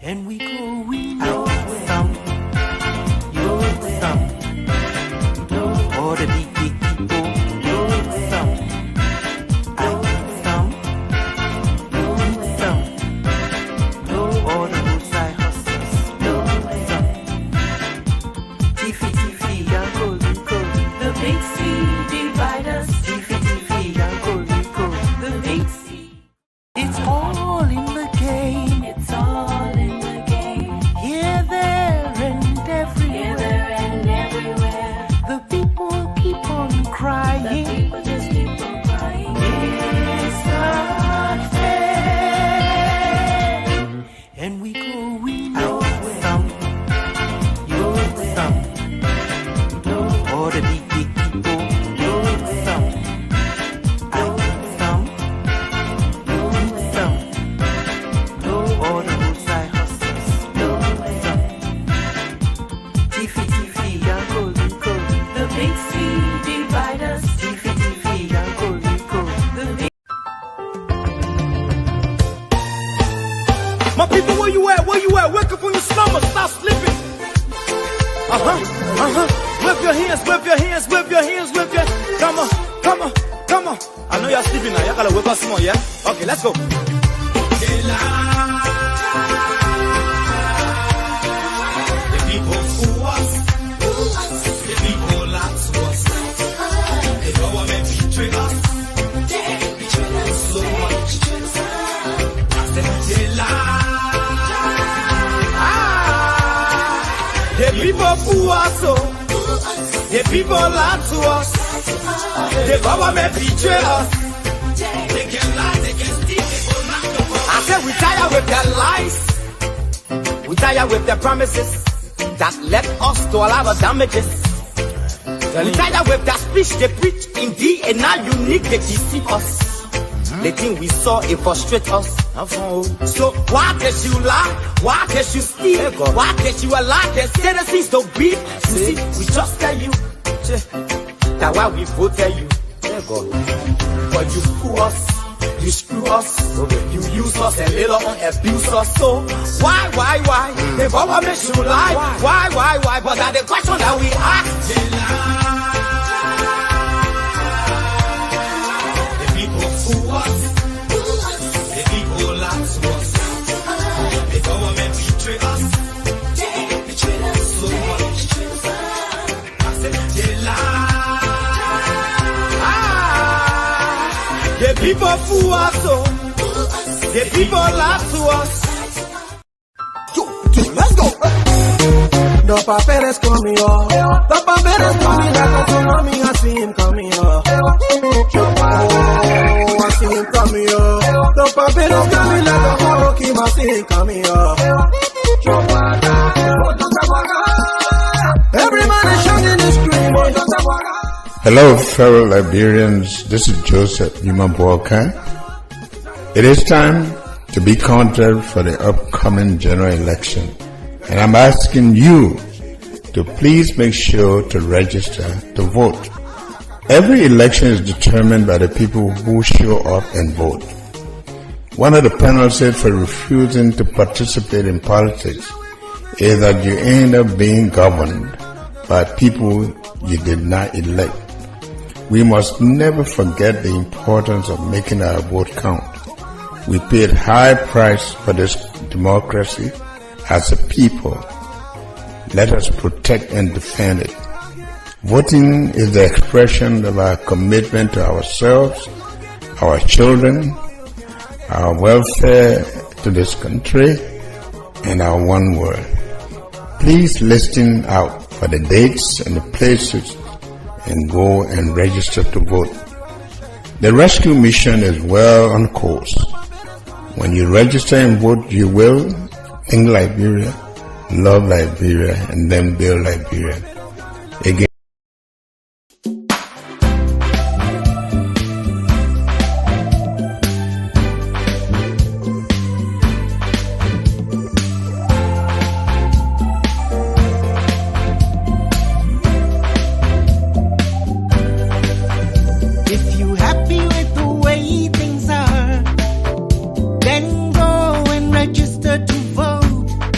And we going some, all the big people, some, all the roadside hustlers, some, Tiffy, Uncle Rico, The big sea divide us. Tiffy, Uncle Rico, The big sea. it's all in the game, It's all in the game. here, there, and Here, everywhere. there, and everywhere. The people keep on The crying. people just keep on crying. It's not fair. And we going some, all the big people, some, all the roadside hustlers, some, Tiffy, Uncle Rico, The big sea divide us. Tiffy, Uncle Rico. The big My people, where you at? Where you at? Wake up from your slumber, stop sleeping. Whip your hands, whip your hands, whip your hands, whip your. Come on, come on, come on. I know you're sleeping now. Y'all gotta wake up some more, yeah? Okay, let's go. The people fool us. The people lie to us. The government betray us. So much. I said they lie. The people fool us, oh. The people lie to us. The government betray us. They can lie, they can steal, they will not know. I said we tired with their lies. We tired with their promises that led us to a lot of damages. We tired with their speech they preach indeed and not unique they deceive us. The thing we saw it frustrate us. So why did you lie? Why did you steal? Why did you allow the citizens to beat? You see, we just tell you that why we voted you. But you fool us, you screw us, you use us and later on abuse us. So why? The government should lie. Why? But that's the question that we ask. The people fool us. The people lie to us. The government betray us. So much. I said they lie. The people fool us, oh. The people lie to us. Let's go. The papeles conmigo, the papeles conmigo, la autonomía, I see him coming up. Oh, I see him coming up. The papeles coming like a hurricane, I see him coming up. Everybody shouting and screaming. Hello, fellow Liberians. This is Joseph Yumabwalka. It is time to be counted for the upcoming general election. And I'm asking you to please make sure to register to vote. Every election is determined by the people who show up and vote. One of the penalties for refusing to participate in politics is that you end up being governed by people you did not elect. We must never forget the importance of making our vote count. We paid high price for this democracy as a people. Let us protect and defend it. Voting is the expression of our commitment to ourselves, our children, our welfare to this country, and our one world. Please listen out for the dates and the places and go and register to vote. The rescue mission is well on course. When you register and vote, you will think Liberia, love Liberia, and then build Liberia. Again, If you happy with the way things are, then go and register to vote.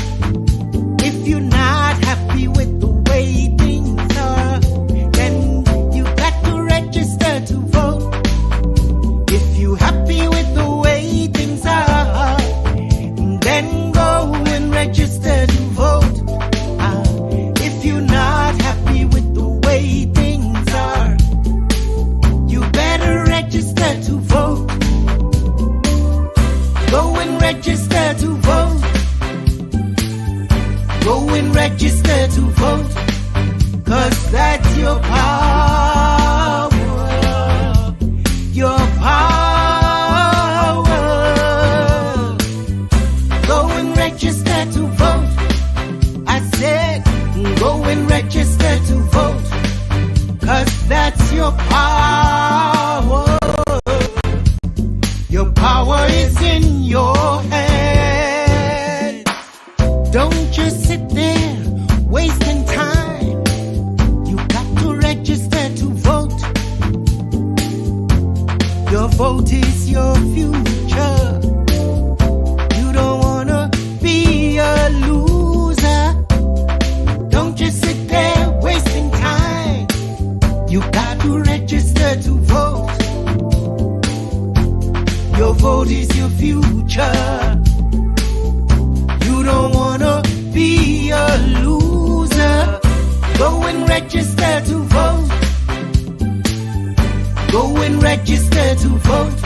register to vote, 'cause that's your power. Your power. Go and register to vote. I said, go and register to vote, 'cause that's your power. Your power is in your hand. Don't just sit there wasting time. You got to register to vote. Your vote is your future. You don't wanna be a loser. Don't just sit there wasting time. You got to register to vote. Your vote is your future. You don't wanna be a loser. Go and register to vote. Go and register to vote,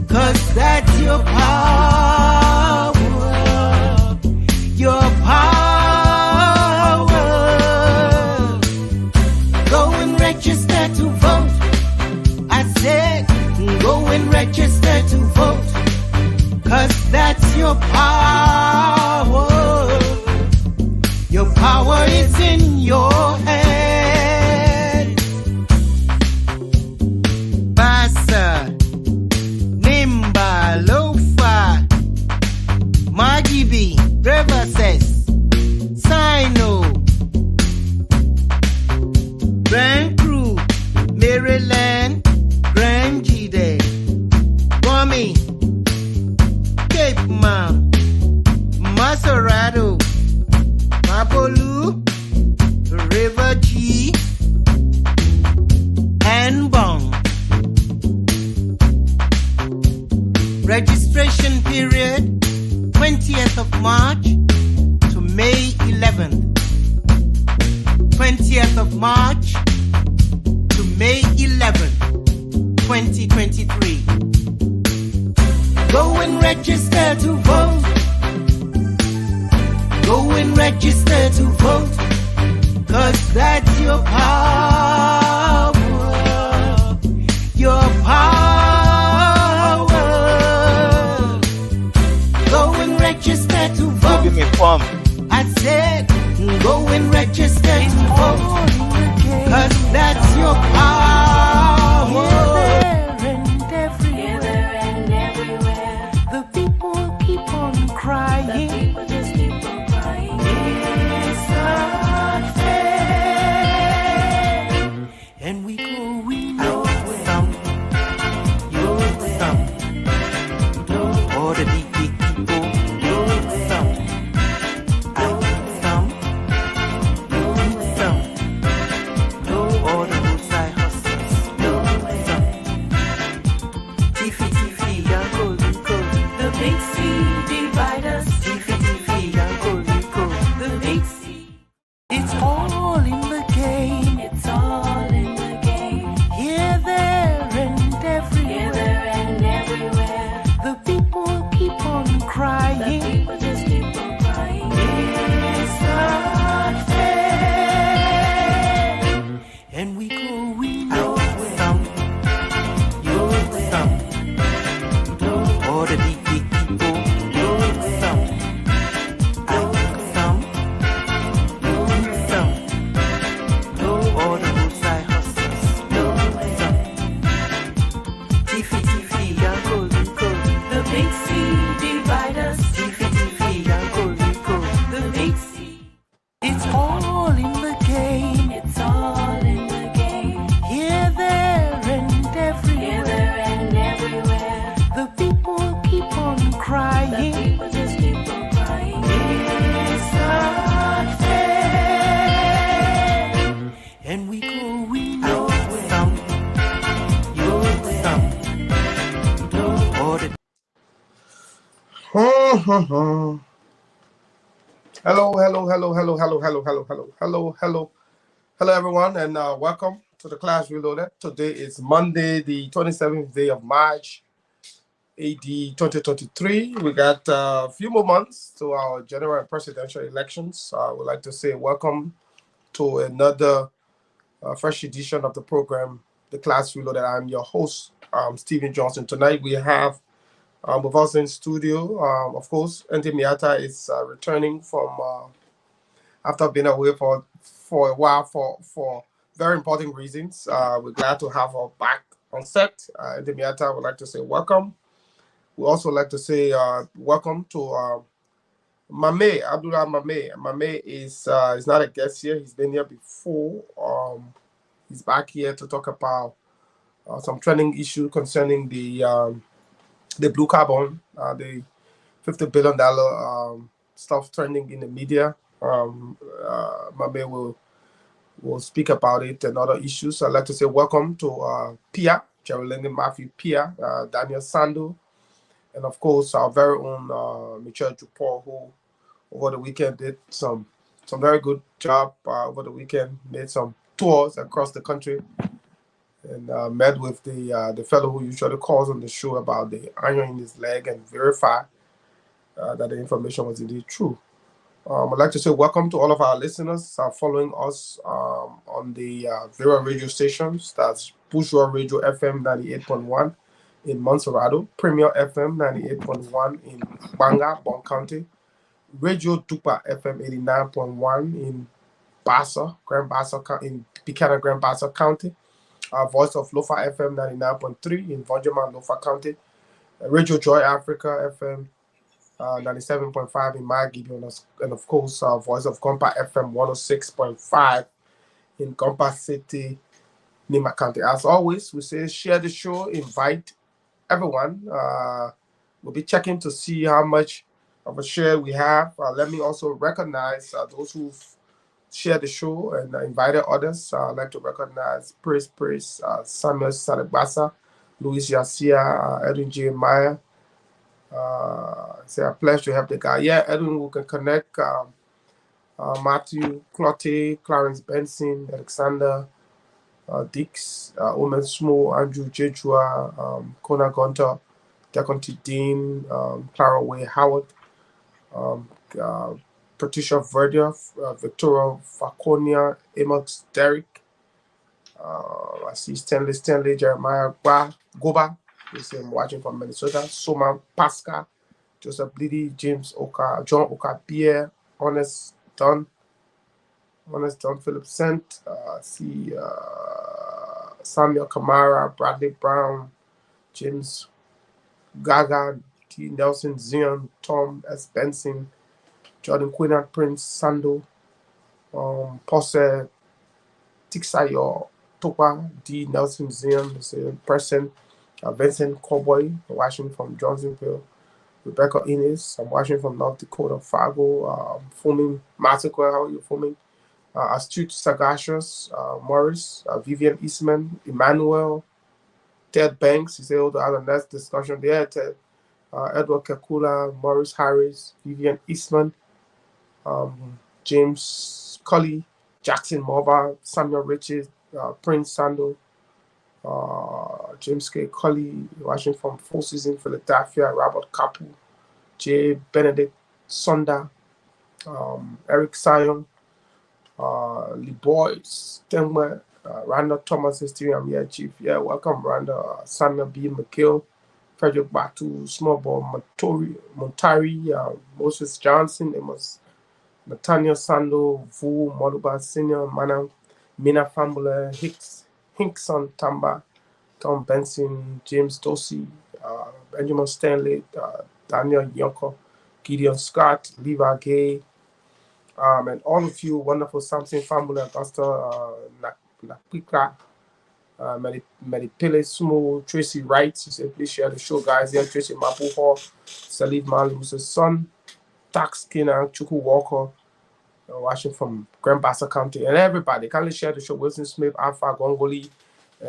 'cause that's your power. Your power. Go and register to vote. I said, go and register to vote, 'cause that's your power. Your power is in your hand. Bassa, Nimba, Lofa, Magibi, Reverses, Sino, Grand Crew, Maryland, Grand Gide, Rummy, Cape Mount, Maserado, Mapolu, River G, and Bong. Registration period 20th of March to May 11th. 20th of March to May 11th, 2023. Go and register to vote. Go and register to vote, 'cause that's your power. Your power. Go and register to vote. Give me a form. I said, go and register to vote, 'cause that's your power. Here, there, and everywhere. The people keep on The crying. people just keep on crying. It's not fair. And we going nowhere. Nowhere. All the big people. All the roadside hustlers. Tiffy, Tiffy, Yanko, Rico. The big sea divide us. Tiffy, Tiffy, Yanko, Rico. The big sea. It's all in the game. It's all in the game. Here, there, and Here, everywhere. there, and everywhere. The people keep on The crying. people just keep on crying. It's not fair. And we going nowhere. All the big people. All the roadside hustlers. Tiffy, Tiffy, Yanko, Rico. The big sea divide us. Tiffy, Tiffy, Yanko, Rico. The big sea. It's all in the game. It's all in the game. Here, there, and Here, everywhere. there, and everywhere. The people keep on The crying. people just keep on crying. It's not fair. And we going nowhere. All the Hello, everyone, and welcome to the Class Reloaded. Today is Monday, the 27th day of March, AD 2023. We got a few more months to our general and presidential elections. I would like to say welcome to another fresh edition of the program, The Class Reloaded. I'm your host, Stephen Johnson. Tonight we have with us in studio, of course, Ente Miata is returning from after being away for a while for very important reasons. We're glad to have her back on set. Ente Miata would like to say welcome. We also like to say welcome to Mame, Abdullah Mame. Mame is not a guest here. He's been here before. He's back here to talk about some trending issue concerning the blue carbon, the $50 billion stuff trending in the media. Mame will speak about it and other issues. I'd like to say welcome to Pia, Geraldine Matthew Pia, Daniel Sandu, and of course our very own Michelle Dupont, who over the weekend did some very good job over the weekend, made some tours across the country, and met with the fellow who usually calls on the show about the iron in his leg and verify that the information was indeed true. I'd like to say welcome to all of our listeners following us on the various radio stations. That's Bourgeois Radio FM 98.1 in Montserrado, Premier FM 98.1 in Banga, Bon County, Radio Dupa FM 89.1 in Bassa, Grand Bassa, in Buchanan, Grand Bassa County, Voice of Lofa FM 99.3 in Vonjaman, Lofa County, Radio Joy Africa FM 97.5 in Margibi, and of course Voice of Compa FM 106.5 in Compa City, Nima County. As always, we say share the show, invite everyone. We'll be checking to see how much of a share we have. Let me also recognize those who've shared the show and invited others. I'd like to recognize Praise, Samuel Salibasa, Luis Yacia, Edwin J. Meyer. It's a pleasure to have the guy. Yeah, Edwin, who can connect Matthew Clotte, Clarence Benson, Alexander Dix, Omen Smo, Andrew Jejua, Kona Gunter, Deconti Dean, Clara Way Howard, Patricia Verdia, Victoria Faconia, Amos Derrick. I see Stanley, Jeremiah Goba. I'm watching from Minnesota. Soma Pascal, Joseph Liddy, James Oka, John Oka Pierre, Honest Don, Philip Sent. See Samuel Kamara, Bradley Brown, James Gaga, T. Nelson Zion, Tom S. Benson, Jordan Quinnan, Prince Sando, Pose Tixayo Topa, D. Nelson Zion, is a person. Vincent Cowboy, watching from Johnsonville. Rebecca Innes, I'm watching from North Dakota, Fargo. Filming Massacre, how are you filming? Astute Sagacious, Morris, Vivian Eastman, Emmanuel, Ted Banks, he's able to have a nice discussion there. Ted, Edward Kakula, Morris Harris, Vivian Eastman, James Cully, Jackson Moba, Samuel Richards, Prince Sando, James K. Cully, watching from Four Seasons, Philadelphia, Robert Kapu, J. Benedict Sonda, Eric Sion, Lee Boyce, Stenway, Randa Thomas, Stephen, yeah, Chief, yeah, welcome, Randa, Samuel B. McGill, Frederick Batu, Small Ball, Montari, Moses Johnson, Amos, Nathaniel Sando, Vu, Moduba Senior, Mina Fambula, Hinkson Tamba, Tom Benson, James Dosey, Benjamin Stanley, Daniel Yonko, Gideon Scott, Levi Gay, and all of you wonderful Samson family, Augusta, Nakpika, Medipele Sumo, Tracy Wright. She said, please share the show, guys. Here, Tracy Mapuho, Salif Malu's son, Tax Skinner, Chuku Walker, watching from Grand Bassa County, and everybody. Kindly share the show. Wilson Smith, Alpha Gongoli,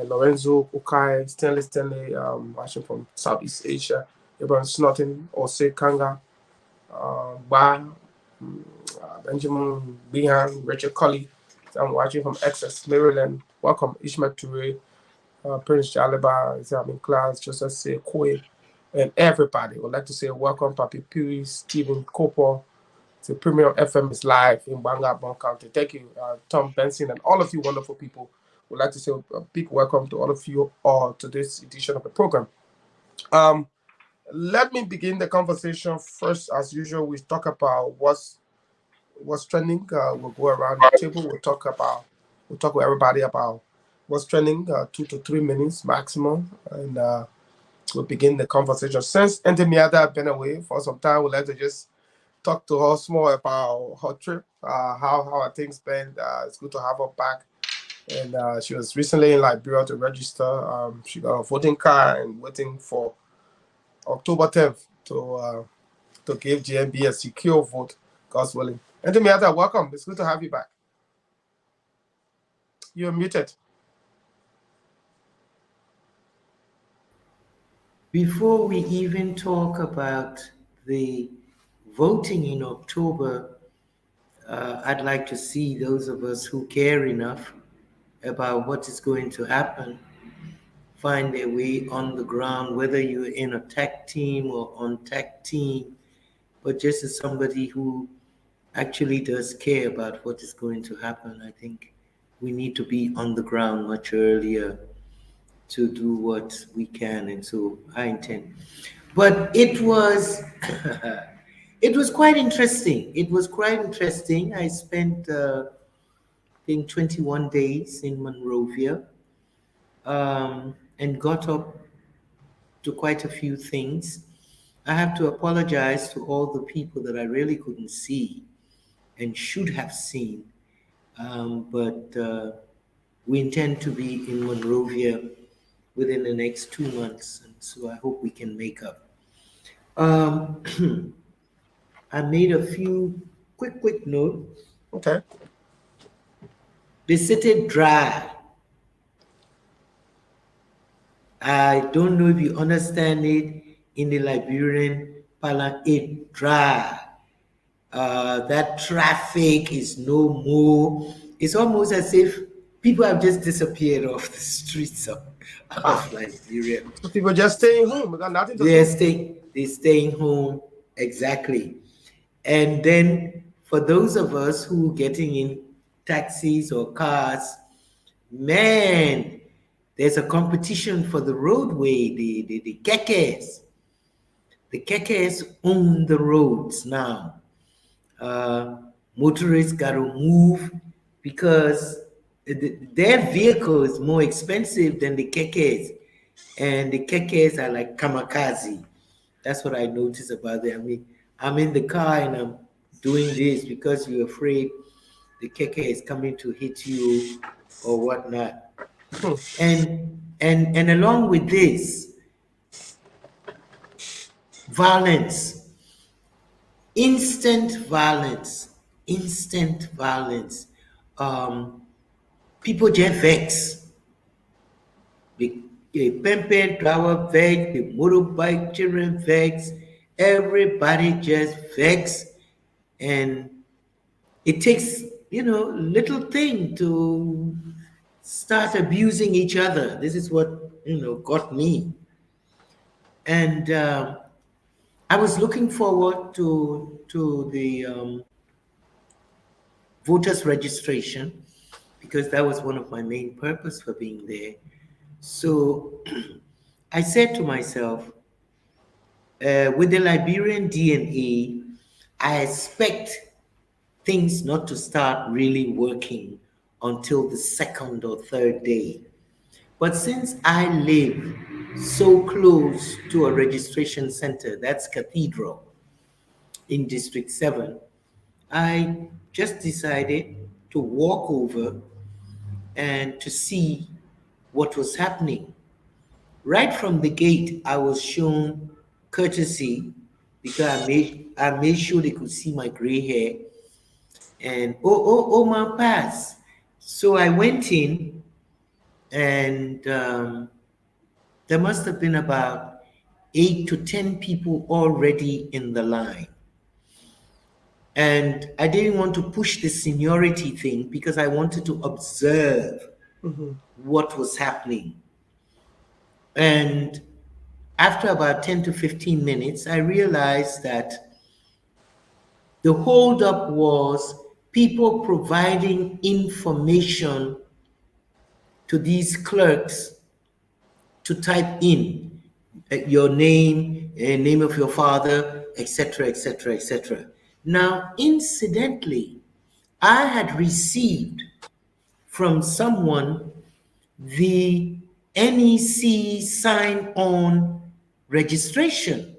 Lorenzo Ukai, Stanley, watching from Southeast Asia, Ibrahim Snottin, Ose Kanga, Benjamin Bihan, Richard Cully. I'm watching from Excess, Maryland. Welcome, Ishmael Toure, Prince Jaleba, Examine Class, Joseph Sekoe, and everybody. Would like to say welcome, Papi Pui, Stephen Cooper, to Premium FM is live in Bangabon County. Thank you, Tom Benson, and all of you wonderful people. Would like to say a big welcome to all of you all to this edition of the program. Let me begin the conversation first. As usual, we talk about what's trending. We'll go around the table. We'll talk with everybody about what's trending. 2 to 3 minutes maximum, and we'll begin the conversation. Since Entemiada have been away for some time, we'd like to just talk to her more about her trip, how are things been. It's good to have her back. And she was recently in Liberia to register. She got a voting card and waiting for October 10th to give GMB a secure vote, God's willing. Entemiada, welcome. It's good to have you back. You're muted. Before we even talk about the voting in October, I'd like to see those of us who care enough about what is going to happen find their way on the ground, whether you're in a tech team or on tech team, but just as somebody who actually does care about what is going to happen. I think we need to be on the ground much earlier to do what we can, and so I intend. But it was it was quite interesting. I spent I think 21 days in Monrovia, and got up to quite a few things. I have to apologize to all the people that I really couldn't see and should have seen, but we intend to be in Monrovia within the next 2 months, and so I hope we can make up. I made a few quick notes. Okay. The city dry. I don't know if you understand it in the Liberian parlance, it dry. That traffic is no more. It's almost as if people have just disappeared off the streets of Nigeria. So people just staying home. We got nothing to do. They're staying home, exactly. And then for those of us who are getting in taxis or cars, man, there's a competition for the roadway, the kekes. The kekes own the roads now. Motorists got to move because their vehicle is more expensive than the kekes. And the kekes are like kamikaze. That's what I noticed about them. I mean, I'm in the car and I'm doing this because you're afraid the keke is coming to hit you or whatnot. And along with this, violence, instant violence. People just vex. The pempe driver vex, the motorbike children vex, everybody just vex, and it takes little thing to start abusing each other. This is what got me. And I was looking forward to the voters registration because that was one of my main purpose for being there. So I said to myself, with the Liberian DNA, I expect things not to start really working until the second or third day. But since I live so close to a registration center, that's Cathedral in District 7, I just decided to walk over and to see what was happening. Right from the gate, I was shown courtesy because I made sure they could see my gray hair. And oh my pass. So I went in, and there must have been about 8 to 10 people already in the line. And I didn't want to push the seniority thing because I wanted to observe what was happening. And after about 10 to 15 minutes, I realized that the holdup was people providing information to these clerks to type in your name, name of your father, etc., etc., etc. Now, incidentally, I had received from someone the NEC sign-on registration.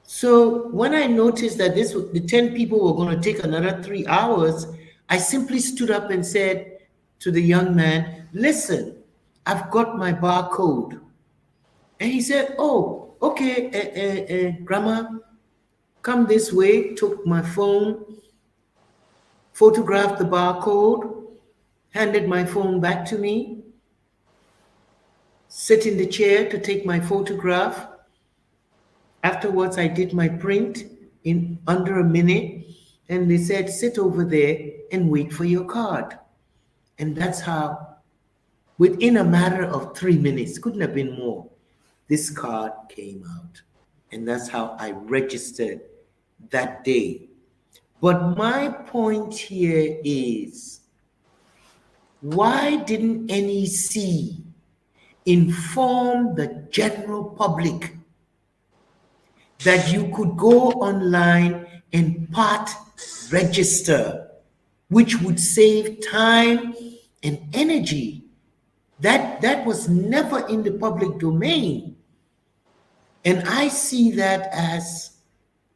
So when I noticed that the 10 people were going to take another 3 hours, I simply stood up and said to the young man, listen, I've got my barcode. And he said, oh, okay, Grandma, come this way. Took my phone, photographed the barcode, handed my phone back to me, sit in the chair to take my photograph. Afterwards, I did my print in under a minute, and they said, sit over there and wait for your card. And that's how, within a matter of 3 minutes, couldn't have been more, this card came out. And that's how I registered that day. But my point here is, why didn't NEC inform the general public that you could go online and part register, which would save time and energy? That was never in the public domain. And I see that as,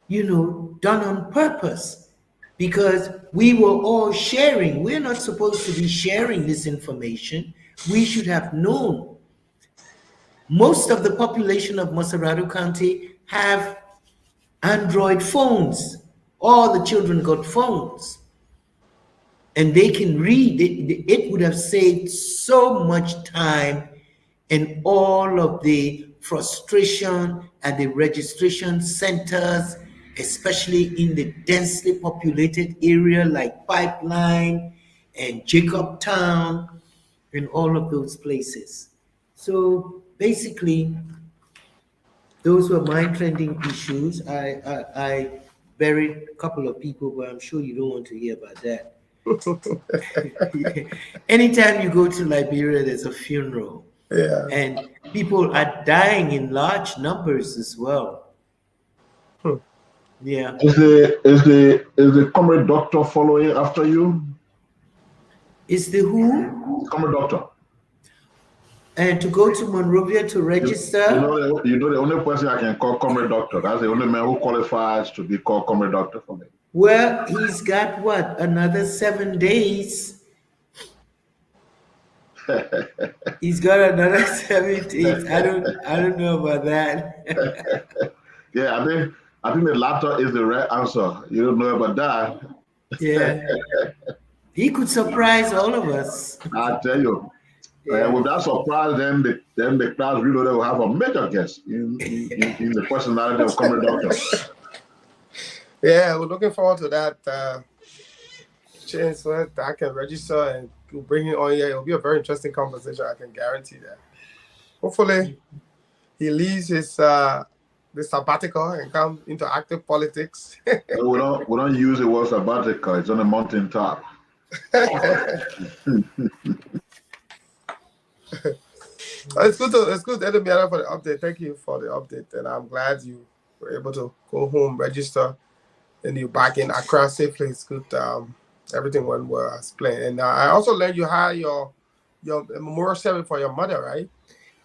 done on purpose, because we were all sharing. We're not supposed to be sharing this information. We should have known. Most of the population of Massarado County have Android phones. All the children got phones. And they can read. It would have saved so much time and all of the frustration at the registration centers, especially in the densely populated area like Pipeline and Jacobtown and all of those places. So basically, those were my trending issues. I buried a couple of people, but I'm sure you don't want to hear about that. Anytime you go to Liberia, there's a funeral. Yeah. And people are dying in large numbers as well. Yeah. Is the comrade doctor following after you? Is the who? Comrade doctor. And to go to Monrovia to register? You know the only person I can call comrade doctor. That's the only man who qualifies to be called comrade doctor for me. Well, he's got what? Another 7 days. He's got another 7 days. I don't know about that. Yeah, I think the latter is the right answer. You don't know about that. Yeah. He could surprise all of us. I tell you. Yeah. With that surprise, then the class reloaded will have a major guest in the personality of comrade doctor. Yeah, we're looking forward to that chance so that I can register and we'll bring it on here. It'll be a very interesting conversation. I can guarantee that. Hopefully, he leaves his the sabbatical and come into active politics. we don't use the word sabbatical. It's on the mountain top. It's good, Edemiana, for the update. Thank you for the update, and I'm glad you were able to go home, register, and you're back in Accra safely. It's good. Everything went well as planned. And I also learned you had your memorial service for your mother, right?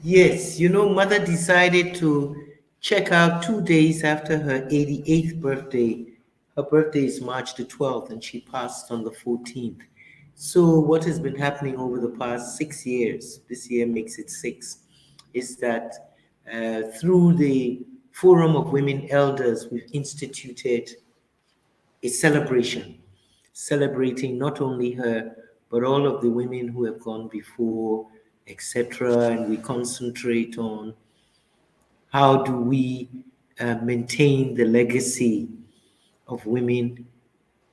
Yes, mother decided to check out 2 days after her 88th birthday. Her birthday is March the 12th, and she passed on the 14th. So what has been happening over the past 6 years, this year makes it 6, is that through the Forum of Women Elders, we've instituted a celebration, celebrating not only her, but all of the women who have gone before, etc. And we concentrate on how do we maintain the legacy of women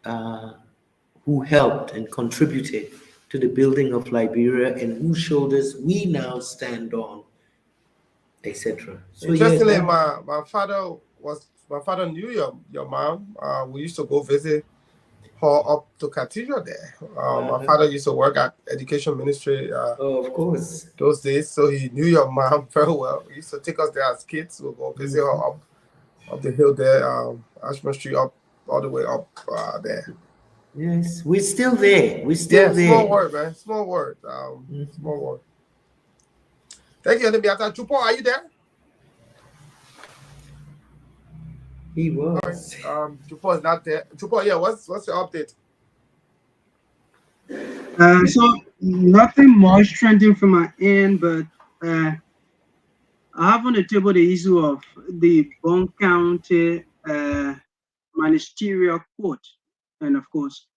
who helped and contributed to the building of Liberia and whose shoulders we now stand on etc. So Interestingly, yes, my father knew your mom. We used to go visit her up to cathedral there. My father used to work at education ministry of course. those days, so he knew your mom very well. He used to take us there as kids. We'll go visit her up the hill there, Ashman Street, up all the way up there. Yes, we're still there. We're still there. Small word, man. Small word. Small word. Thank you, Nimiata. Chupo, are you there? He was. Chupo is not there. Chupo, yeah, what's your update? So nothing much trending from my end, but I have on the table the issue of the Bond County ministerial court, and of course,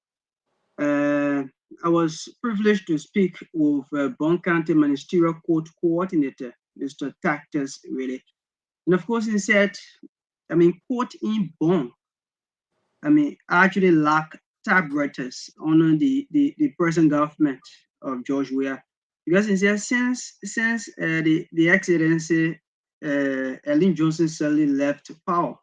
I was privileged to speak with Bond County Ministerial Court coordinator, Mr. Tactus, really. And of course, he said, court in Bond, actually lack typewriters under the present government of George Weah. Because he said since the Excellency Ellen Johnson Sirleaf left power,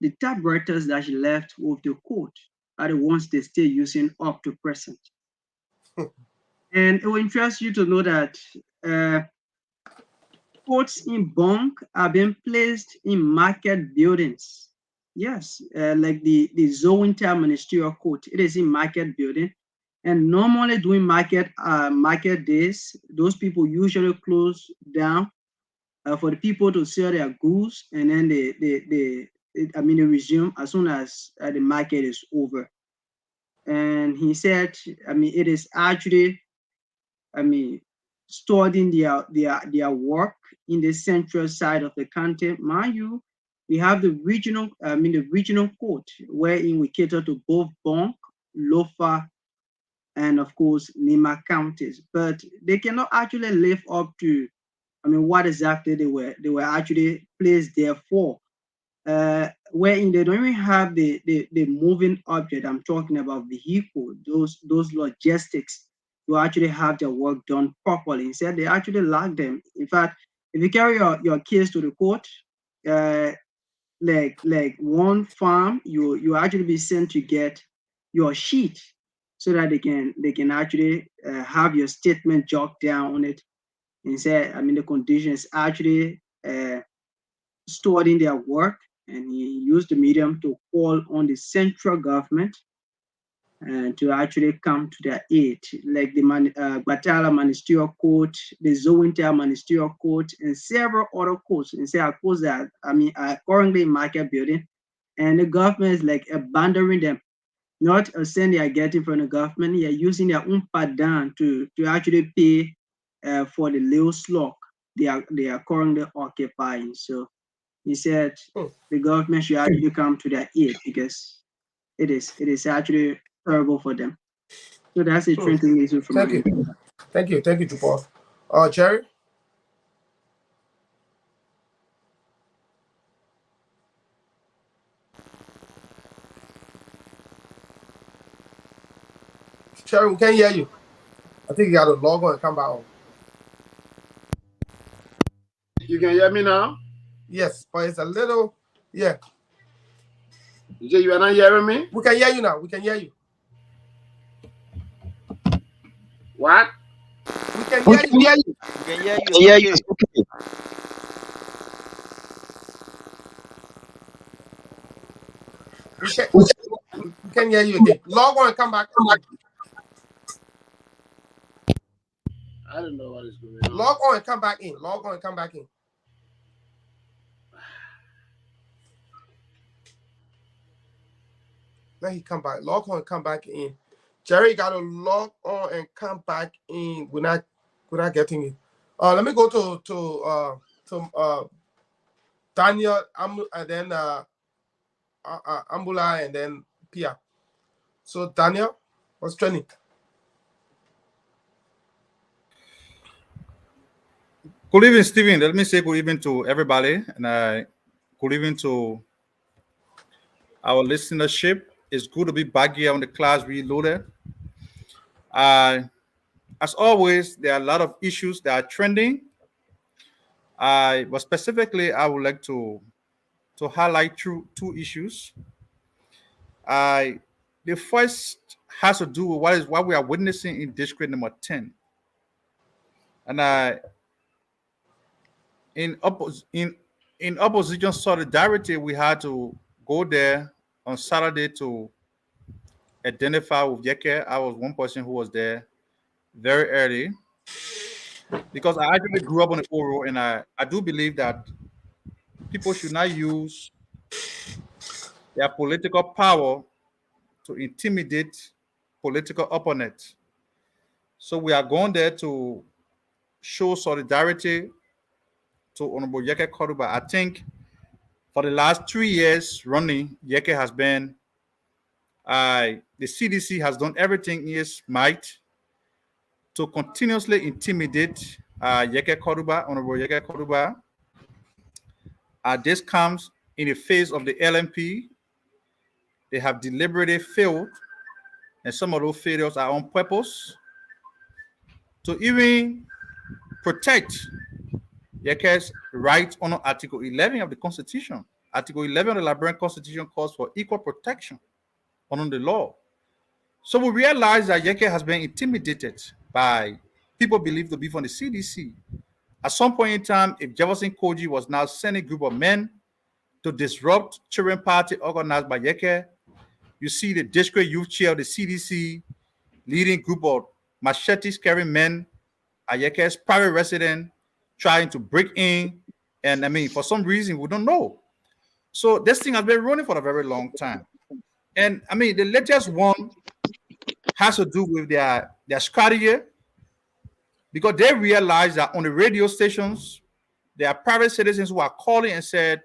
the typewriters that she left with the court are the ones they still using up to present. And it will interest you to know that courts in Bonk are being placed in market buildings. Yes, like the Zowinter Ministerial Court, it is in market building. And normally during market days, those people usually close down for the people to sell their goods, and then they resume as soon as the market is over. And he said, it is actually, studying their work in the central side of the country. Mind you, we have the regional court, wherein we cater to both Bonk, Lofa, and of course Nima counties. But they cannot actually live up to, what exactly they were actually placed there for. Wherein they don't even have the moving object. I'm talking about vehicle, those logistics to actually have their work done properly. Instead, they actually lack them. In fact, if you carry your case to the court, like one farm, you actually be sent to get your sheet so that they can actually have your statement jotted down on it. Instead, the conditions actually stored in their work, and he used the medium to call on the central government and to actually come to their aid, like the Batala Ministerial Court, the Zowinter Ministerial Court, and several other courts. And say courts that are currently in market building, and the government is like abandoning them, not a cent they are getting from the government. They are using their own padan to actually pay for the little slot they are currently occupying. So he said the government should actually come to their aid because it is actually terrible for them. So that's a trending issue from Thank you. Thank you, Chupo. Jerry? Jerry, we can't hear you. I think you got to log on and come back on. You can hear me now? Yes, but it's a little, yeah. You say you are not hearing me? We can hear you now. We can hear you. What? We can hear you. We can hear you. Okay. We can hear you again. Log on and come back. I don't know what is going on. Log on and come back in. Log on and come back in. Let he come back. Log on and come back in. Jerry got to log on and come back in. We're not getting it. Let me go to Daniel, and then Ambula, and then Pia. So Daniel, what's trending? Good evening, Stephen. Let me say good evening to everybody, and good evening to our listenership. It's good to be back here on the Class Reloaded. As always, there are a lot of issues that are trending. But specifically, I would like to highlight two issues. The first has to do with what we are witnessing in district number 10. And in opposition solidarity, we had to go there on Saturday to identify with Yeke. I was one person who was there very early because I actually grew up on the Oro, and I do believe that people should not use their political power to intimidate political opponents. So we are going there to show solidarity to Honorable Yeke Koruba. I think for the last 3 years running, Yeke has been, the CDC has done everything in its might to continuously intimidate Yeke Koruba, Honorable Yeke Koruba. This comes in the face of the LMP. They have deliberately failed, and some of those failures are on purpose to even protect Yeke's right under Article 11 of the Constitution. Article 11 of the Liberian Constitution calls for equal protection under the law. So we realize that Yeke has been intimidated by people believed to be from the CDC. At some point in time, if Jefferson Koji was now sending a group of men to disrupt Children's Party organized by Yeke, you see the district youth chair of the CDC leading group of machetes carrying men at Yeke's private residence, trying to break in. And I mean, for some reason, we don't know. So this thing has been running for a very long time. And I mean, the latest one has to do with their strategy, because they realize that on the radio stations, there are private citizens who are calling and said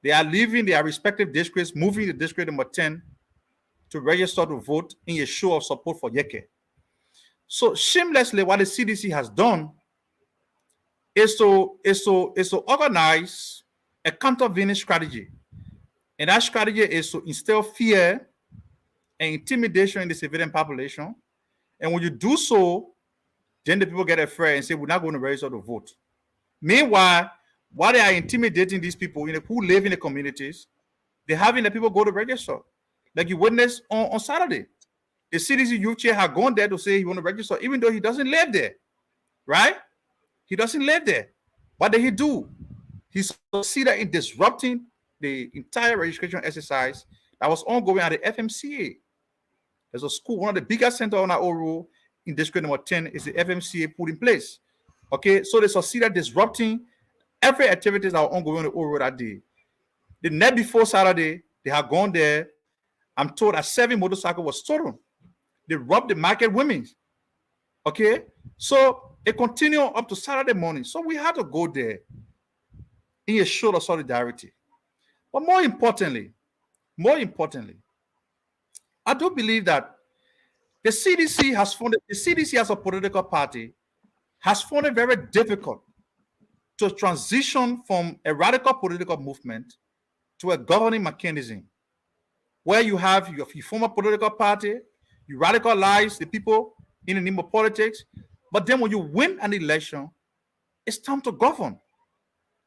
they are leaving their respective districts, moving to district number 10 to register to vote in a show of support for Yeke. So shamelessly, what the CDC has done is to organize a countervailing strategy. And that strategy is to instill fear and intimidation in the civilian population. And when you do so, then the people get afraid and say, we're not going to register to vote. Meanwhile, while they are intimidating these people who live in the communities, they're having the people go to register. Like you witnessed on Saturday. The CDC youth chair had gone there to say he want to register, even though he doesn't live there, right? He doesn't live there. What did he do? He succeeded in disrupting the entire registration exercise that was ongoing at the FMCA. There's a school, one of the biggest centers on our Oro in district number 10 is the FMCA put in place. Okay, so they succeeded disrupting every activities that were ongoing on the Oro that day. The night before Saturday, they had gone there. I'm told that 7 motorcycles were stolen. They robbed the market women. Okay, so it continued up to Saturday morning. So we had to go there in a show of solidarity. But more importantly, I do believe that the CDC as a political party has found it very difficult to transition from a radical political movement to a governing mechanism where you have your former political party, you radicalize the people in the name of politics, but then when you win an election, it's time to govern.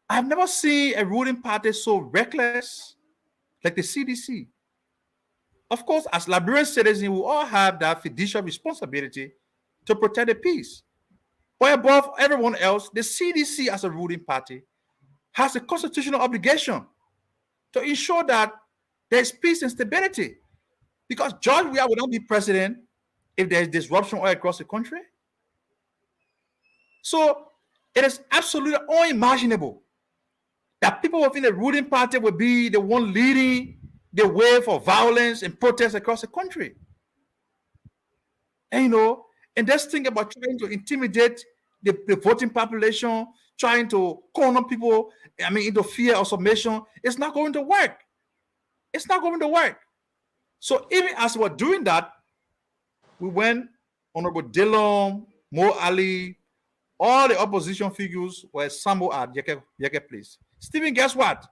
I've never seen a ruling party so reckless like the CDC. Of course, as Liberian citizens, we all have that fiduciary responsibility to protect the peace. But above everyone else, the CDC as a ruling party has a constitutional obligation to ensure that there's peace and stability. Because George Weah will not be president if there's disruption all across the country. So it is absolutely unimaginable that people within the ruling party will be the one leading the way for violence and protests across the country. And and this thing about trying to intimidate the voting population, trying to corner people, into fear or submission, it's not going to work. It's not going to work. So even as we're doing that, we went, Honorable Dillon, Mo Ali, all the opposition figures were assembled at Yeke Place. Stephen, guess what?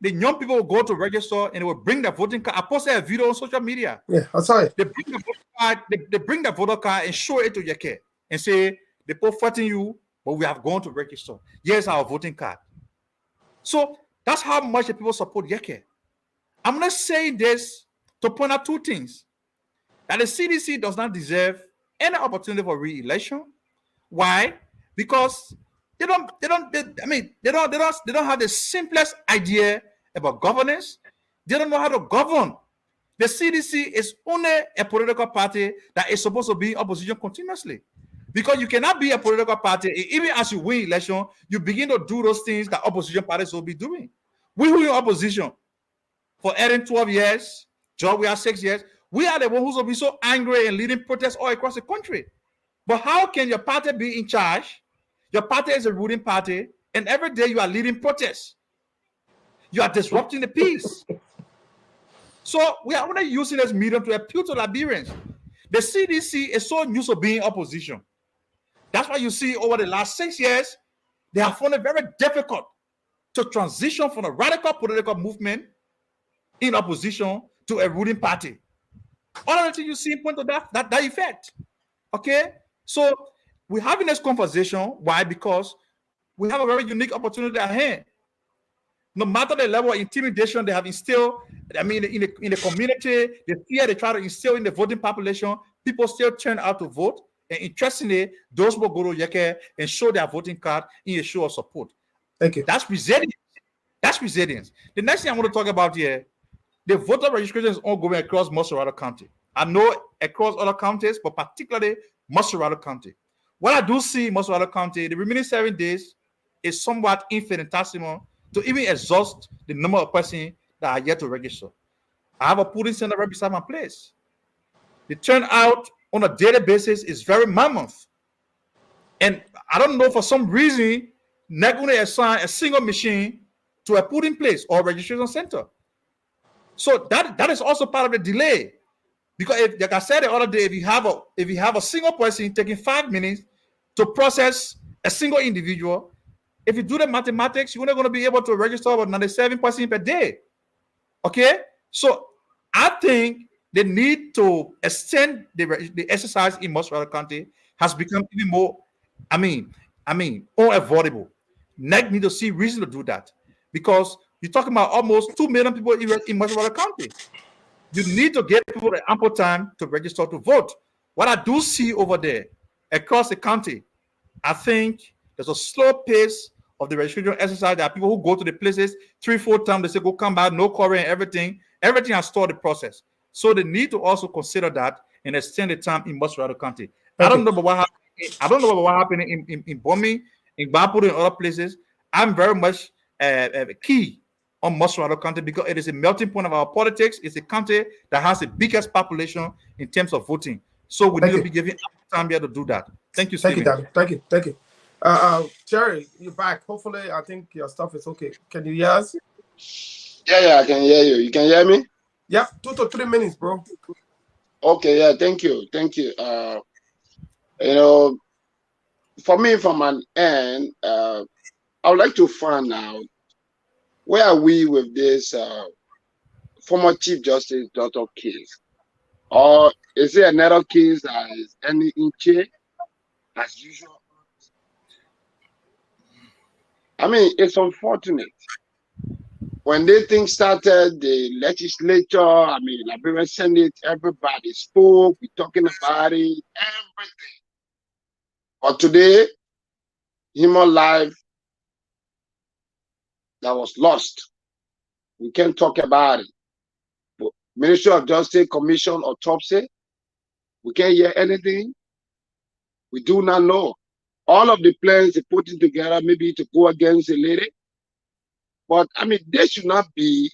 The young people will go to register and they will bring their voting card. I posted a video on social media. Yeah, I saw it. They bring the voter card, they bring the voter card and show it to Yeke and say, the people fighting you, but we have gone to register. Here's our voting card. So that's how much the people support Yeke. I'm not saying this to point out two things: that the CDC does not deserve any opportunity for re-election. Why? Because they don't have the simplest idea about governance. They don't know how to govern. The CDC is only a political party that is supposed to be in opposition continuously. Because you cannot be a political party, even as you win election, you begin to do those things that opposition parties will be doing. We were in opposition for Erin 12 years, George, we are 6 years. We are the ones who will be so angry and leading protests all across the country. But how can your party be in charge? Your party is a ruling party, and every day you are leading protests. You are disrupting the peace. So we are only using this medium to appeal to Liberians. The CDC is so used to being opposition. That's why you see over the last 6 years, they have found it very difficult to transition from a radical political movement in opposition to a ruling party. All of the things you see point to that effect. Okay? So we're having this conversation. Why? Because we have a very unique opportunity at hand. No matter the level of intimidation they have instilled, I mean, in the community, the fear they try to instill in the voting population, people still turn out to vote. And interestingly, those will go to Yeke and show their voting card in a show of support. Thank you. That's resilience. That's resilience. The next thing I want to talk about here, the voter registration is ongoing across Moserado County. I know across other counties, but particularly Moserado County. What I do see in Moserado County, the remaining 7 days is somewhat infinitesimal to even exhaust the number of persons that are yet to register. I have a polling center right beside my place. The turnout on a daily basis is very mammoth. And I don't know, for some reason, not going to assign a single machine to a polling place or registration center. So that is also part of the delay. Because if, like I said the other day, if you have a single person taking 5 minutes to process a single individual, if you do the mathematics, you're only going to be able to register about 97 persons per day. Okay? So I think the need to extend the exercise in Moserado County has become even more, unavoidable. NEC need to see reason to do that, because you're talking about almost 2 million people in Moserado County. You need to get people the ample time to register to vote. What I do see over there across the county, I think there's a slow pace of the registration exercise. There are people who go to the places 3-4 times. They say, go come back, no query and everything. Everything has stalled the process. So they need to also consider that and extend the time in Moserado County. I don't know about what happened in Bomi, in Bapuru, and other places. I'm very much key on Moserado County because it is a melting point of our politics. It's a county that has the biggest population in terms of voting. So we need to be giving time here to do that. Thank you, Stephen. Thank you. Jerry, you're back. Hopefully, I think your stuff is okay. Can you hear us? Yeah, I can hear you. You can hear me? Yep, 2 to 3 minutes, bro. Okay, yeah, thank you. For me, from an end, I would like to find out, where are we with this former Chief Justice Dr. case? Or is there another case that is ending in chain as usual? I mean, it's unfortunate. When the thing started, the legislature, Liberian Senate, everybody spoke, we're talking about it, everything. But today, human life that was lost, we can't talk about it. But Ministry of Justice Commission autopsy, we can't hear anything. We do not know. All of the plans they put it together, maybe to go against the lady. But they should not be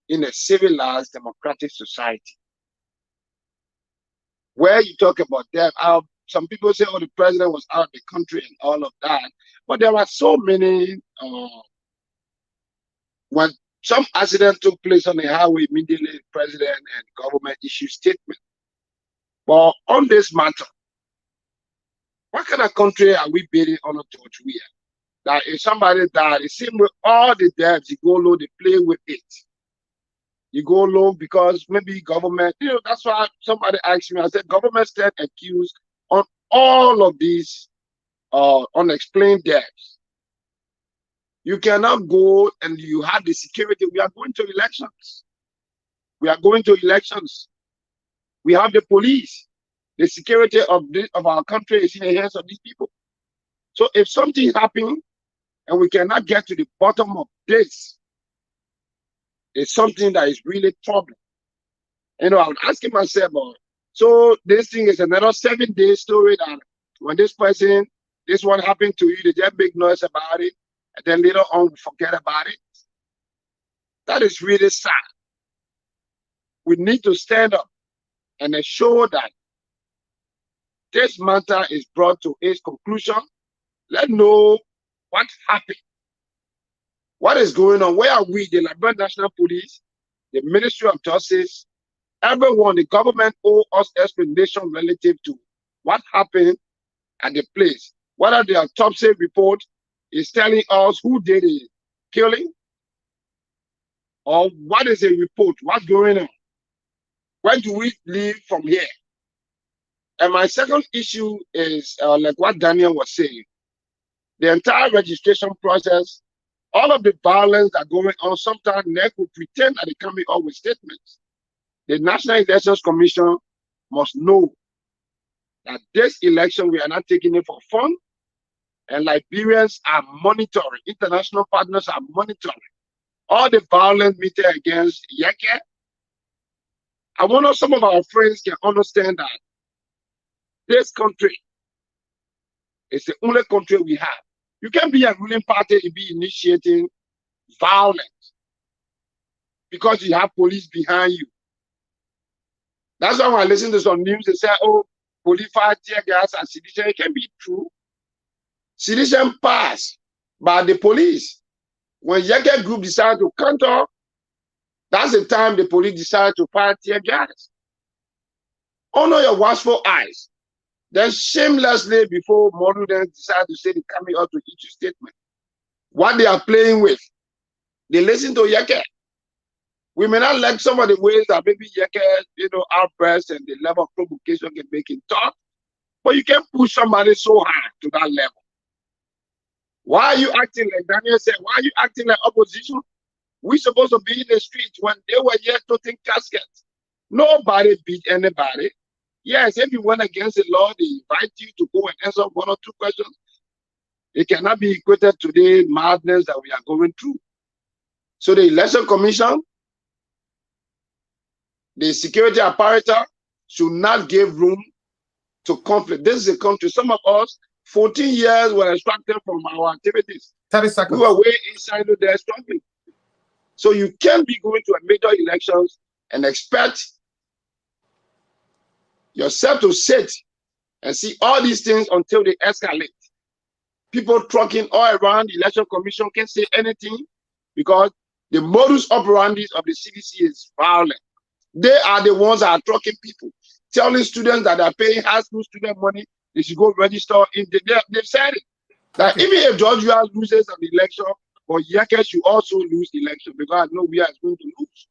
in a civilized democratic society where you talk about them. Some people say, oh, the president was out of the country and all of that. But there are so many, when some accident took place on the highway, immediately the president and government issued statement. But on this matter, what kind of country are we building on a George Weah? That if somebody died, it seems with all the deaths, you go low, they play with it. You go low because maybe government, that's why somebody asked me, I said, government stand accused on all of these unexplained deaths. You cannot go and you have the security. We are going to elections. We are going to elections. We have the police. The security of our country is in the hands of these people. So if something happens and we cannot get to the bottom of this, it's something that is really troubling. You know, I'm asking myself, so this thing is another 7-day story that when this one happened to you, they just make noise about it, and then later on we forget about it. That is really sad. We need to stand up and ensure that this matter is brought to its conclusion. Let's know what happened. What is going on? Where are we? The Liberia National Police, the Ministry of Justice, everyone, the government owe us explanation relative to what happened at the place. Whether the autopsy report is telling us who did the killing, or what is the report? What's going on? Where do we live from here? And my second issue is like what Daniel was saying. The entire registration process, all of the violence that going on, sometimes NEC will pretend that they coming up with statements. The National Elections Commission must know that this election, we are not taking it for fun, and Liberians are monitoring, international partners are monitoring all the violence meted against Yeke. I wonder some of our friends can understand that this country is the only country we have. You can be a ruling party and be initiating violence because you have police behind you. That's why when I listen to some news, they say, oh, police fire, tear gas, and sedition. It can be true. Sedition passed by the police. When Yeke group decided to counter, that's the time the police decided to fire tear gas. Honor your watchful eyes. Then shamelessly, before Modu then decided to say they're coming out to issue statement, what they are playing with, they listen to Yeke. We may not like some of the ways that maybe Yeke, outbursts and the level of provocation can make him talk, but you can't push somebody so hard to that level. Why are you acting like Daniel said? Why are you acting like opposition? We're supposed to be in the streets when they were here toting caskets. Nobody beat anybody. Yes, if you went against the law, they invite you to go and answer 1 or 2 questions. It cannot be equated to the madness that we are going through. So the Election Commission, the security apparatus should not give room to conflict. This is a country. Some of us, 14 years were extracted from our activities. 30 seconds. We were way inside of their struggling. So you can't be going to a major elections and expect yourself to sit and see all these things until they escalate. People trucking all around the Election Commission can't say anything because the modus operandi of the CDC is violent. They are the ones that are trucking people, telling students that are paying high school student money, they should go register. They've said it. That even if Georgia loses an election, but Yeke should also lose the election because I know we are going to lose.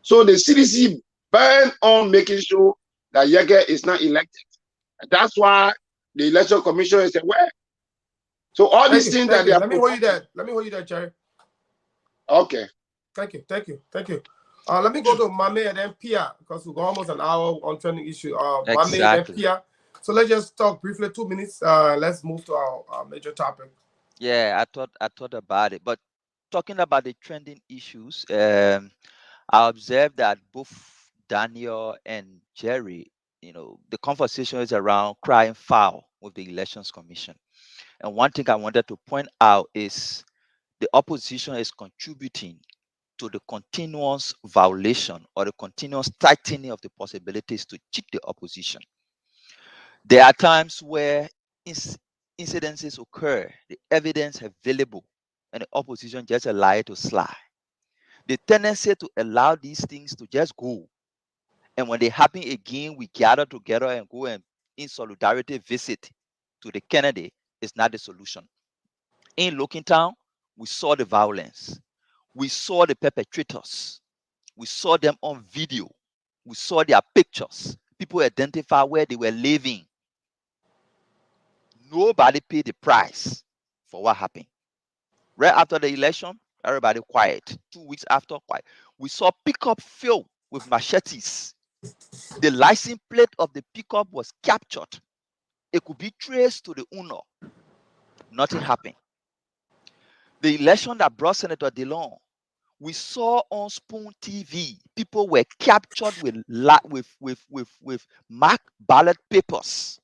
So the CDC banned on making sure that Yeke is not elected. And that's why the Election Commission is aware. So all these things that they are... Let me hold you there. Let me hold you there, Jerry. Okay. Thank you. Let me go to Mame and then Pia because we've got almost an hour on trending issue. Mame and then Pia. So let's just talk briefly, 2 minutes. Let's move to our major topic. Yeah, I thought about it. But talking about the trending issues, I observed that both Daniel and Jerry, the conversation is around crying foul with the Elections Commission. And one thing I wanted to point out is the opposition is contributing to the continuous violation or the continuous tightening of the possibilities to cheat the opposition. There are times where incidences occur, the evidence available, and the opposition just allow it to slide. The tendency to allow these things to just go, and when they happen again, we gather together and go and in solidarity visit to the candidate is not the solution. In Looking Town, we saw the violence. We saw the perpetrators. We saw them on video. We saw their pictures. People identify where they were living. Nobody paid the price for what happened. Right after the election, everybody quiet. 2 weeks after, quiet. We saw pickup filled with machetes. The license plate of the pickup was captured. It could be traced to the owner. Nothing happened. The election that brought Senator DeLong, we saw on Spoon TV, people were captured with marked ballot papers.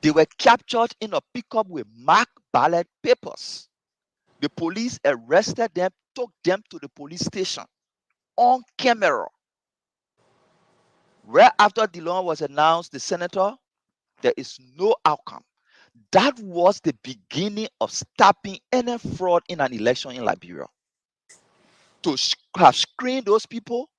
They were captured in a pickup with marked ballot papers. The police arrested them, took them to the police station on camera. Right after DeLong was announced the senator, there is no outcome. That was the beginning of stopping any fraud in an election in Liberia. To have screened those people,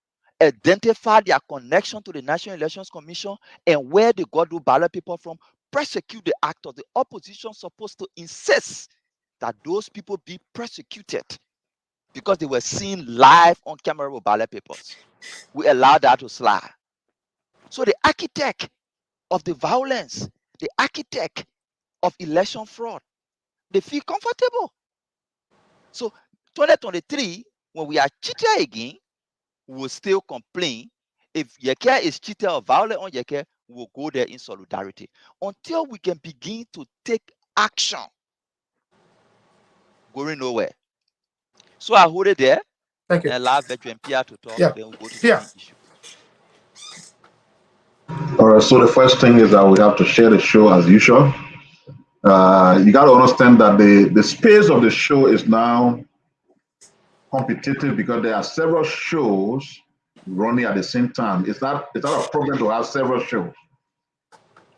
identify their connection to the National Elections Commission and where they got those ballot paper from, prosecute the actors. The opposition supposed to insist that those people be prosecuted because they were seen live on camera with ballot papers. We allowed that to slide. So the architect of the violence, the architect of election fraud, they feel comfortable. So 2023, when we are cheated again, we will still complain. If Yekea is cheated or violent on Yekea, we will go there in solidarity until we can begin to take action. Going nowhere. So I hold it there. Thank you. And allow Veteran Pierre to talk. Yeah. Then we'll go to Pierre. the issue. All right, so the first thing is that we have to share the show as usual. You got to understand that the space of the show is now competitive because there are several shows running at the same time. It's not a problem to have several shows.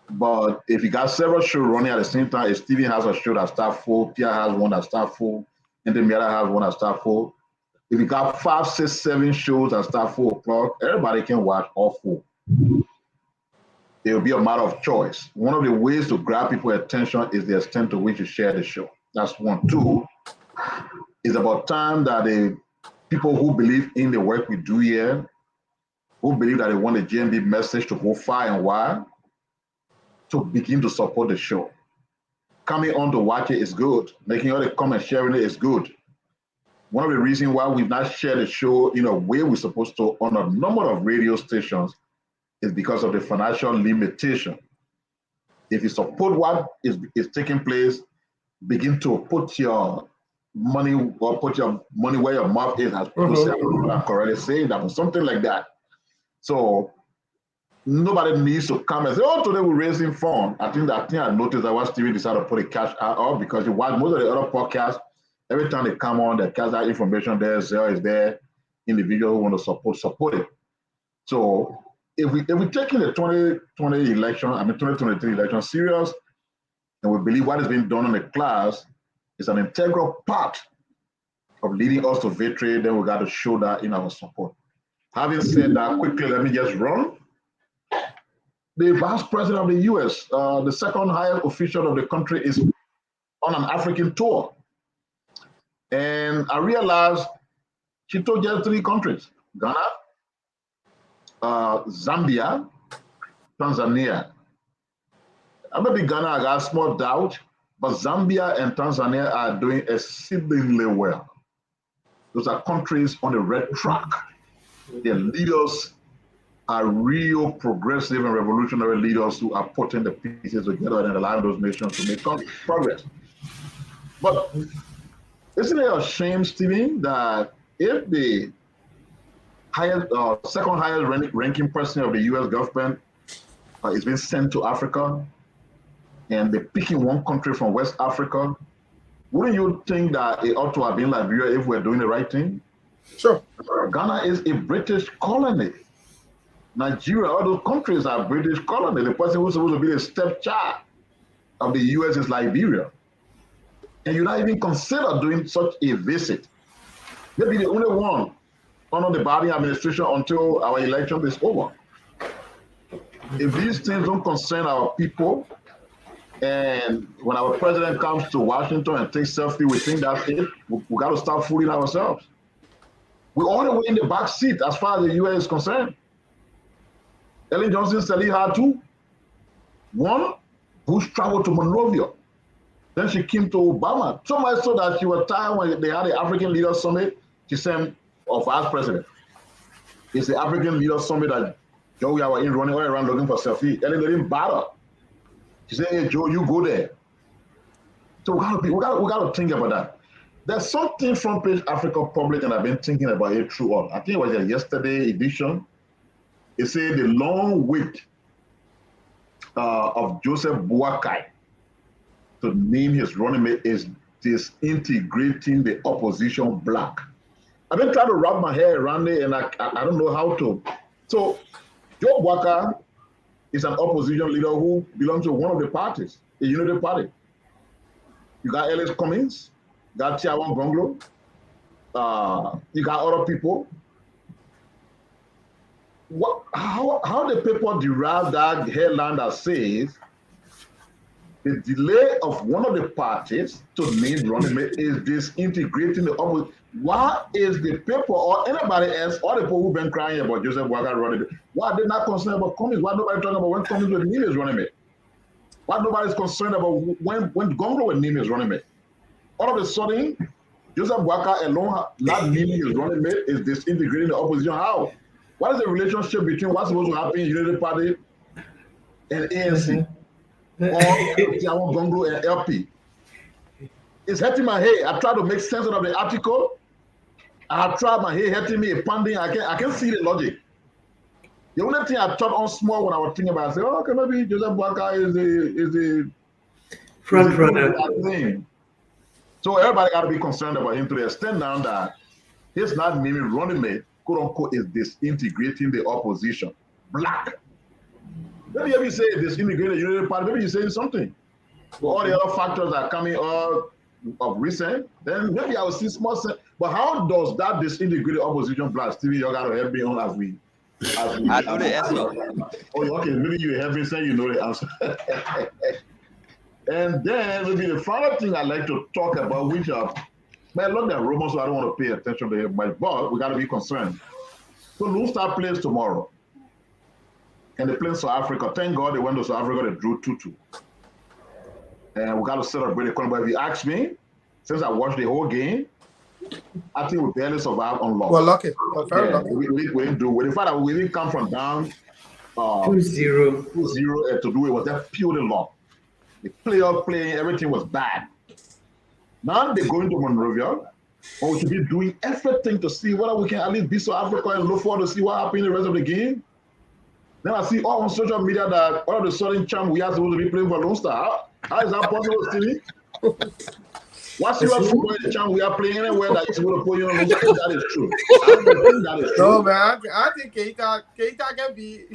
But if you got several shows running at the same time, if Steven has a show that starts full, Pierre has one that starts full, and then Miara has one that starts full. If you got 5, 6, 7 shows that start 4 o'clock, everybody can watch all 4. It will be a matter of choice. One of the ways to grab people's attention is the extent to which you share the show. That's one. 2, it's about time that the people who believe in the work we do here, who believe that they want the GMB message to go far and wide, to begin to support the show. Coming on to watch it is good. Making all the comments, sharing it is good. One of the reasons why we've not shared the show in a way we're supposed to on a number of radio stations is because of the financial limitation. If you support what is taking place, begin to put your money where your mouth is, as people say, I'm correctly saying that, or something like that. So nobody needs to come and say, oh, today we're raising funds. I think I noticed that what Steven decided to put a cash out because you watch most of the other podcasts, every time they come on, they cast that information there, Zelle is there, individuals who want to support it. So if we're taking the 2023 election serious, and we believe what is being done in the class is an integral part of leading us to victory, then we got to show that in our support. Having said that, quickly, let me just run. The vice president of the US, the second highest official of the country, is on an African tour. And I realized she took just 3 countries, Ghana, Zambia, Tanzania. I maybe Ghana, I got a small doubt, but Zambia and Tanzania are doing exceedingly well. Those are countries on the right track. Their leaders are real progressive and revolutionary leaders who are putting the pieces together and allowing those nations to make progress. But isn't it a shame, Steven, that if the second highest ranking person of the US government is being sent to Africa and they're picking one country from West Africa, wouldn't you think that it ought to have been Liberia if we're doing the right thing? Sure. Ghana is a British colony. Nigeria, all those countries are British colony. The person who's supposed to be the stepchild of the US is Liberia. And you're not even consider doing such a visit. Maybe the only one under the Biden administration until our election is over. If these things don't concern our people, and when our president comes to Washington and takes selfie, we think that's it. We got to start fooling ourselves. We're all the way in the back seat as far as the US is concerned. Ellen Johnson said he had 2. 1, Bush traveled to Monrovia. Then she came to Obama. So much so that she was tired when they had the African Leaders Summit. She sent of vice president. It's the African Leaders Summit that Joe were in running all around looking for selfie. And they didn't bother. She said, "Hey Joe, you go there." So we gotta think about that. There's something Front Page Africa Public, and I've been thinking about it throughout. I think it was a yesterday edition. It said the long wait of Joseph Boakai to name his running mate is disintegrating the opposition bloc. I've been trying to wrap my head around it, and I don't know how to. So Joe Boakai is an opposition leader who belongs to one of the parties, the Unity Party. You got Ellis Cummings, you got Tiawan Gonglo, you got other people. How the paper derive that headline that says the delay of one of the parties to name running mate is disintegrating the opposition? Why is the paper or anybody else, or the people who've been crying about Joseph Boakai running mate, why are they not concerned about Cummings? Why nobody talking about when Cummings will name his running mate? Why nobody's concerned about when Gonglo will name his running mate? All of a sudden, Joseph Boakai alone not naming his running mate is disintegrating the opposition. How? What is the relationship between what's supposed to happen in Unity Party and ANC? Or Tiawan Gonglo and LP? It's hurting my head. I try to make sense of the article. I tried my head hurting me, pounding. I can see the logic. The only thing I thought on small when I was thinking about it, I said, oh, okay, maybe Joseph Boakai is the front runner. So everybody got to be concerned about him to the extent now that his not naming running mate, quote unquote, is disintegrating the opposition. Black. Maybe if you say disintegrating the Unity Party, maybe you're saying something. But all the other factors that are coming up of recent, then maybe I will see small sense. But how does that disintegrate the opposition black? Stevie, you got to help me on as we I know the answer. Oh, okay, maybe you have been saying you know the answer. And then maybe the final thing I'd like to talk about, which are, man, look at Roman, so I don't want to pay attention to him, but we got to be concerned. So Lone Star plays tomorrow. And they play South Africa. Thank God they went to South Africa, they drew 2-2. And we got to celebrate the corner. But if you ask me, since I watched the whole game, I think we barely survived on loss. Well, lucky. Well, very lucky. We didn't do it. In fact, we didn't come from down 2-0 to do it. Was that purely luck. The playoff playing, everything was bad. Now they're going to Monrovia, but we should be doing everything to see whether we can at least beat South Africa and look forward to see what happens in the rest of the game. Then I see all on social media that all of a sudden champ we are supposed to be playing for Lone Star. How is that possible, Stevie? What's your football in the champ we are playing anywhere that is going to put you on Lone Star? That is true. I don't think that is true. No, man. I think Keita can be.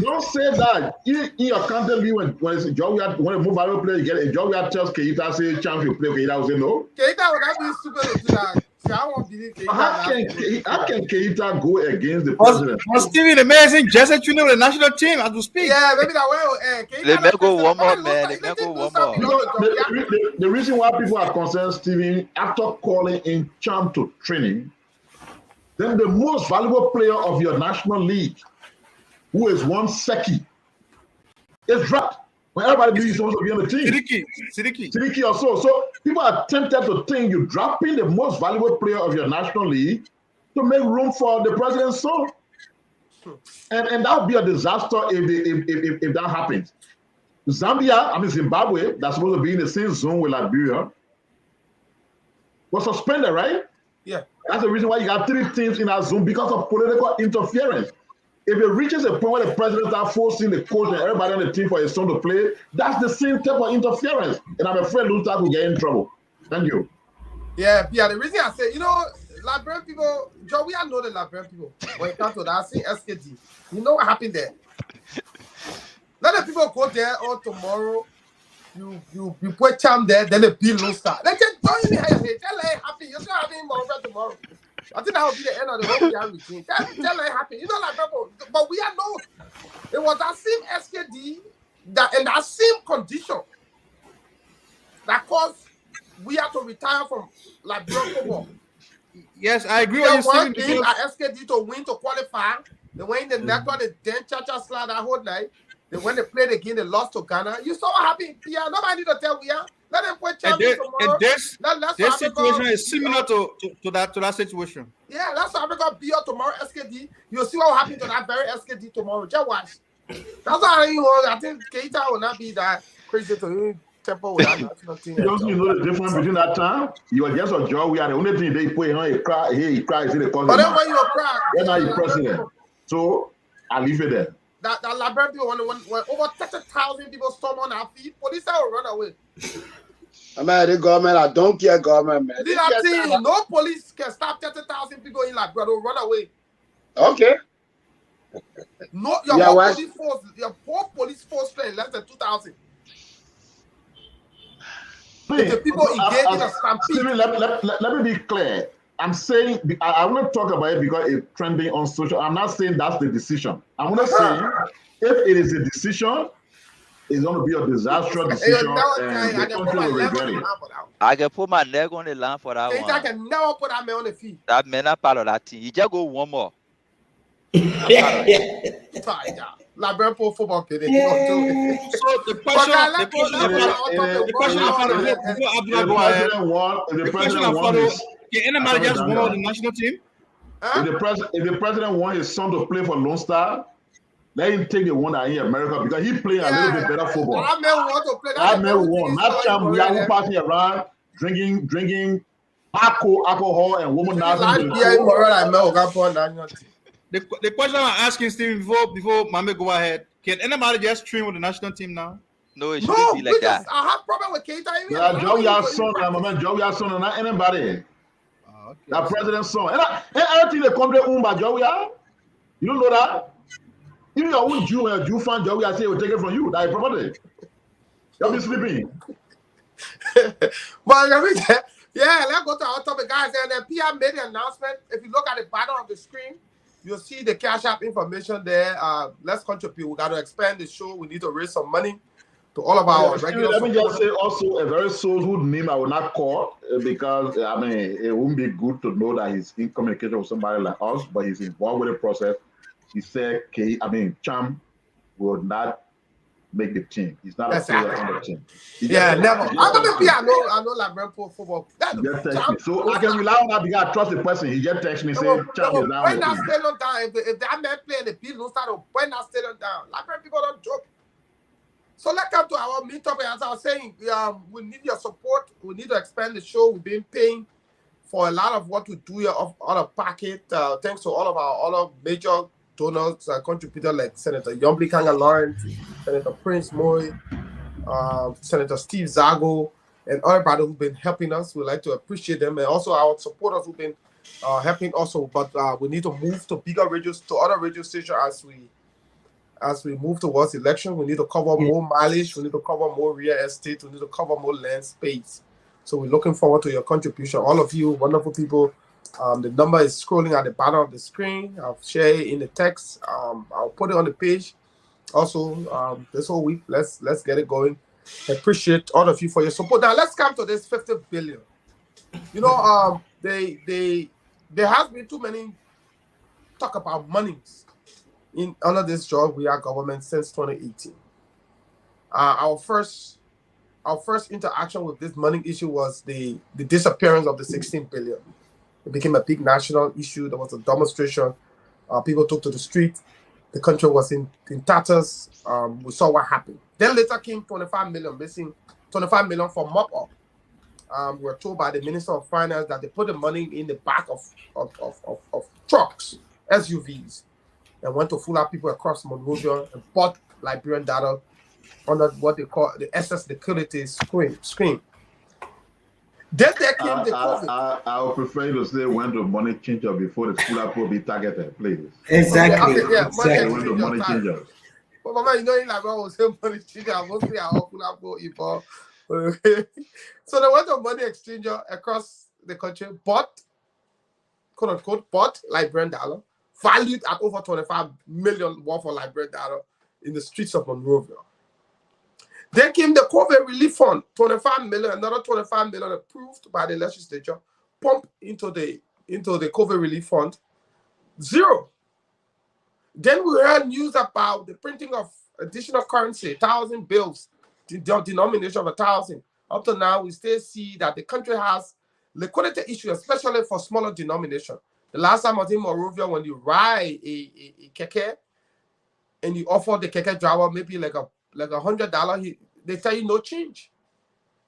Don't say that. In your country league, when it's a job when a move out of play, you get a job that tells Keita say champ you play, Keita will say no. Keita would not be stupid to do that. I won't believe Keita. How can Keita go against the president? Was Stevie the amazing Jesse Junior with the national team as we speak? Yeah, maybe that way. Let me go one more, man. Let me go one more. The reason why people are concerned, Stevie, after calling in champ to training, then the most valuable player of your national league, who is one Seki, is dropped. When everybody knew he's supposed to be on the team. Sidiki or so. So people are tempted to think you're dropping the most valuable player of your national league to make room for the president's son. And that would be a disaster if that happens. Zimbabwe, that's supposed to be in the same zone with Liberia, was suspended, right? Yeah. That's the reason why you got 3 teams in that zone because of political interference. If it reaches a point where the president starts forcing the coach and everybody on the team for his son to play, that's the same type of interference. And I'm afraid Lone Star will get in trouble. Thank you. Yeah, the reason I say, Liberian people, Joe, we all know the Liberian people. When it comes to that, I see SKD. You know what happened there? Let the people go there or tomorrow. You put Cham there, then they beat Lone Star. They just don't even have it. Tell her happy. You're still having Monrovia tomorrow. I think that will be the end of the whole year routine. Tell her happy. Like people, but we are know it was that same SKD that same condition that caused we have to retire from Liberian football. Yes, I agree with you. One game at SKD to win to qualify. They went in the next one, they then cha-cha slide that whole night. when they played the game, they lost to Ghana. You saw what happened in PR. Nobody need to tell we are. Let them play And, champions this, tomorrow. and this, Let's this South situation Africa is similar to that situation. Yeah, let's South Africa be out tomorrow, SKD. You'll see what will happen to that very SKD tomorrow. Just watch. That's why I think Keita will not be that crazy to tempo with that national team. You know the difference between that time? You are just a job. We are the only thing they put in. He cries. He cries. He calls. But then when you cry, then now you're president. So I leave it there. That Librarian people, when over 30,000 people storm on our feet, police will run away. I mean, the government, I don't care government, man. No police can stop 30,000 people in Liberia. They'll run away. Okay. No, your whole police force strength less than 2,000. Please, the people engage in a stampede. Steven, let me be clear. I'm saying I want to talk about it because it's trending on social. I'm not saying that's the decision. I'm going to say if it is a decision, it's going to be a disastrous decision, and the country will regret it. I can put my leg on the line for that one. I can never put that man on the feet. That man not part of that team. He just go one more. Librarian football kid. So the question can anybody just won the national team? If the president wants his son to play for Lone Star, let him take the one that in America because he playing a little bit better football. That man want to play. That man won. Not Cham who passing around drinking alcohol and womanizing. The question I'm asking, Steve, before Mame go ahead, can anybody just train with the national team now? No, it shouldn't be like that. I have problem with Keita. Joe Yason, and not anybody. Okay. That president's son. And everything they come to by Joe Ya. You don't know that? Even your own Jew and Jew fan Joe Ya say will take it from you. That is property. You'll be sleeping. But let's go to our topic, guys. And the PR made the announcement. If you look at the bottom of the screen, you'll see the Cash App information there. Let's contribute. We got to expand the show. We need to raise some money to all of our regular. Let me just say also a very soulful name I will not call because I mean it wouldn't be good to know that he's in communication with somebody like us, but he's involved with the process. He said Cham will not make the team. He's not a player on the team. Never. I know Librarian football. So I can rely on that because I trust the person. He just text me saying Cham is now. When that stadium down, if that man play in the field, don't start to when that stadium down. Librarian people don't joke. So let's come to our main topic. As I was saying, we need your support. We need to expand the show. We've been paying for a lot of what we do here out of pocket. Thanks to all of our other major donors and contributors like Senator Yombli Kanga Lawrence, Senator Prince Moy, Senator Steve Zago, and everybody who've been helping us. We'd like to appreciate them, and also our supporters who've been helping also. But we need to move to bigger radios, to other radio stations as we move towards election. We need to cover more mileage. We need to cover more real estate. We need to cover more land space. So we're looking forward to your contribution. All of you wonderful people. The number is scrolling at the bottom of the screen. I'll share it in the text. I'll put it on the page. Also, this whole week, let's get it going. I appreciate all of you for your support. Now let's come to this 50 billion. You know, there has been too many talk about monies under this job we are government since 2018. Our first interaction with this money issue was the disappearance of the 16 billion. It became a big national issue. There was a demonstration. People took to the street. The country was in tatters. We saw what happened. Then later came 25 million missing, 25 million for mop up. We were told by the Minister of Finance that they put the money in the back of trucks, SUVs, and went to fool out people across Monrovia and bought Liberian data under what they call the SS liquidity scheme. Then there came the COVID. I would prefer you to say when the money changer before the school will be targeted, please. Exactly. When the money changer. But Mama, you know, in Liberia, we say money changer. Mostly our school people. So they went to money exchanger across the country, bought, quote unquote, bought Liberian dollar, valued at over 25 million worth of Liberian dollar in the streets of Monrovia. Then came the COVID relief fund, 25 million, another 25 million approved by the legislature, pumped into the COVID relief fund, zero. Then we heard news about the printing of additional currency, 1,000 bills, the denomination of 1,000. Up to now, we still see that the country has liquidity issues, especially for smaller denomination. The last time I was in Monrovia, when you ride a keke and you offer the keke driver maybe like $100, they tell you no change.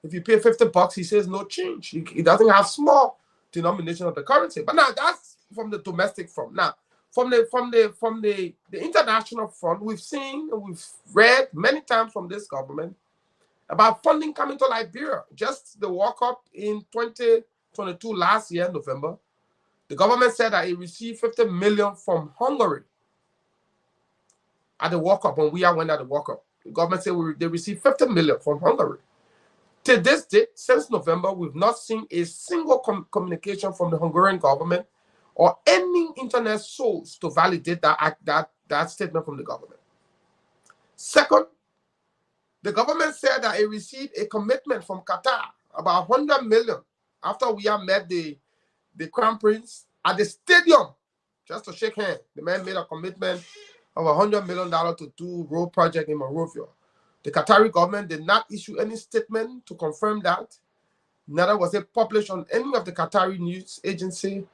If you pay $50, he says no change. He doesn't have small denomination of the currency. But now that's from the domestic front. Now, from the international front, we've seen and we've read many times from this government about funding coming to Liberia. Just the walk-up in 2022 last year, November, the government said that it received 50 million from Hungary at the walk-up, when we went at the walk-up. The government said they received 50 million from Hungary. To this date, since November, we've not seen a single communication from the Hungarian government or any internet source to validate that statement from the government. Second, the government said that it received a commitment from Qatar, about 100 million, after we have met the Crown Prince at the stadium, just to shake hands. The man made a commitment of $100 million to do road project in Monrovia. The Qatari government did not issue any statement to confirm that. Neither was it published on any of the Qatari news agency.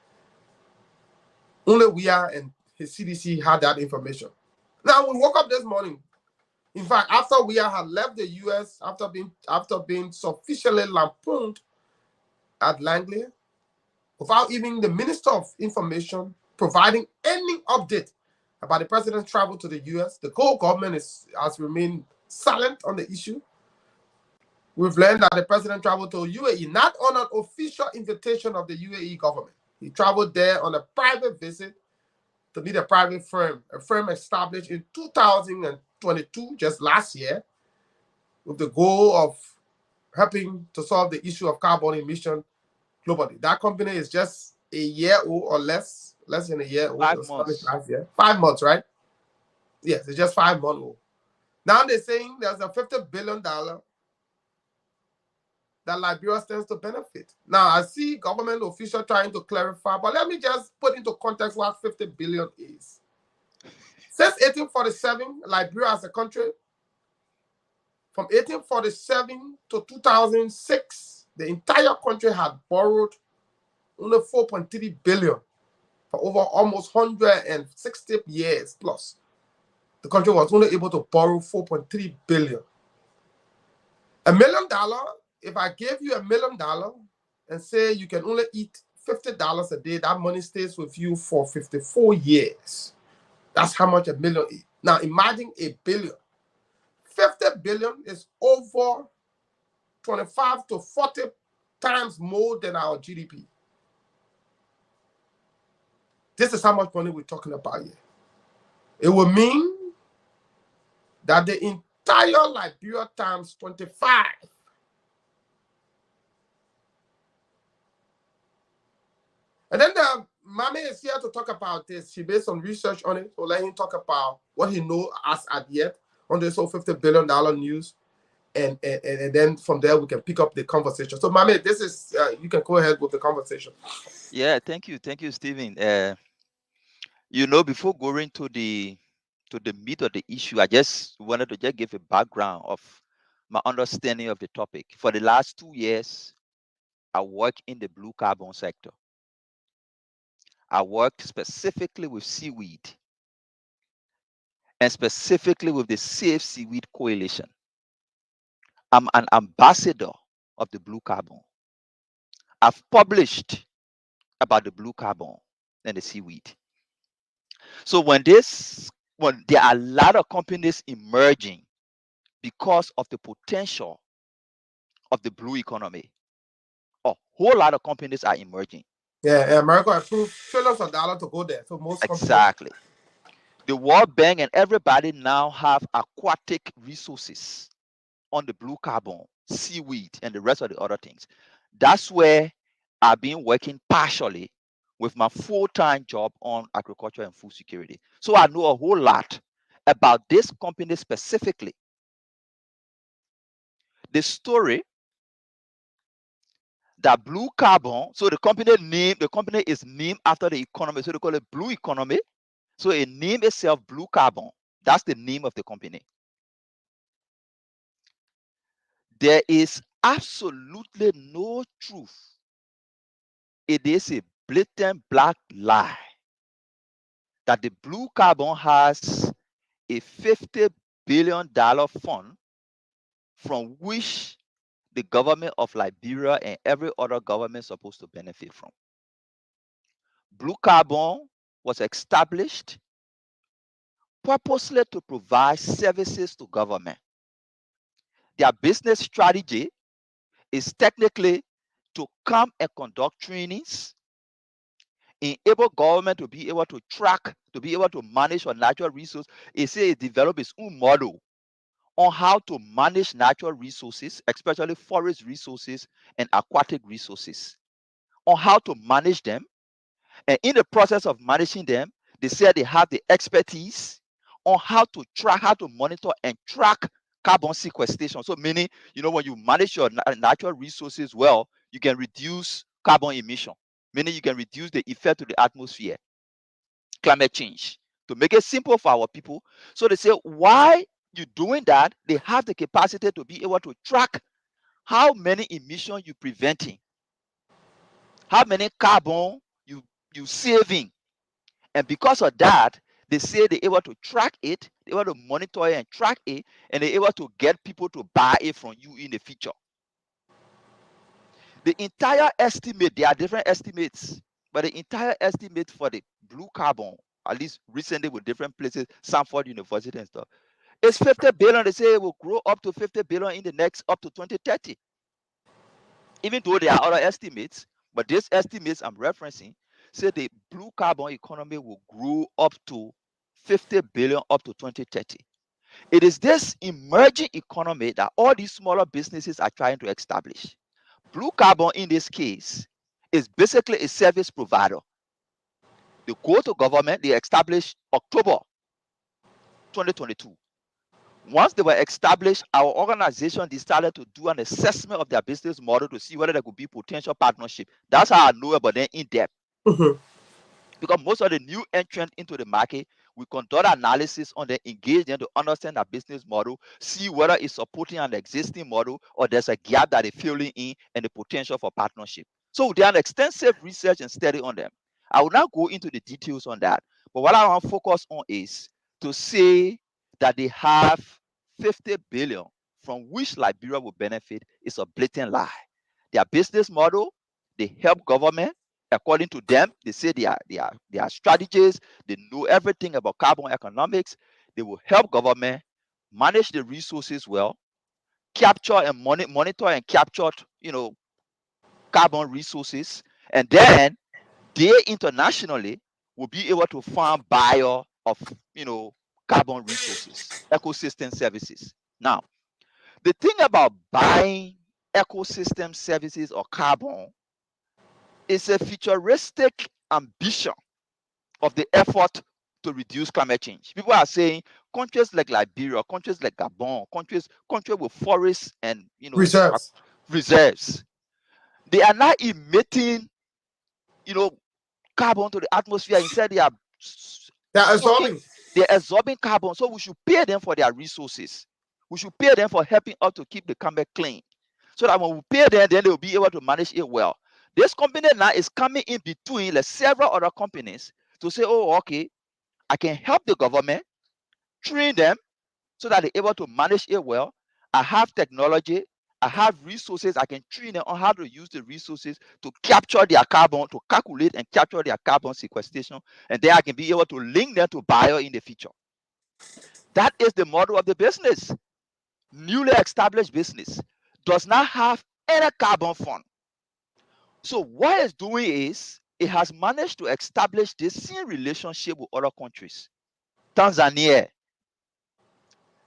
Only WIA and his CDC had that information. Now, we woke up this morning. In fact, after WIA had left the U.S., after being sufficiently lampooned at Langley, without even the Minister of Information providing any update about the president's travel to the U.S., the whole government has remained silent on the issue. We've learned that the president traveled to UAE, not on an official invitation of the UAE government. He traveled there on a private visit to meet a private firm, a firm established in 2022, just last year, with the goal of helping to solve the issue of carbon emission globally. That company is just a year old or less than a year old. 5 months. 5 months, right? Yes, it's just 5 months old. Now they're saying there's a $50 billion that Liberia stands to benefit. Now, I see government officials trying to clarify, but let me just put into context what 50 billion is. Since 1847, Liberia as a country, from 1847 to 2006, the entire country had borrowed only 4.3 billion for over almost 160 years plus. The country was only able to borrow 4.3 billion. $1 million, if I gave you $1 million and say you can only eat $50 a day, that money stays with you for 54 years. That's how much $1 million is. Now imagine $1 billion. 50 billion is over 25 to 40 times more than our GDP. This is how much money we're talking about here. It will mean that the entire Liberia times 25 and then the Mame is here to talk about this. She made some research on it, so let him talk about what he knows as at yet on this whole $50 billion news, and then from there we can pick up the conversation. So Mame, this is you can go ahead with the conversation. Yeah, thank you, Stephen. Before going to the meat of the issue, I just wanted to just give a background of my understanding of the topic. For the last 2 years, I work in the blue carbon sector. I worked specifically with seaweed and specifically with the Safe Seaweed Coalition. I'm an ambassador of the blue carbon. I've published about the blue carbon and the seaweed. So when there are a lot of companies emerging because of the potential of the blue economy, a whole lot of companies are emerging. Yeah, America approved trillions of dollars to go there. So most exactly. The World Bank and everybody now have aquatic resources on the blue carbon, seaweed, and the rest of the other things. That's where I've been working partially with my full-time job on agriculture and food security. So I know a whole lot about this company specifically. The story that blue carbon, so the company is named after the economy, so they call it blue economy. So it named itself Blue Carbon. That's the name of the company. There is absolutely no truth. It is a blatant black lie that the Blue Carbon has a $50 billion fund from which the government of Liberia and every other government is supposed to benefit from. Blue Carbon was established purposely to provide services to government. Their business strategy is technically to come and conduct trainings, enable government to be able to track, to be able to manage our natural resources. It says it developed its own model on how to manage natural resources, especially forest resources and aquatic resources, on how to manage them. And in the process of managing them, they said they have the expertise on how to track, how to monitor and track carbon sequestration. So meaning, when you manage your natural resources well, you can reduce carbon emission, meaning you can reduce the effect to the atmosphere, climate change. To make it simple for our people. So they say, why you doing that? They have the capacity to be able to track how many emissions you preventing, how many carbon you saving. And because of that, they say they're able to track it, they're able to monitor it and track it, and they're able to get people to buy it from you in the future. The entire estimate, there are different estimates, but the entire estimate for the Blue Carbon, at least recently with different places, Stanford University and stuff, is 50 billion. They say it will grow up to 50 billion in the next up to 2030. Even though there are other estimates, but these estimates I'm referencing say the Blue Carbon economy will grow up to 50 billion up to 2030. It is this emerging economy that all these smaller businesses are trying to establish. Blue Carbon in this case is basically a service provider. They go to government, they established October 2022. Once they were established, our organization decided to do an assessment of their business model to see whether there could be potential partnership. That's how I know about them in depth. Because most of the new entrants into the market, we conduct analysis on them, engage them to understand their business model, see whether it's supporting an existing model or there's a gap that they're filling in and the potential for partnership. So there are extensive research and study on them. I will not go into the details on that. But what I want to focus on is to say that they have 50 billion from which Liberia will benefit is a blatant lie. Their business model, they help government. According to them, they say they are strategists, they know everything about carbon economics. They will help government manage the resources well, capture and monitor and capture, carbon resources, and then they internationally will be able to find buyer of, carbon resources, ecosystem services. Now, the thing about buying ecosystem services or carbon is a futuristic ambition of the effort to reduce climate change. People are saying countries like Liberia, countries like Gabon, countries with forests and reserves, they are not emitting, carbon to the atmosphere. Instead, they're absorbing carbon. So we should pay them for their resources. We should pay them for helping us to keep the climate clean. So that when we pay them, then they'll be able to manage it well. This company now is coming in between several other companies to say, oh, okay, I can help the government, train them so that they're able to manage it well. I have technology, I have resources, I can train them on how to use the resources to capture their carbon, to calculate and capture their carbon sequestration, and then I can be able to link them to buyer in the future. That is the model of the business. Newly established business does not have any carbon fund. So what it's doing is it has managed to establish this same relationship with other countries. Tanzania.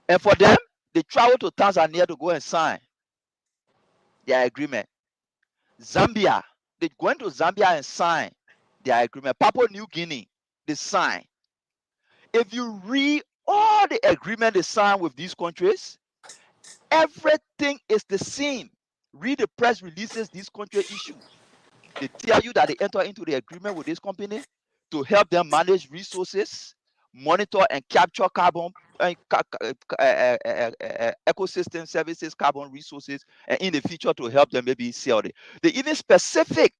And for them, they travel to Tanzania to go and sign their agreement. Zambia, they go into Zambia and sign their agreement. Papua New Guinea, they sign. If you read all the agreement they sign with these countries, everything is the same. Read the press releases these countries issue. They tell you that they enter into the agreement with this company to help them manage resources, monitor and capture carbon ecosystem services, carbon resources, and in the future to help them maybe sell it. They even specific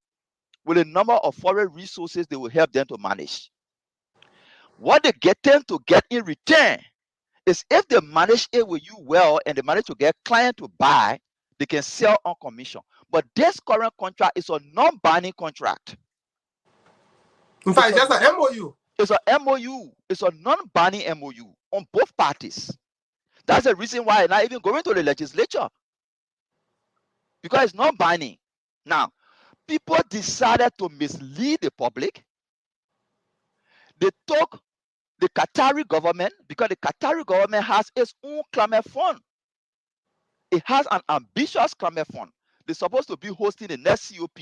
with a number of foreign resources they will help them to manage. What they get them to get in return is if they manage it with you well and they manage to get client to buy, they can sell on commission. But this current contract is a non-binding contract. In fact, it's just an MOU. It's an MOU. It's a non-binding MOU on both parties. That's the reason why it's not even going to the legislature. Because it's non-binding. Now, people decided to mislead the public. They took the Qatari government, because the Qatari government has its own climate fund. It has an ambitious climate fund. They're supposed to be hosting the next COP.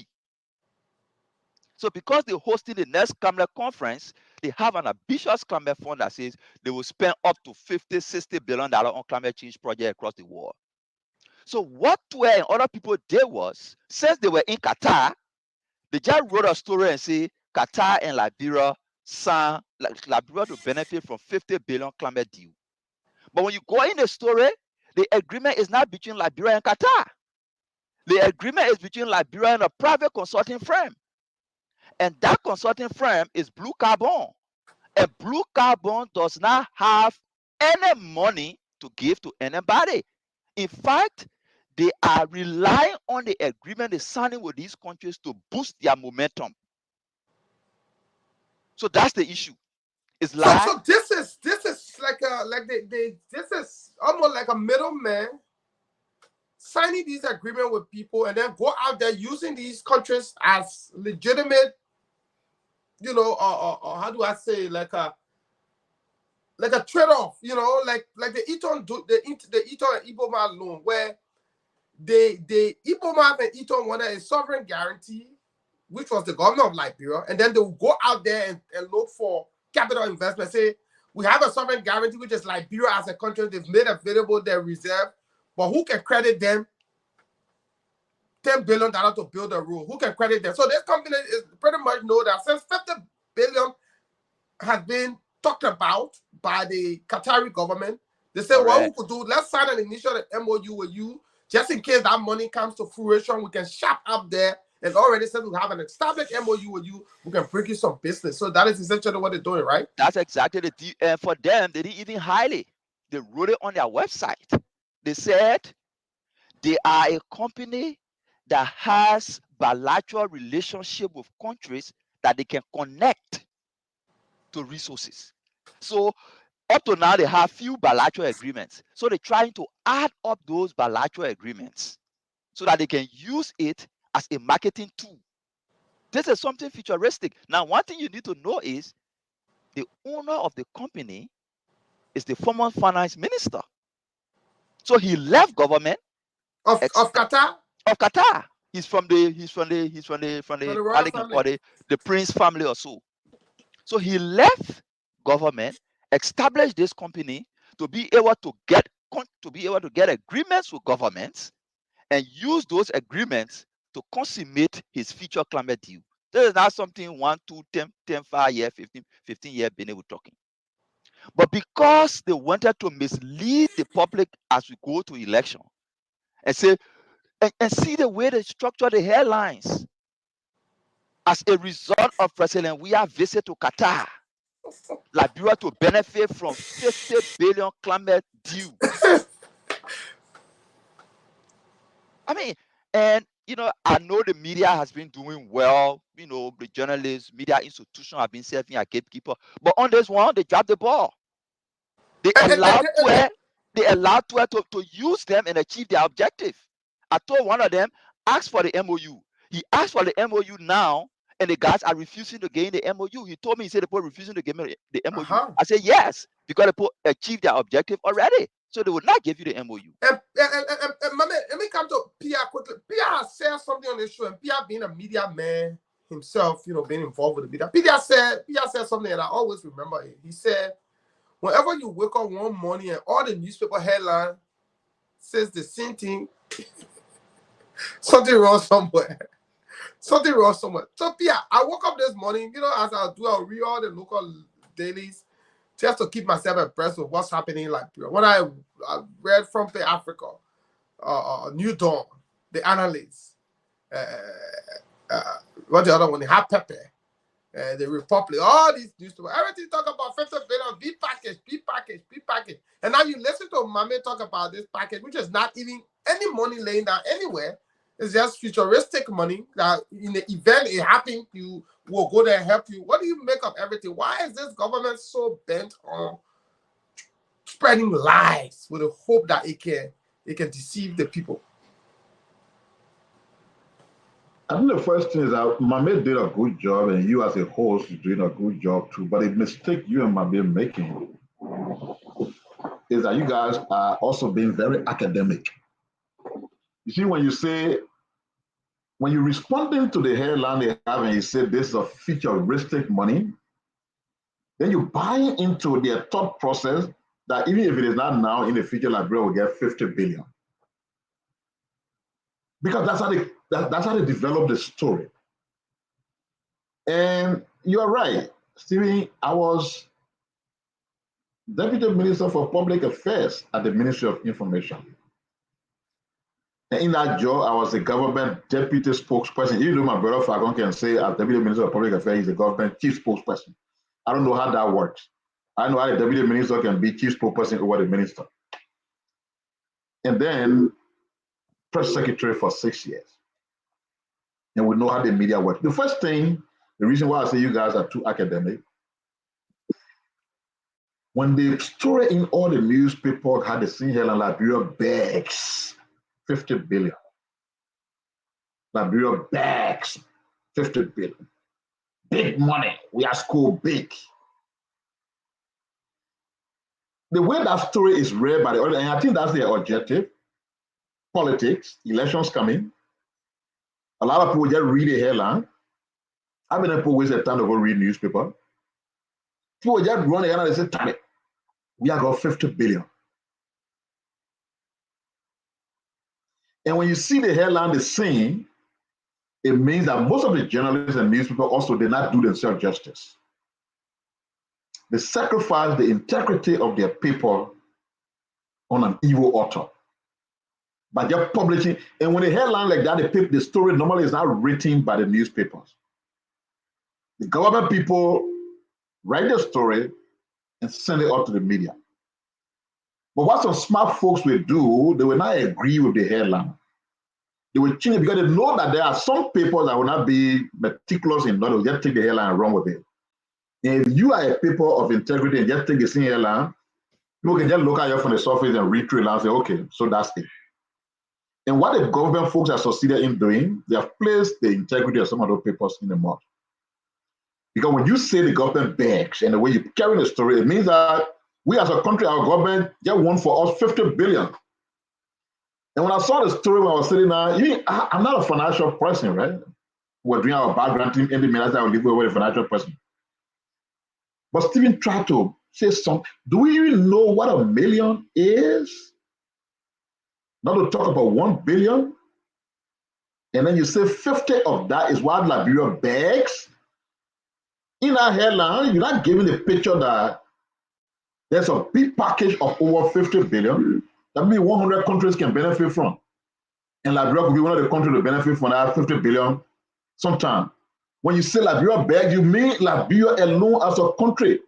So because they're hosting the next climate conference, they have an ambitious climate fund that says they will spend up to $50–60 billion on climate change projects across the world. So what Tue and other people did was, since they were in Qatar, they just wrote a story and say Qatar and Liberia signed Liberia to benefit from $50 billion climate deal. But when you go in the story, the agreement is not between Liberia and Qatar. The agreement is between Liberia and a private consulting firm. And that consulting firm is Blue Carbon. And Blue Carbon does not have any money to give to anybody. In fact, they are relying on the agreement they're signing with these countries to boost their momentum. So that's the issue. It's like So this is like this is almost like a middleman signing these agreements with people and then go out there using these countries as legitimate, you know, or how do I say, like a trade-off, you know, like the Eton and Iboma loan, where Iboma and Eton wanted a sovereign guarantee, which was the government of Liberia, and then they will go out there and look for capital investment. Say, we have a sovereign guarantee, which is Liberia as a country. They've made available their reserve, but who can credit them $10 billion to build a road? Who can credit them? So this company is pretty much know that since $50 billion has been talked about by the Qatari government, they say, well, we could do, let's sign an initial MOU with you, just in case that money comes to fruition, we can shop up there. And already said we have an established MOU with you, we can bring you some business. So that is essentially what they're doing, right? That's exactly the deal. And for them, they didn't even hide it. They wrote it on their website. They said they are a company that has bilateral relationship with countries that they can connect to resources. So up to now, they have few bilateral agreements. So they're trying to add up those bilateral agreements so that they can use it as a marketing tool. This is something futuristic. Now, one thing you need to know is the owner of the company is the former finance minister. So he left government of Qatar. Of Qatar. He's from the Prince family or so. So he left government, established this company to be able to get agreements with governments and use those agreements to consummate his future climate deal. This is not something 1, 2, 10, 5 years, 15 years been able talking. But because they wanted to mislead the public as we go to election and say, and see the way they structure the headlines. As a result of President Weah's visit to Qatar, Liberia to benefit from $50 billion climate deal. I mean, and you know, I know the media has been doing well. You know, the journalists, media institutions have been serving a gatekeeper. But on this one, they dropped the ball. They allowed to use them and achieve their objective. I told one of them, ask for the MOU. He asked for the MOU now, and the guys are refusing to get in the MOU. He told me, he said, they're refusing to give me the MOU. I said, yes, because they achieved their objective already. So they will not give you the MOU. And let me come to Pierre quickly. Pierre has said something on this show, and Pierre being a media man himself, you know, being involved with the media. Pierre said something, and I always remember it. He said, whenever you wake up one morning and all the newspaper headline says the same thing, something wrong somewhere. Something wrong somewhere. So Pierre, I woke up this morning, you know, as I'll read all the local dailies. just to keep myself abreast with what's happening in Liberia. When I read Front Page Africa, New Dawn, the analysts, what the other one, the Hot Pepper, the Republic, all these newspapers, everything talk about 50 billion, B package. And now you listen to Mame talk about this package, which is not even any money laying down anywhere. It's just futuristic money that in the event it happened, you will go there and help you. What do you make of everything? Why is this government so bent on spreading lies with the hope that it can deceive the people? I think the first thing is that Mame did a good job, and you as a host is doing a good job too. But the mistake you and Mame are making is that you guys are also being very academic. You see, when you're responding to the headline they have and you say this is a futuristic money, then you buy into their thought process that even if it is not now, in the future, Liberia will get 50 billion. Because that's how they develop the story. And you're right, Stephen, I was Deputy Minister for Public Affairs at the Ministry of Information. And in that job, I was the government deputy spokesperson. Even though my brother Fagon can say as Deputy Minister of Public Affairs, he's the government chief spokesperson. I don't know how that works. I know how the Deputy Minister can be chief spokesperson over the minister. And then press secretary for 6 years. And we know how the media works. The first thing, the reason why I say you guys are too academic, when the story in all the newspapers had the same headline, Liberia begs 50 billion. Liberia begs 50 billion. Big money. We are school big. The way that story is read by the audience, and I think that's their objective, politics, elections coming. A lot of people just read a headline. How many people waste their time to go read newspaper? People just run the headline and say, "Damn it, we have got 50 billion." And when you see the headline the same, it means that most of the journalists and newspapers also did not do themselves justice. They sacrifice the integrity of their people on an evil author by just publishing. And when a headline like that, the story normally is not written by the newspapers. The government people write the story and send it out to the media. But what some smart folks will do, they will not agree with the headline. They will change it because they know that there are some papers that will not be meticulous in that, they will just take the headline and run with it. And if you are a paper of integrity and just take the same headline, people can just look at you from the surface and read through it and say, okay, so that's it. And what the government folks have succeeded in doing, they have placed the integrity of some of those papers in the mud. Because when you say the government begs and the way you carry the story, it means that we as a country, our government, just want for us 50 billion. And when I saw the story when I was sitting there, I'm not a financial person, right? We're doing our background team in the minutes I will leave away a financial person. But Stephen tried to say something. Do we even know what a million is? Not to talk about 1 billion. And then you say 50 of that is what Liberia begs. In that headline, you're not giving the picture that there's a big package of over 50 billion that maybe 100 countries can benefit from. And Liberia could be one of the countries to benefit from that 50 billion sometime. When you say Liberia begs, you mean Liberia alone as a country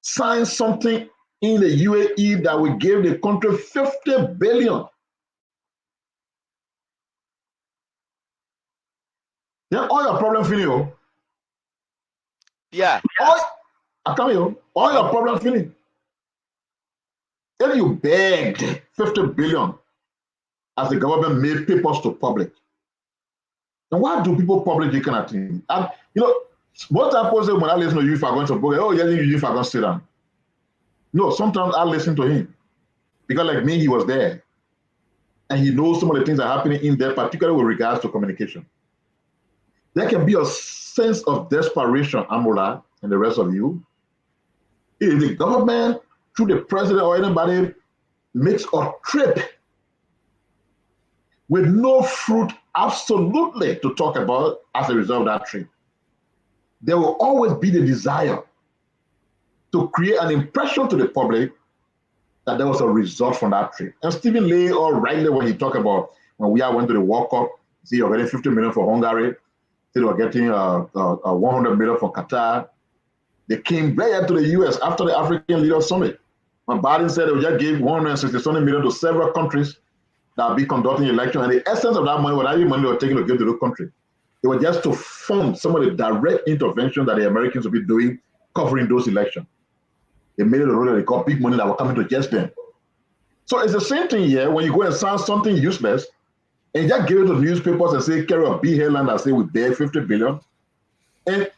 sign something in the UAE that will give the country 50 billion. Yeah, all your problems finish. Yeah. All your problems finish. If you begged 50 billion as the government made papers to public, then why do people publish this kind of thing? And most times when I listen to you, if I'm going to book, oh, yes, you if I'm going to sit down. No, sometimes I listen to him because, like me, he was there, and he knows some of the things that are happening in there, particularly with regards to communication. There can be a sense of desperation, Amola, and the rest of you. If the government, through the president or anybody, makes a trip with no fruit absolutely to talk about as a result of that trip, there will always be the desire to create an impression to the public that there was a result from that trip. And Stephen Lay, or rightly, when he talked about when we went to the World Cup, see, you're getting 50 million for Hungary, they were getting 100 million for Qatar. They came back to the US after the African Leaders Summit. When Biden said they just gave 160 million to several countries that will be conducting election, and the essence of that money was not even money they were taking to give to the country. It was just to fund some of the direct intervention that the Americans will be doing covering those elections. They made it a rule that they got big money that were coming to just them. So it's the same thing here when you go and sign something useless and you just give it to newspapers and say, carry a big headline and say we beg 50 billion. And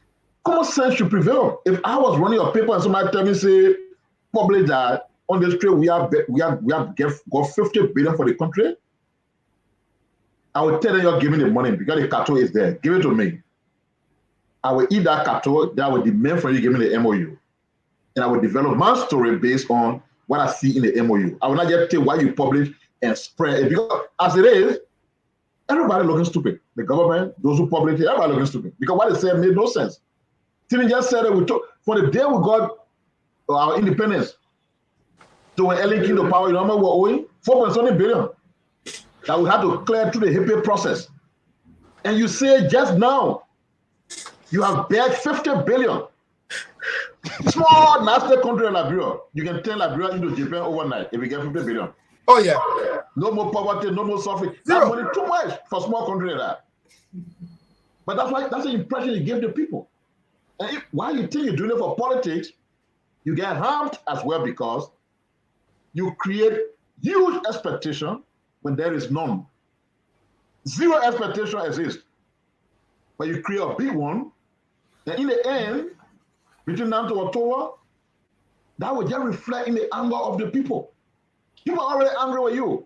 common sense should prevail. If I was running a paper and somebody tell me, say, publish that on the street we have got 50 billion for the country, I will tell them you're giving the money because the cattle is there. Give it to me. I will eat that cattle, that will demand from you giving the MOU. And I will develop my story based on what I see in the MOU. I will not just take what you publish and spread it. Because as it is, everybody looking stupid. The government, those who publish it, everybody looking stupid. Because what they said made no sense. Timmy just said that we took, for the day we got our independence, to when Ellen came to power, you know how much we're owing? 4.7 billion. That we had to clear through the HIPAA process. And you say just now, you have bagged 50 billion. Small, nasty country like Liberia, you can turn Liberia into Japan overnight if you get 50 billion. Oh, yeah. No more poverty, no more suffering. Zero. That money too much for small country like that. But that's the impression you give the people. And while you think you're doing it for politics, you get harmed as well because you create huge expectation when there is none. Zero expectation exists. But you create a big one, and in the end, between now to October, that will just reflect in the anger of the people. People are already angry with you.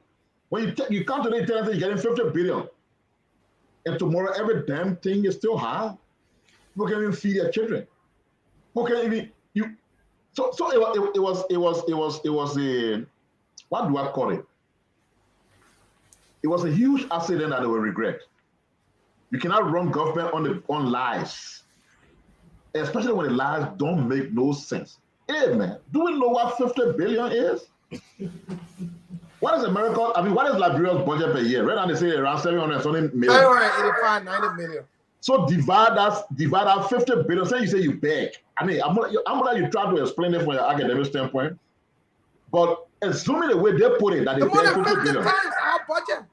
When you come to the internet and you're getting 50 billion, and tomorrow every damn thing is still high. People can't even feed their children. People can't even So it was a, what do I call it? It was a huge accident that they will regret. You cannot run government on lies, especially when the lies don't make no sense. Hey man, do we know what 50 billion is? What is America? I mean, what is Liberia's budget per year? Right now they say around 700 something million. 785, 90 million. So divide that 50 billion. Say you say you beg. I mean, I'm gonna you try to explain it from your academic standpoint, but assuming the way they put it, that they beg 50 billion. Times our budget.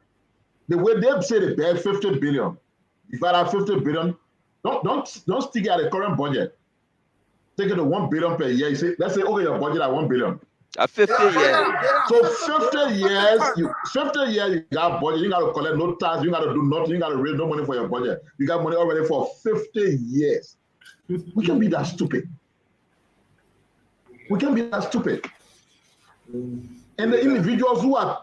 The way they say they beg 50 billion, divide that 50 billion. Don't stick it at the current budget. Take it to 1 billion per year. You say, let's say, okay, your budget at 1 billion. 50 years. So 50 years, you got budget. You got to collect no tax. You got to do nothing. You got to raise no money for your budget. You got money already for 50 years. We can be that stupid. We can be that stupid. And the individuals who are,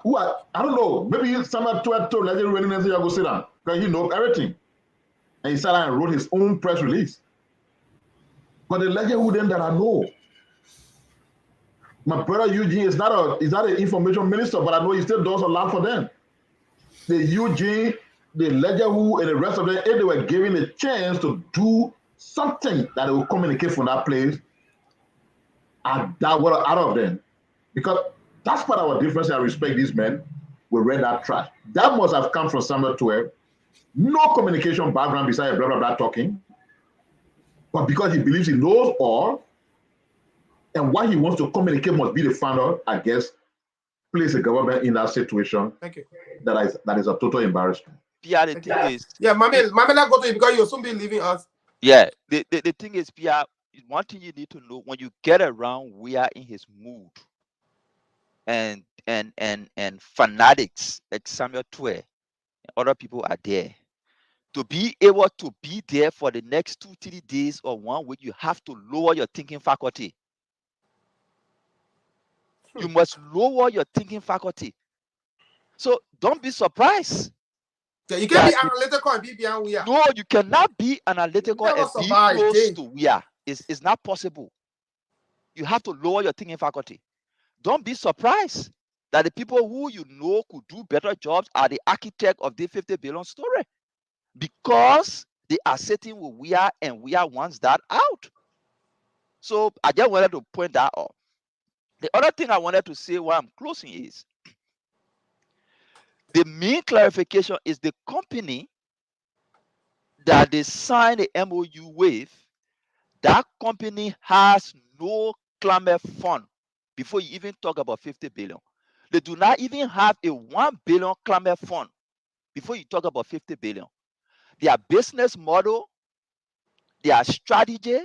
I don't know, maybe someone told Legend Williams and say, go sit down because he knows everything. And he sat down and wrote his own press release. But the Legend Williams that I know, my brother Eugene is not an information minister, but I know he still does a lot for them. The Eugene, the Legend Who, and the rest of them, if they were given a chance to do something that they will communicate from that place, that were out of them. Because that's part of our difference. I respect these men. We read that trash. That must have come from somewhere 12. No communication background besides blah, blah, blah talking. But because he believes he knows all, and what he wants to communicate must be the founder, I guess, place the government in that situation. Thank you. That is a total embarrassment. Yeah, the thing is. Yeah, Mami, not go to it because you'll soon be leaving us. Yeah, the thing is, Pierre, one thing you need to know when you get around, we are in his mood. And fanatics like Samuel Twe and other people are there. To be able to be there for the next 2-3 days or 1 week, you have to lower your thinking faculty. You must lower your thinking faculty. So don't be surprised. Yeah, you can't be analytical and be beyond we are. No, you cannot be analytical and be close to we are. It's not possible. You have to lower your thinking faculty. Don't be surprised that the people who you know could do better jobs are the architect of the 50 billion story. Because they are sitting with we are and we are wants that out. So I just wanted to point that out. The other thing I wanted to say while I'm closing is the main clarification is the company that they signed the MOU with, that company has no climate fund before you even talk about 50 billion. They do not even have a 1 billion climate fund before you talk about 50 billion. Their business model, their strategy,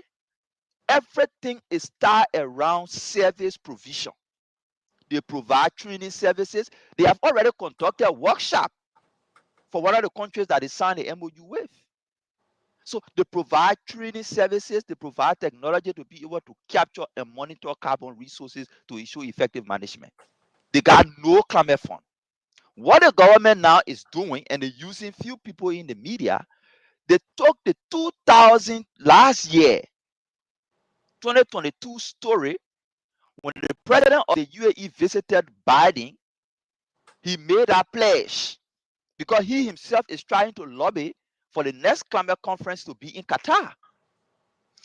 everything is tied around service provision. They provide training services. They have already conducted a workshop for one of the countries that they signed the MOU with. So they provide training services, they provide technology to be able to capture and monitor carbon resources to ensure effective management. They got no climate fund. What the government now is doing, and they're using few people in the media, they took the 2000 last year, 2022 story, when the president of the UAE visited Biden, he made a pledge because he himself is trying to lobby for the next climate conference to be in Qatar.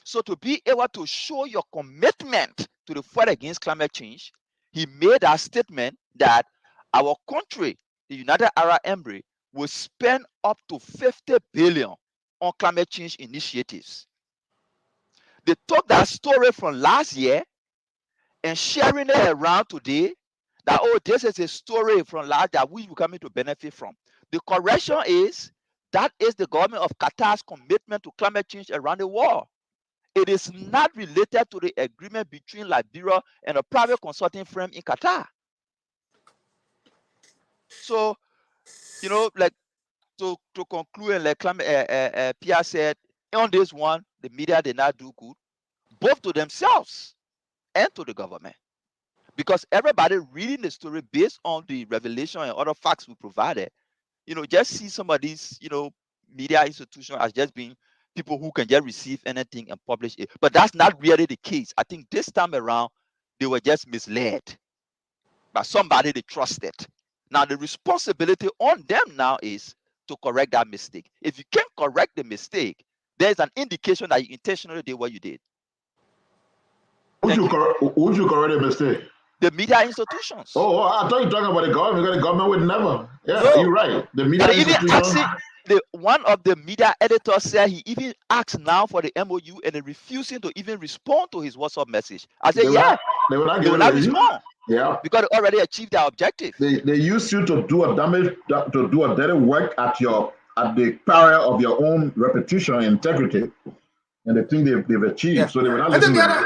So to be able to show your commitment to the fight against climate change, he made a statement that our country, the United Arab Emirates, will spend up to 50 billion on climate change initiatives. They took that story from last year and sharing it around today that, oh, this is a story from last that we will come to benefit from. The correction is that is the government of Qatar's commitment to climate change around the world. It is not related to the agreement between Liberia and a private consulting firm in Qatar. So, you know, like to conclude, and like Pierre said, on this one, the media did not do good, both to themselves and to the government. Because everybody reading the story based on the revelation and other facts we provided, you know, just see some of these, you know, media institutions as just being people who can just receive anything and publish it. But that's not really the case. I think this time around, they were just misled by somebody they trusted. Now, the responsibility on them now is to correct that mistake. If you can't correct the mistake, there's an indication that you intentionally did what you did. Who should correct a mistake? The media institutions. Oh, I thought you were talking about the government, because the government would never. Yeah, No. you're right. The media But even institutions. one of the media editors said he even asked now for the MOU and they refusing to even respond to his WhatsApp message. I said, They will not they will not respond Yeah. because they already achieved their objective. They use you to do a dirty work at the peril of your own reputation and integrity, and they think they've achieved. Yeah. So they will not I think listen.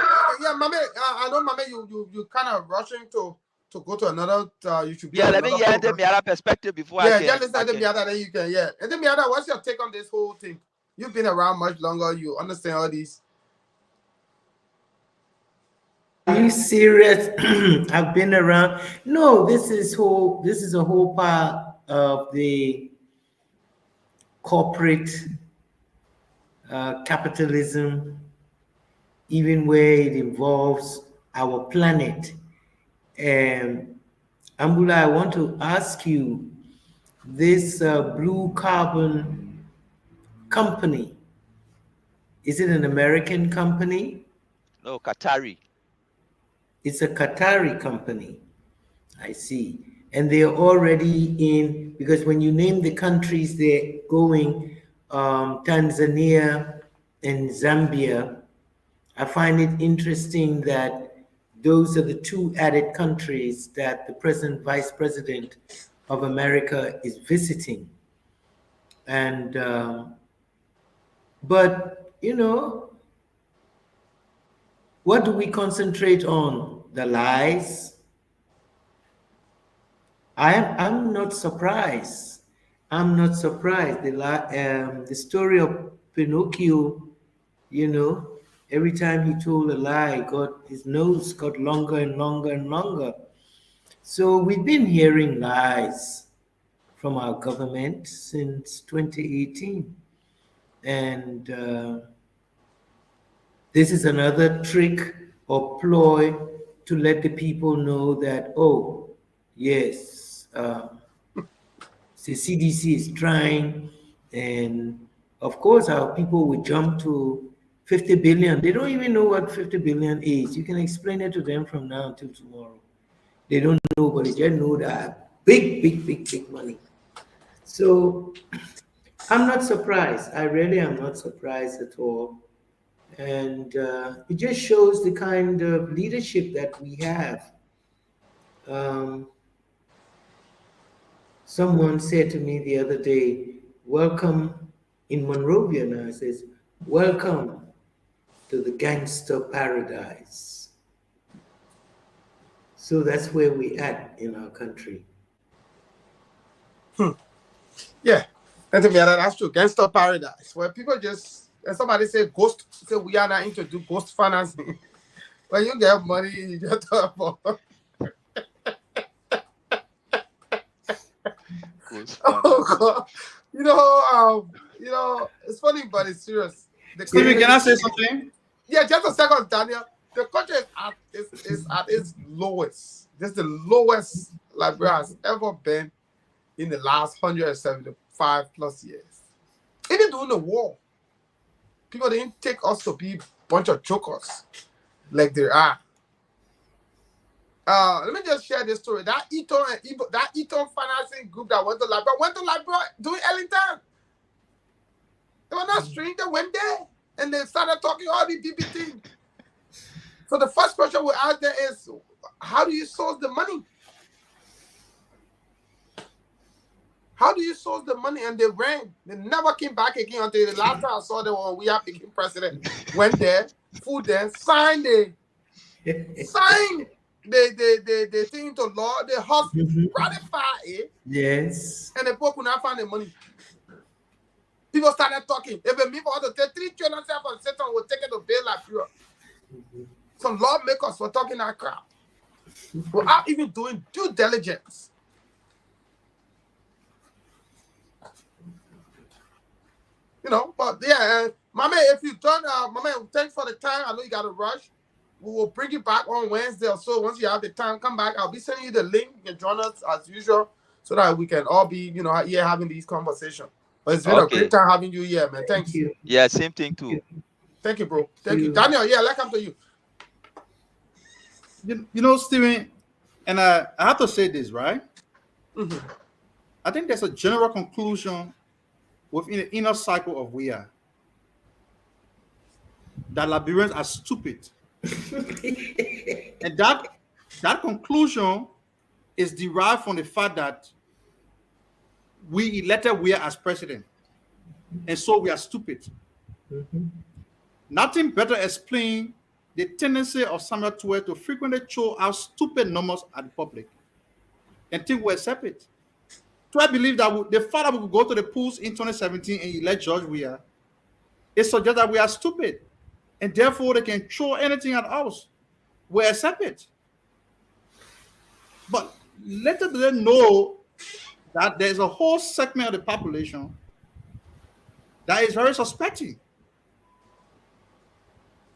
Mame, I know, Mame, you kind of rushing to go to another. You should be. Yeah, on let me another hear the program. Miata perspective before Yeah, I can. just listen to the Miata, then you can. Yeah, and then Miata, what's your take on this whole thing? You've been around much longer. You understand all these. Are you serious? I've been around. No, this is a whole part of the corporate capitalism, even where it involves our planet. And Ambula, I want to ask you, this blue carbon company, is it an American company? No, Qatari. It's a Qatari company. I see. And they're already in, because when you name the countries they're going, Tanzania and Zambia, I find it interesting that those are the two added countries that the present Vice President of America is visiting. And, but, you know, what do we concentrate on? The lies? I'm not surprised. I'm not surprised. The story of Pinocchio, you know, every time he told a lie, his nose got longer and longer and longer. So we've been hearing lies from our government since 2018. And this is another trick or ploy to let the people know that, oh, yes, the CDC is trying. And of course, our people will jump to 50 billion. They don't even know what 50 billion is. You can explain it to them from now until tomorrow. They don't know, but they just know that big money. So I'm not surprised. I really am not surprised at all. And it just shows the kind of leadership that we have. Someone said to me the other day, welcome in Monrovia now. It says, welcome to the gangster paradise. So that's where we at in our country. Yeah, that's true. Gangster paradise, where people just, and somebody say ghost, say we are not into do ghost financing. When you get money, you just talk about. Oh God. You know, it's funny, but it's serious. Stephen, can I say something? Yeah, just a second, Daniel. The country is at its lowest. This is the lowest Liberia has ever been in the last 175 plus years. Even during the war, people didn't take us to be a bunch of jokers like they are. Let me just share this story. That Eton financing group that went to Liberia doing Ellington. They were not strange. They went there and they started talking all these BB things. So the first question we ask them is, how do you source the money? How do you source the money? And they ran. They never came back again until the last time I saw them when we have became president. Went there, flew there, signed the thing into law, the hospital ratified it. Yes. And the people could not find the money. People started talking. If a people want to take 3 trillion from Satan, will take it to bail Liberia. Some lawmakers were talking that crap without even doing due diligence. You know, but yeah, Mama, if you done, Mama, thanks for the time. I know you got to rush. We will bring you back on Wednesday or so. Once you have the time, come back. I'll be sending you the link. You can join us as usual so that we can all be, here having these conversations. But it's been a great time having you here, man. Thank you. Yeah, same thing too. Thank you, bro. Thank you. Daniel, let's come to you. You know, Stephen, and I have to say this, right? Mm-hmm. I think there's a general conclusion within the inner cycle of we are that Liberians are stupid. And that conclusion is derived from the fact that we elected we as president, and so we are stupid. Mm-hmm. Nothing better explains the tendency of Samuel Tuer to frequently show out stupid numbers at the public and think we accept it. So I believe that the fact that we could go to the polls in 2017 and elect George Weah, it suggests that we are stupid, and therefore they can throw anything at us. We accept it. But let them know that there's a whole segment of the population that is very suspecting.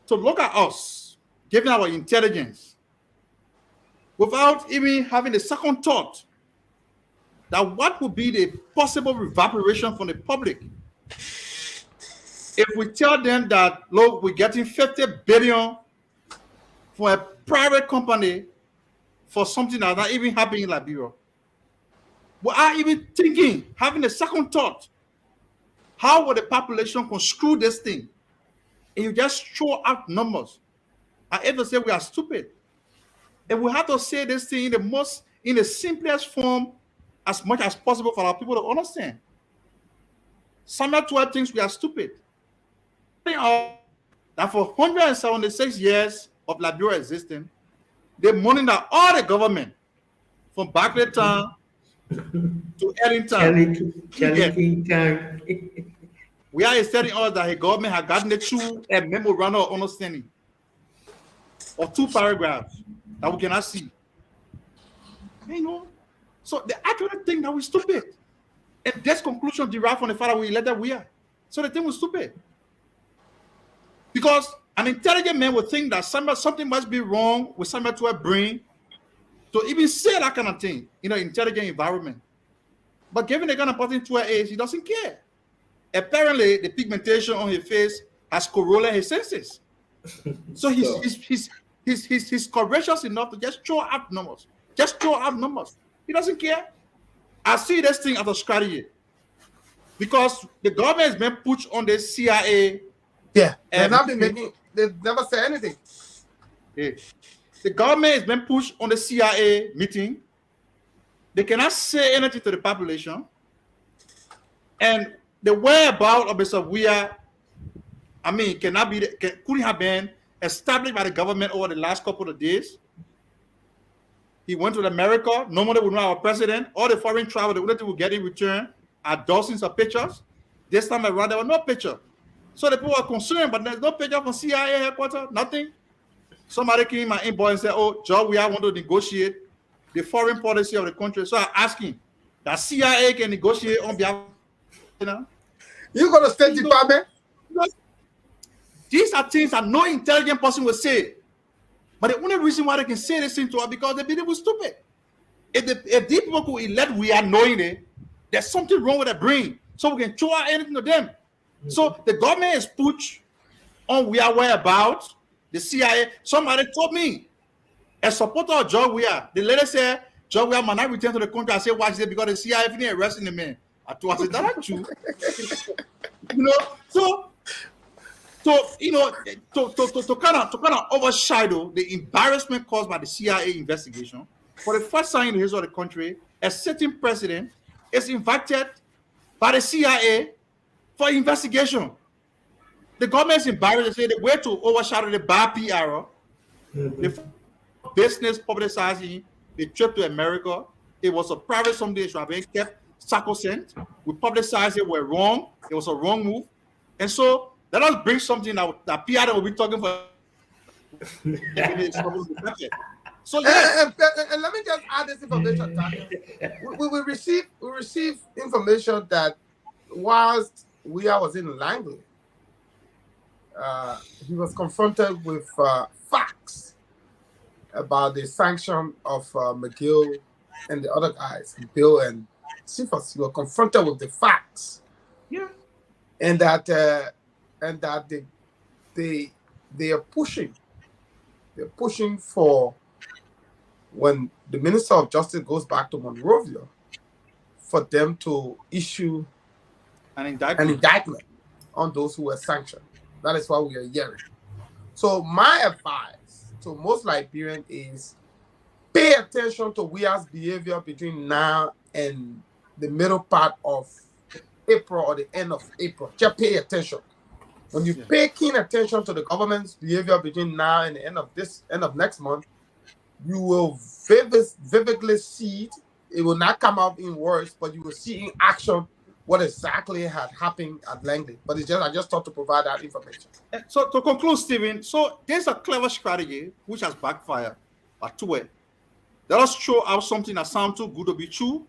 So look at us, given our intelligence, without even having a second thought that what would be the possible reverberation from the public if we tell them that, look, we're getting 50 billion for a private company for something that's not even happening in Liberia. We are even thinking, having a second thought, how will the population construe this thing? And you just throw out numbers. I have to say we are stupid. And we have to say this thing in the simplest form as much as possible for our people to understand. Samuel Tuer thinks we are stupid. That for 176 years of Liberia existing, the money that all the government, from Barclay Town to Ellington, we are telling us that the government has gotten it through a memorandum of understanding of 2 paragraphs that we cannot see. So they actually think that we're stupid. And this conclusion derived from the fact that we elected we are. So they think we're stupid. Because an intelligent man would think that something must be wrong with Samuel Tuer's brain to even say that kind of thing in an intelligent environment. But given the kind of person Tuer is, he doesn't care. Apparently, the pigmentation on his face has corralled his senses. So he's courageous enough to just throw out numbers. Just throw out numbers. He doesn't care. I see this thing as a strategy. Because the government has been pushed on the CIA. Yeah, they've never said anything. Yeah. The government has been pushed on the CIA meeting. They cannot say anything to the population. And the whereabouts of Mr. Weah, couldn't have been established by the government over the last couple of days. He went to America. Nobody would know our president. All the foreign travel, the only thing we get in return are dozens of pictures. This time around, there was no picture. So the people are concerned, but there's no picture from CIA headquarters, nothing. Somebody came in my inbox and said, oh, Joe, we want to negotiate the foreign policy of the country. So I asked him, that CIA can negotiate on behalf of, You go to State Department? These are things that no intelligent person will say. But the only reason why they can say this thing to us because they believe we're stupid. If these people could elect we are knowing it, there's something wrong with their brain. So we can throw out anything to them. So the government is pushed on we are whereabouts. The CIA, somebody told me, a supporter of George Weah, the lady said, George Weah might not return to the country. I said, why? She said, because the CIA finished arresting the man. I said, that's true. To kind of overshadow the embarrassment caused by the CIA investigation, for the first time in the history of the country, a certain president is invited by the CIA for investigation. The government is embarrassed. They say the way to overshadow the bad PR, the business publicizing the trip to America. It was a private something that should have been kept sacrosanct. We publicized it, we're wrong. It was a wrong move. And so let us bring something that PR will be talking for. So yeah. And let me just add this information. We received information that whilst Weah was in Langley, he was confronted with facts about the sanction of McGill and the other guys, Bill and Cephas. He was confronted with the facts. Yeah. And that they are pushing. They're pushing for when the Minister of Justice goes back to Monrovia for them to issue an indictment on those who were sanctioned. That is what we are hearing. So my advice to most Liberians is pay attention to Weah's behavior between now and the middle part of April or the end of April. Just pay attention. When you pay keen attention to the government's behavior between now and the end of next month, you will vividly see it. It will not come out in words, but you will see in action what exactly had happened at Langley. But I just thought to provide that information. So to conclude, Stephen, so there's a clever strategy which has backfired at two ways. Let us throw out something that sounds too good to be true,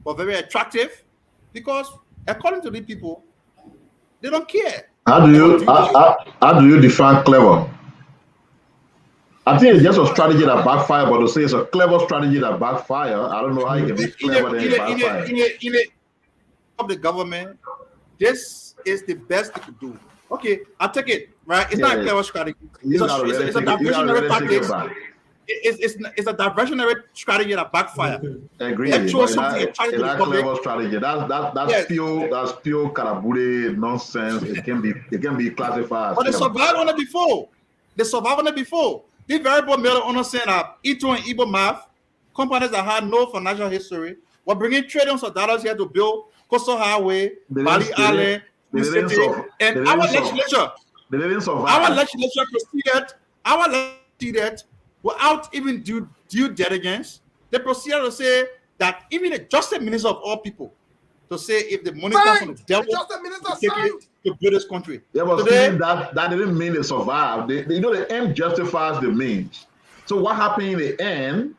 but very attractive, because according to the people, they don't care. How do you define clever? I think it's just a strategy that backfire, but to say it's a clever strategy that backfire, I don't know how you can be clever than backfire. Of the government, this is the best they could do. Okay, I'll take it. Right? It's not a clever strategy. It's a diversionary tactics. It's a diversionary strategy that backfire. Agree. It's not clever strategy. That's pure karabure nonsense. It can be classified. But they survived on it before. The variable middle understand that Ito and Igbo math, companies that had no financial history, were bringing trillions of dollars here to build Coastal Highway, Bali Island, and our legislature. They didn't survive. Our legislature proceeded without even due diligence. They proceeded to say that even the Justice Minister of all people, to say if the money comes from the devil, to build this country. Yeah, but today, that didn't mean they survived. The end justifies the means. So what happened in the end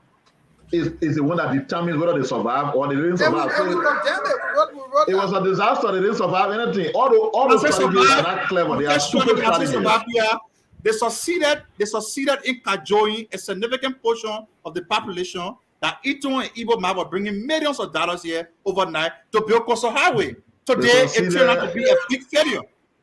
is the one that determines whether they survive or they didn't survive. It was a disaster. They didn't survive anything. All those strategies are not clever. They are stupid strategies. They succeeded in cajoling a significant portion of the population that Ito and Igbo man were bringing millions of dollars here overnight to build Coastal Highway. Today, it turned out to be a big failure.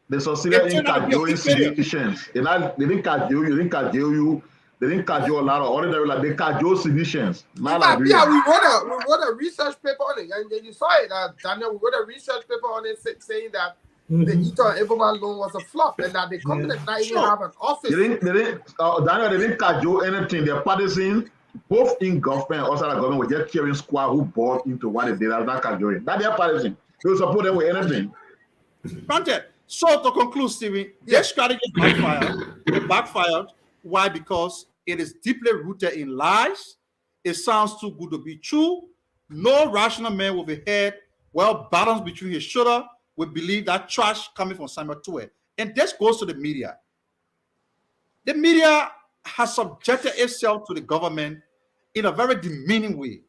They succeeded in cajoling seditions. They didn't cajole you, they didn't cajole you, they didn't cajole a lot of ordinary, like they cajole seditions. Not Yeah, like we wrote a research paper on it, and you saw it, Daniel. We wrote a research paper on it saying that the Eton Iboma loan was a flop, and that the company did not even have an office. Daniel, they didn't cajole anything. They're partisan, both in government and outside the government, were just carrying squad who bought into what they did. That's not cajoling. That they're partisan. They will support them with anything. Granted. So to conclude, Stephen, their strategy backfired. It backfired. Why? Because it is deeply rooted in lies. It sounds too good to be true. No rational man with a head well balanced between his shoulder would believe that trash coming from Samuel Tuwe. And this goes to the media. The media has subjected itself to the government in a very demeaning way.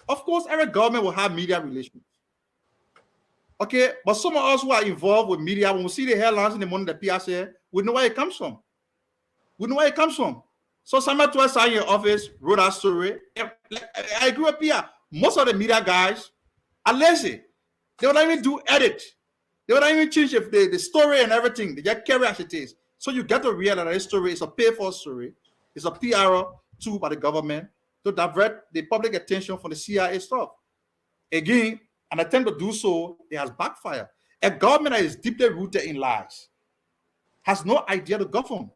Of course, every government will have media relations. Okay, but some of us who are involved with media, when we see the headlines in the morning, the PSA, we know where it comes from. We know where it comes from. So Samuel Tuwe sat in your office, wrote that story. I grew up here. Most of the media guys are lazy. They would not even do edit. They would not even change the story and everything. They just carry as it is. So you get to realize that this story is a pay-for story. It's a PR tool by the government to divert the public attention from the CIA stuff. Again, an attempt to do so, it has backfired. A government that is deeply rooted in lies has no idea to govern.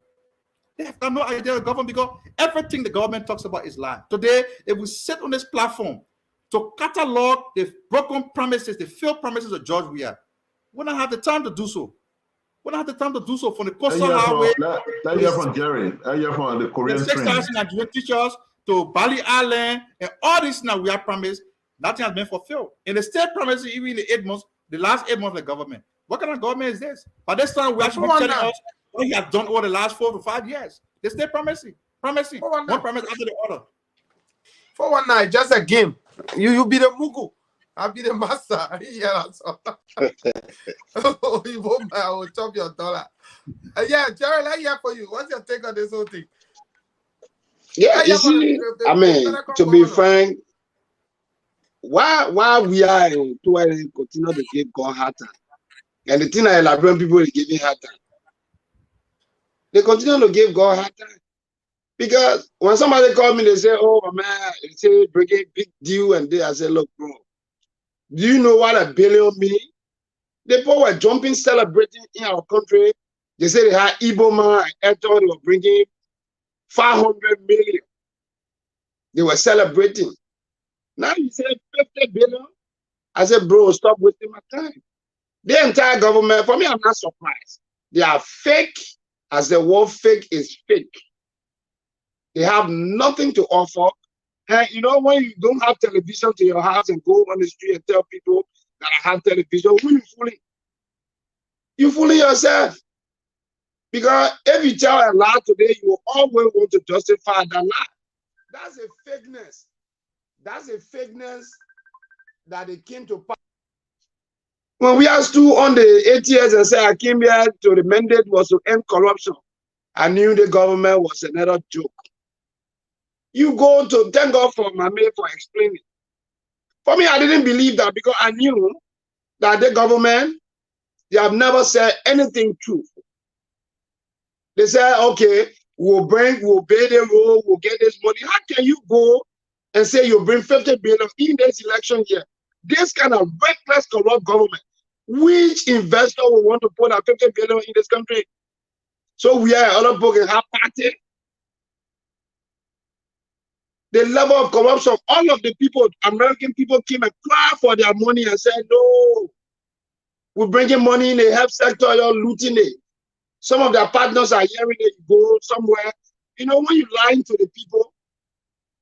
They have got no idea to govern because everything the government talks about is lie. Today, if we sit on this platform to catalog the broken promises, the failed promises of George Weah, we don't have the time to do so. We don't have the time to do so from the coastal highway. That year from Jerry. That year from the Korean train. 6,000 Nigerian teachers to Bali Island and all this now we have promised. Nothing has been fulfilled. And the state promises, even in the 8 months, the last 8 months of the government. What kind of government is this? By this time, we actually telling us what he has done over the last 4 to 5 years. The state promising. One promise after the other. 419, just a game. You be the Mugu. I'll be the master. Yeah, I will chop your dollar. Yeah, Jerry, let's hear for you. What's your take on this whole thing? Yeah, you see, I mean, to be frank, why we are to continue to give God hard time. And the thing I elaborate people is giving hard time. They continue to give God hard time. Because when somebody call me, they say, oh man, they say breaking big deal, and I say, look, bro, do you know what $1 billion means? The people were jumping, celebrating in our country. They say they had Iboma and Eton, they were bringing 500 million. They were celebrating. Now you say 50 billion. I said, bro, stop wasting my time. The entire government, for me, I'm not surprised. They are fake, as the word fake is fake. They have nothing to offer. And you know, when you don't have television to your house and go on the street and tell people that I have television, who you fooling? You fooling yourself. Because if you tell a lie today, you will always want to justify that lie. That's a fakeness. That's a fakeness that they came to pass. When we asked you on the 8 years and said I came here to the mandate was to end corruption, I knew the government was another joke. You go to thank God for Mame for explaining. For me, I didn't believe that because I knew that the government, they have never said anything true. They said, okay, we'll pay the road, we'll get this money. How can you go and say you bring 50 billion in this election year? This kind of reckless, corrupt government. Which investor will want to put a 50 billion in this country? So we are other book and have party. The level of corruption, all of the people, American people came and cried for their money and said, no, we're bringing money in the health sector, you're looting it. Some of their partners are hearing it, you go somewhere. You know, when you lie to the people,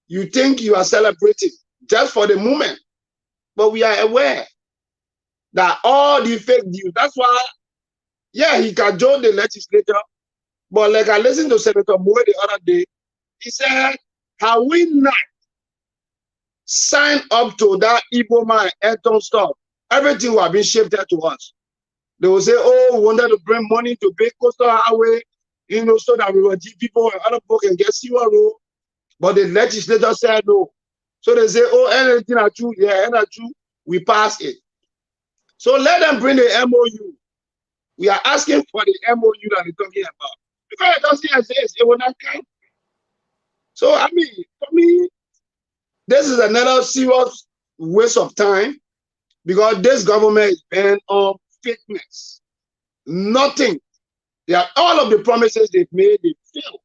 you think you are celebrating just for the moment. But we are aware that all the fake news, that's why, yeah, he can join the legislature. But like I listened to Senator Moore the other day, he said, have we not signed up to that Iboma and Eton stuff? Everything will have been shifted to us. They will say, oh, we wanted to bring money to build coastal highway, you know, so that we will give people and other people can get zero. But the legislature said no. So they say, oh, anything at you, yeah, anything at you, we pass it. So let them bring the MOU. We are asking for the MOU that they're talking about. Because it doesn't exist, it will not come. So, I mean, for me, this is another serious waste of time because this government is bent on fakeness. Nothing. All of the promises they've made, they fail.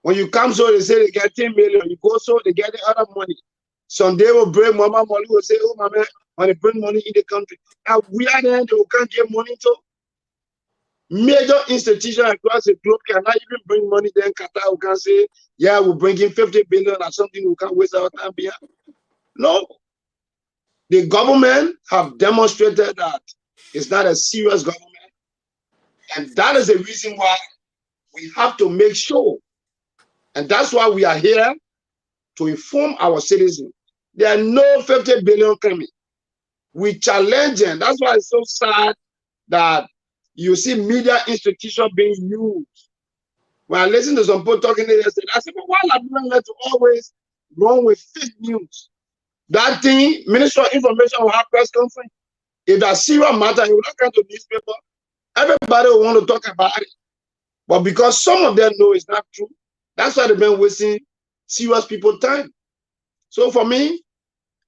When you come so, they say they get 10 million. You go so, they get the other money. Someday will bring Mama Molly will say, oh, Mama, when they bring money in the country. And we are there, they can't get money to. Major institutions across the globe cannot even bring money. Then Qatar can say, yeah, we're bringing 50 billion or something. We can't waste our time behind. No. The government have demonstrated that it's not a serious government. And that is the reason why we have to make sure. And that's why we are here to inform our citizens. There are no 50 billion coming. We challenge them. That's why it's so sad that you see media institutions being used. When I listen to some people talking to yesterday, I said, but why Liberians have to always run with fake news? That thing, Minister of Information will have press conference. If that's serious matter, it will not come to newspaper. Everybody will want to talk about it. But because some of them know it's not true, that's why they've been wasting serious people's time. So for me,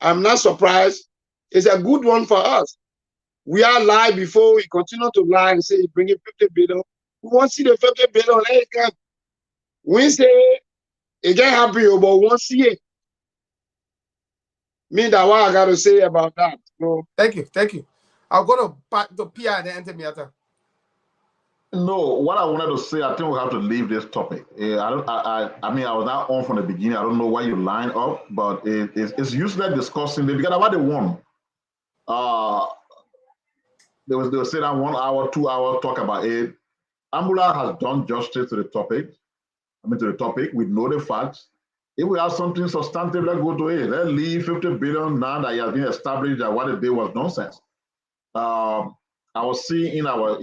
I'm not surprised. It's a good one for us. We are live before we continue to lie and say, bring it 50 billion. We want to see the 50 billion. Let it come. We say, it can't happen, but we want to see it. Me, that's what I got to say about that. So, Thank you. I'll go to Pierre and then enter Miata. No, what I wanted to say, I think we have to leave this topic. I mean, I was not on from the beginning. I don't know why you lined up, but it's useless discussing it because what they want. They were saying that 1 hour, 2 hours talk about it. Ambula has done justice to the topic. We know the facts. If we have something substantive, let's go to it. Let's leave 50 billion now that it has been established that what they did was nonsense. I was seeing in our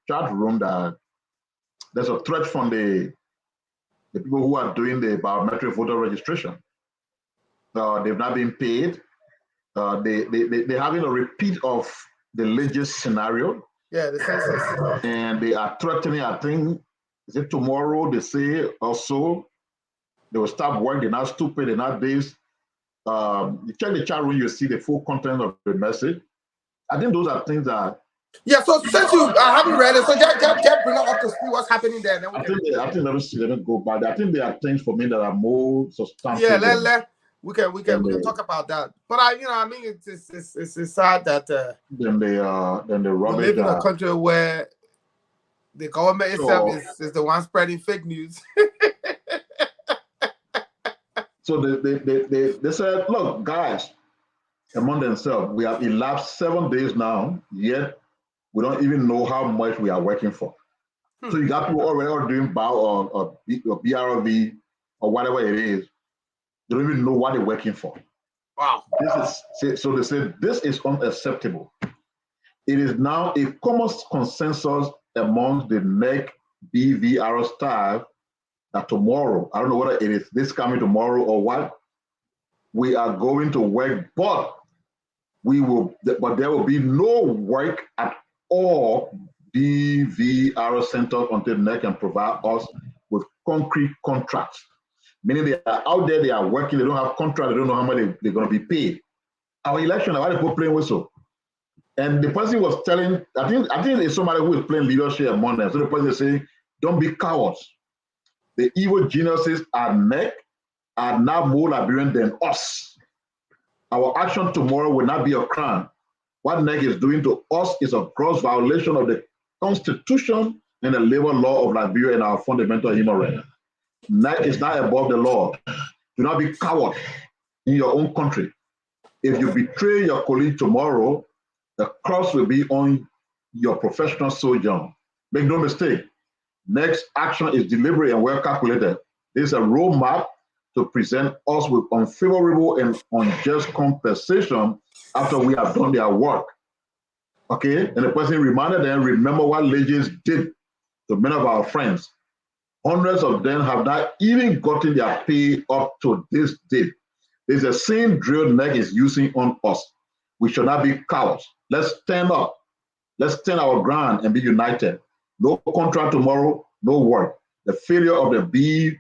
chat room that there's a threat from the people who are doing the biometric voter registration. They've not been paid. They're having a repeat of the latest scenario. Yeah, the census. And they are threatening, I think, is it tomorrow? They say also they will stop work. They're not stupid. They're not this. You check the chat room, you see the full content of the message. I think those are things that. Yeah, so since you haven't read it, so just bring up to see what's happening there. Then I think let me go back. I think there are things for me that are more substantial. Yeah, we can talk about that. But I mean, it's sad that then the rubbish. We live in a country where the government itself is the one spreading fake news. So they said, look, guys, among themselves, we have elapsed 7 days now, yet we don't even know how much we are working for. So you got people already doing BAO or BRV or whatever it is. They don't even know what they're working for. Wow. So they say this is unacceptable. It is now a common consensus among the NEC BVR staff that tomorrow, I don't know whether it is this coming tomorrow or what, we are going to work, but there will be no work at all BVR centers until NEC can provide us with concrete contracts. Meaning they are out there, they are working, they don't have contract, they don't know how much they're going to be paid. Our election, why they put playing whistle? And the person was telling, I think it's somebody who is playing leadership among them. So the person is saying, don't be cowards. The evil geniuses at NEC are now more Liberian than us. Our action tomorrow will not be a crime. What NEC is doing to us is a gross violation of the Constitution and the labor law of Liberia and our fundamental human rights. NEC is not above the law. Do not be coward in your own country. If you betray your colleague tomorrow, the cross will be on your professional sojourn. Make no mistake, next action is deliberate and well calculated. There's a roadmap to present us with unfavorable and unjust compensation after we have done their work. Okay, and the person reminded them, remember what legends did to many of our friends. Hundreds of them have not even gotten their pay up to this day. There's a same drill NEC is using on us. We should not be cowards. Let's stand up Let's stand our ground and be united. No contract tomorrow, no work. The failure of the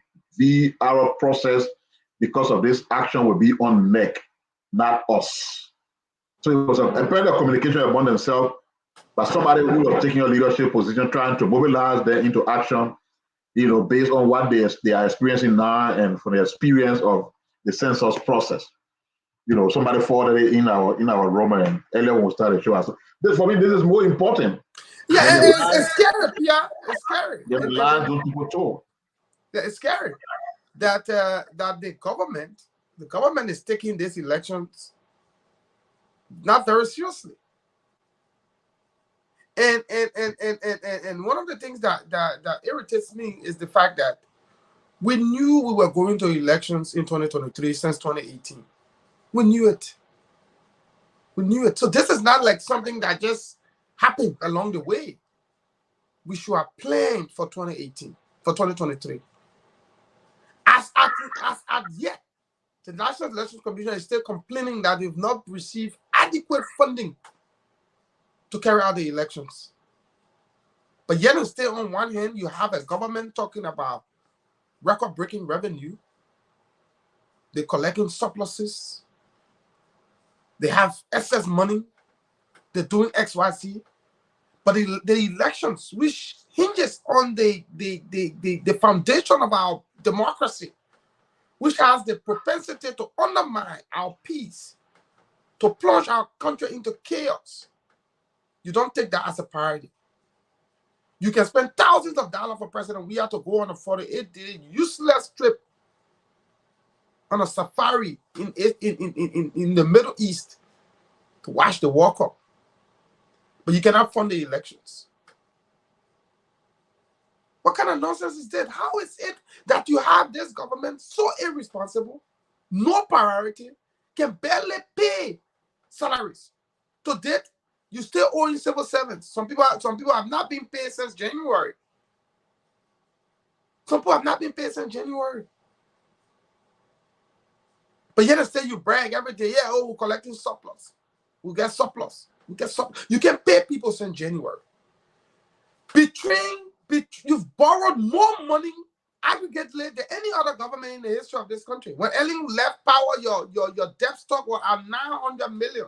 BVR process because of this action will be on NEC, not us. So it was a period of communication among themselves, but somebody who was taking a leadership position, trying to mobilize them into action, based on what they are experiencing now and from the experience of the census process. Somebody forwarded it in our room, and earlier when we started the show. So for me, this is more important. Yeah, it's scary, Pia. It's scary. The lies those people told. Yeah, it's scary that the government is taking these elections not very seriously. And one of the things that irritates me is the fact that we knew we were going to elections in 2023 since 2018. We knew it. So this is not like something that just happened along the way. We should have planned for 2018, for 2023. As at yet, the National Elections Commission is still complaining that they've not received adequate funding to carry out the elections. But yet and still, on one hand, you have a government talking about record-breaking revenue. They're collecting surpluses. They have excess money. They're doing XYZ. But the elections, which hinges on the foundation of our democracy, which has the propensity to undermine our peace, to plunge our country into chaos, you don't take that as a priority. You can spend thousands of dollars for president. We have to go on a 48-day useless trip on a safari in the Middle East to watch the World Cup. But you cannot fund the elections. What kind of nonsense is that? How is it that you have this government so irresponsible, no priority, can barely pay salaries? To date, you still owing civil servants. Some people have not been paid since January. Some people have not been paid since January. But yet instead you brag every day, yeah, oh, we're collecting surplus. We'll get surplus. You can pay people since January. You've borrowed more money aggregately than any other government in the history of this country. When Ellen left power, your debt stock was at 900 million.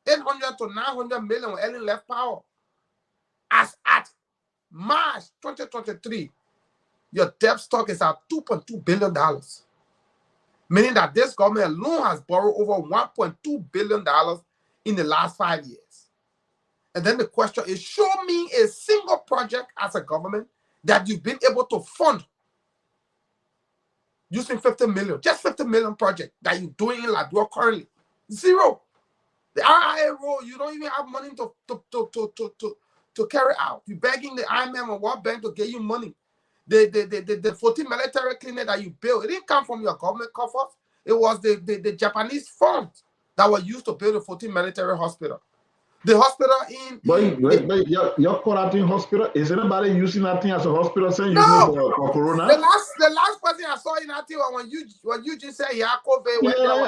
800 to 900 million when Ellen left power. As at March 2023, your debt stock is at $2.2 billion. Meaning that this government alone has borrowed over $1.2 billion in the last 5 years. And then the question is, show me a single project as a government that you've been able to fund using 50 million, just 50 million project that you're doing in Liberia currently. Zero. The RIA role, you don't even have money to carry out. You're begging the IMF and World Bank to get you money. The 14 military clinic that you built, it didn't come from your government coffers. It was the Japanese funds that were used to build the 14 military hospital. The hospital in... But your quarantine hospital, is anybody using that thing as a hospital saying no. for Corona? The last person I saw in that thing was when you just said COVID.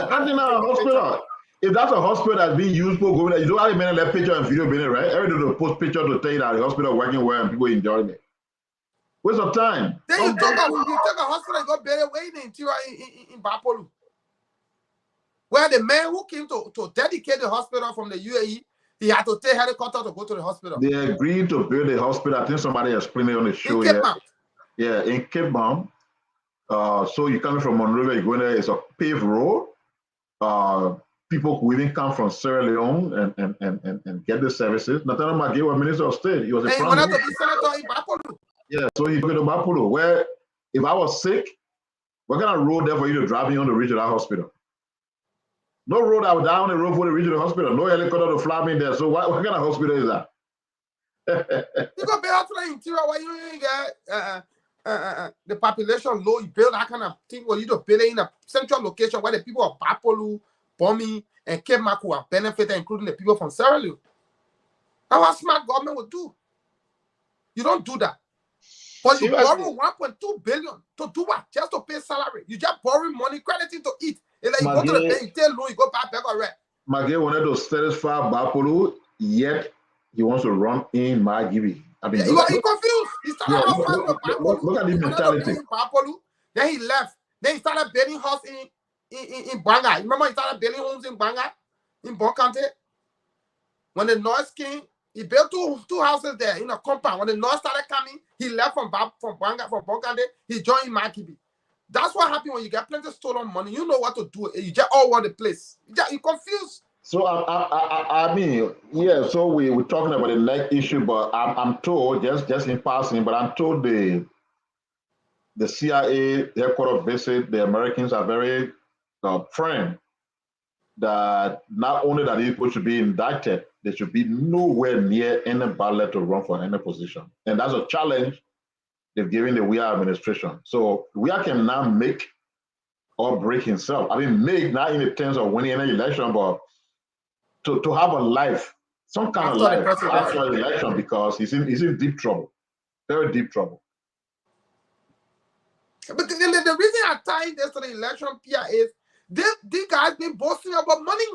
That's in a hospital. If that's a hospital that's being used for COVID, you don't have many left picture and video being it, right? Everybody will post picture to tell you that the hospital working well and people enjoying it. Waste of time. Then you take a hospital and go bury it way in the interior in Bapolu, where the man who came to dedicate the hospital from the UAE, he had to take helicopter to go to the hospital. They agreed to build a hospital. I think somebody explained it on the show. In Cape Mount. Yeah, in Cape Mount. So you're coming from Monrovia, you're going there, it's a paved road. People who even come from Sierra Leone and get the services. Nathaniel McGee was Minister of State. He was a prime minister. Yeah, so he took it to Bapolu, where if I was sick, what kind of road there for you to drive me on the reach of that hospital? No road out down the road for the regional hospital. No helicopter to fly me in there. So what kind of hospital is that? You go build out to the interior where you ain't get the population low. You build that kind of thing where you don't build it in a central location where the people of Bapolu, Bomi, and Cape Maku are benefited, including the people from Sierra Leone. That's what smart government would do. You don't do that. But you borrow 1.2 billion to do what? Just to pay salary. You just borrow money, crediting to eat. And then you go to the bank, you tell loan, you go back or rent. Maggie wanted to satisfy Bapolu, yet he wants to run in Margibi. I mean, He confused. He started off fighting with Bapolu. look at the mentality. Then he left. Then he started building house in Banga. Remember he started building homes in Banga, in Bonkante? When the noise came, he built two houses there in a compound. When the noise started coming, he left from Bonkante, he joined Margibi. That's what happened when you get plenty of stolen money. You know what to do. You just all want the place. You confused. So I mean, yeah. So we're talking about the next issue, but I'm told just in passing, but I'm told the CIA headquarters visit, the Americans are very firm that not only that people should be indicted, they should be nowhere near any ballot to run for any position, and that's a challenge they've given the Weah administration. So Weah can now make or break himself. I mean, make not in the terms of winning any election, but to have a life, some kind of life after the election, because he's in deep trouble, very deep trouble. But the reason I tie this to the election, Pia, is these guys been boasting about money.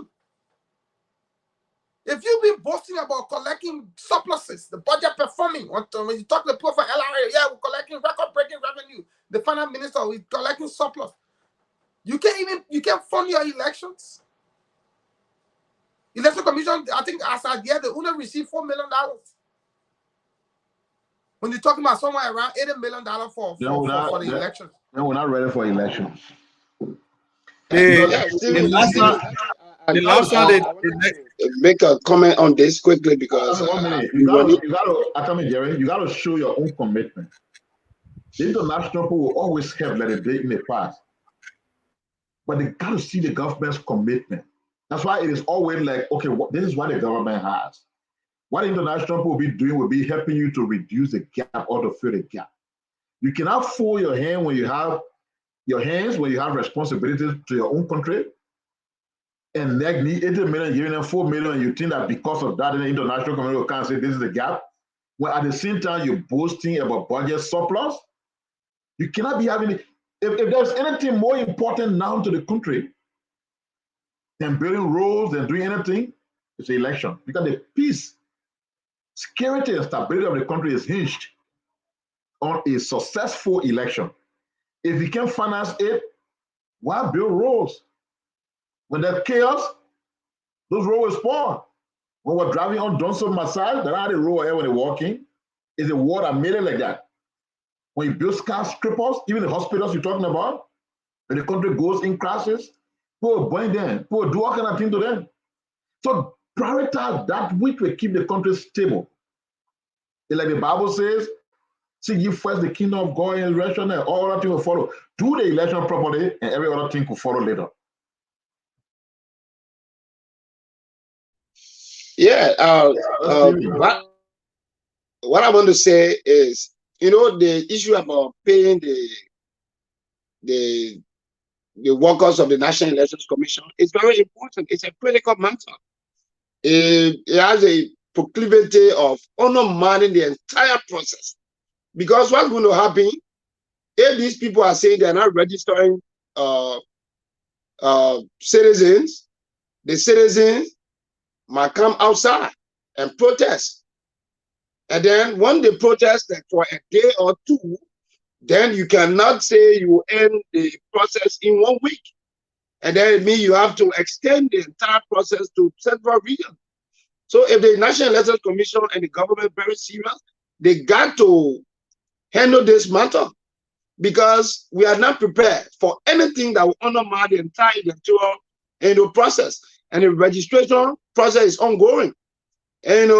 If you've been boasting about collecting surpluses, the budget performing, when you talk to people for LRA, yeah, we're collecting record-breaking revenue. The finance minister, we're collecting surplus. You can't fund your elections. Election Commission, I think as at the end, they only received $4 million. When you're talking about somewhere around $80 million for the election. No, we're not ready for elections. Make a comment on this quickly because 1 minute. You gotta, Jerry, you gotta show your own commitment. The international people will always help like they did in the past, but they gotta see the government's commitment. That's why it is always like, okay, this is what the government has. What the international people will be doing will be helping you to reduce the gap or to fill the gap. You cannot fold your hand when you have responsibilities to your own country, and they need 80 million, giving them 4 million, and you think that because of that, the international community can't say this is the gap. When at the same time you're boasting about budget surplus, you cannot be having it. If there's anything more important now to the country than building roads and doing anything, it's the election. Because the peace, security, and stability of the country is hinged on a successful election. If you can't finance it, why build roads? When there's chaos, those roads spawn. When we're driving on Johnson Massage, there are the road when they're walking. It's a word that made it like that. When you build skyscrapers, even the hospitals you're talking about, when the country goes in crisis, people burn them, people do all kind of things to them. So prioritize that which will keep the country stable. It's like the Bible says, seek ye first the kingdom of God and election, and all other things will follow. Do the election properly, and every other thing will follow later. Yeah, what I want to say is, the issue about paying the workers of the National Elections Commission is very important. It's a critical matter. It has a proclivity of undermining the entire process. Because what's going to happen if these people are saying they're not registering citizens, the citizens might come outside and protest. And then when they protest for a day or two, then you cannot say you end the process in 1 week. And then it means you have to extend the entire process to several regions. So if the National Elections Commission and the government are very serious, they got to handle this matter, because we are not prepared for anything that will undermine the entire electoral process. And the registration process is ongoing. And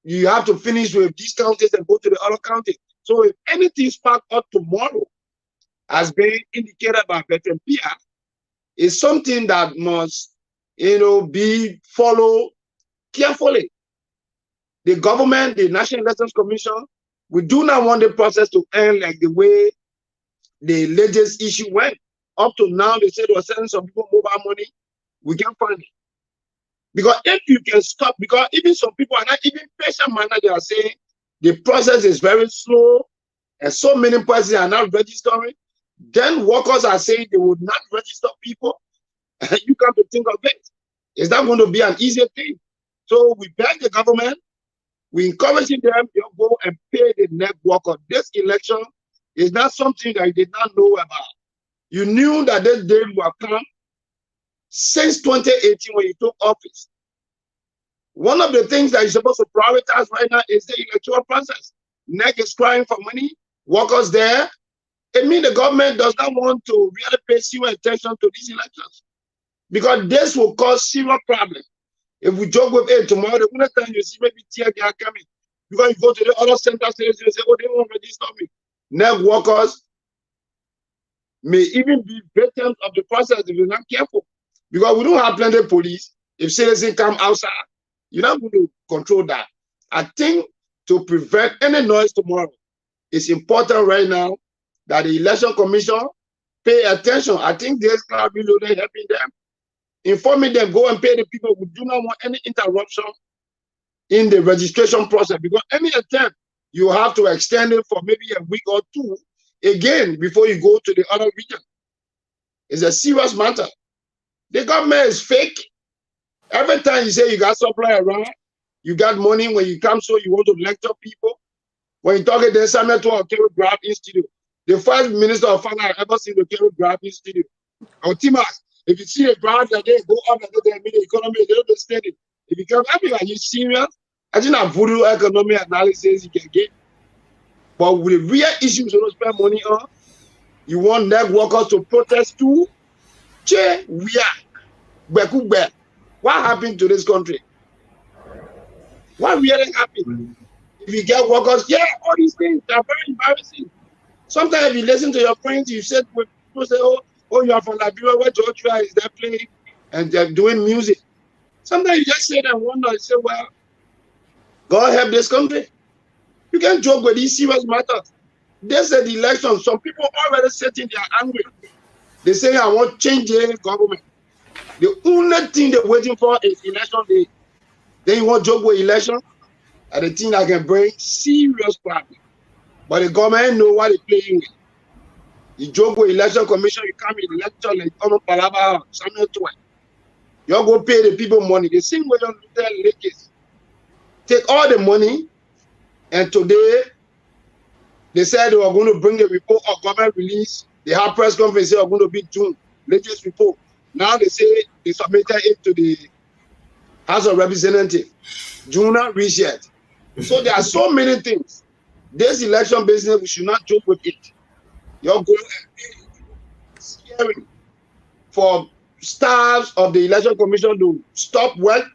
you have to finish with these counties and go to the other counties. So if anything spark up tomorrow, as being indicated by Veteran Pia, is something that must, be followed carefully. The government, the National Elections Commission, we do not want the process to end like the way the latest issue went. Up to now, they said they were sending some people mobile money. We can't find it. Because if you can stop, because even some people are not even patient minded, they are saying the process is very slow and so many persons are not registering. Then workers are saying they would not register people. And you come to think of it, is that going to be an easy thing? So we beg the government We encouraging them, you go and pay the neck worker. This election is not something that you did not know about. You knew that this day will come since 2018 when you took office. One of the things that you're supposed to prioritize right now is the electoral process. NEC is crying for money, workers there. It means the government does not want to really pay serious attention to these elections because this will cause serious problems. If we joke with it tomorrow, the next time you see maybe tear gas coming, because you go to the other center states, you say, oh, they won't register me. NEC workers may even be victims of the process if you're not careful. Because we don't have plenty of police. If citizens come outside, you're not going to control that. I think to prevent any noise tomorrow, it's important right now that the election commission pay attention. I think this crowd below there helping them, informing them, go and pay the people who do not want any interruption in the registration process. Because any attempt, you have to extend it for maybe a week or two again before you go to the other region. It's a serious matter. The government is fake. Every time you say you got supply around, you got money when you come, so you want to lecture people. When you talk at the summit to our Kerry Graph Institute, the first minister of finance I ever seen the Kerry Graph Institute. Our Timas, if you see the graph that they go up and they make the economy a little bit steady, it becomes happy. Are you serious? I think a voodoo economic analysis you can get. But with the real issues you don't spend money on, you want NEC workers to protest too? Che, we are. What happened to this country? What really happened? If you get workers, yeah, all these things are very embarrassing. Sometimes if you listen to your friends, you said when people say, oh, you are from Liberia, where Georgia is there playing and they're doing music. Sometimes you just sit and wonder and say, well, God help this country. You can't joke with these serious matters. There's an election. Some people already sitting there angry. They say, I want to change the government. The only thing they're waiting for is election day. Then you want to joke with election, and the thing that can bring serious problems. But the government know what they're playing with. You joke with election commission, you come in lecture like Palava, Samuel Twain. You're going to pay the people money. The same way on the Lakers. Take all the money, and today they said they were going to bring the report of government release. They have press conference, they are going to be June, latest report. Now they say they submitted it to the House of Representatives. June not reached yet. So there are so many things. This election business, we should not joke with it. You're going and scary for staffs of the election commission to stop work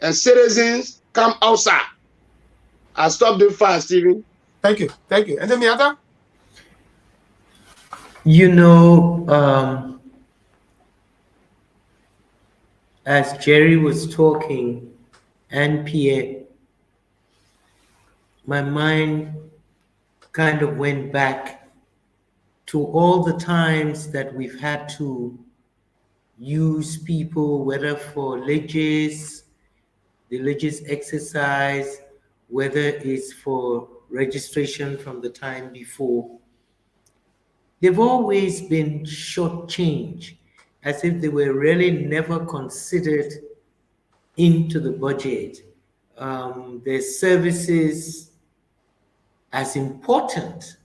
and citizens come outside. I'll stop the fast, Stephen. Thank you. Thank you. And then Miata? You know, as Jerry was talking and Pierre, my mind kind of went back to all the times that we've had to use people, whether for religious exercise, whether it's for registration from the time before. They've always been shortchanged, as if they were really never considered into the budget. Their services, as important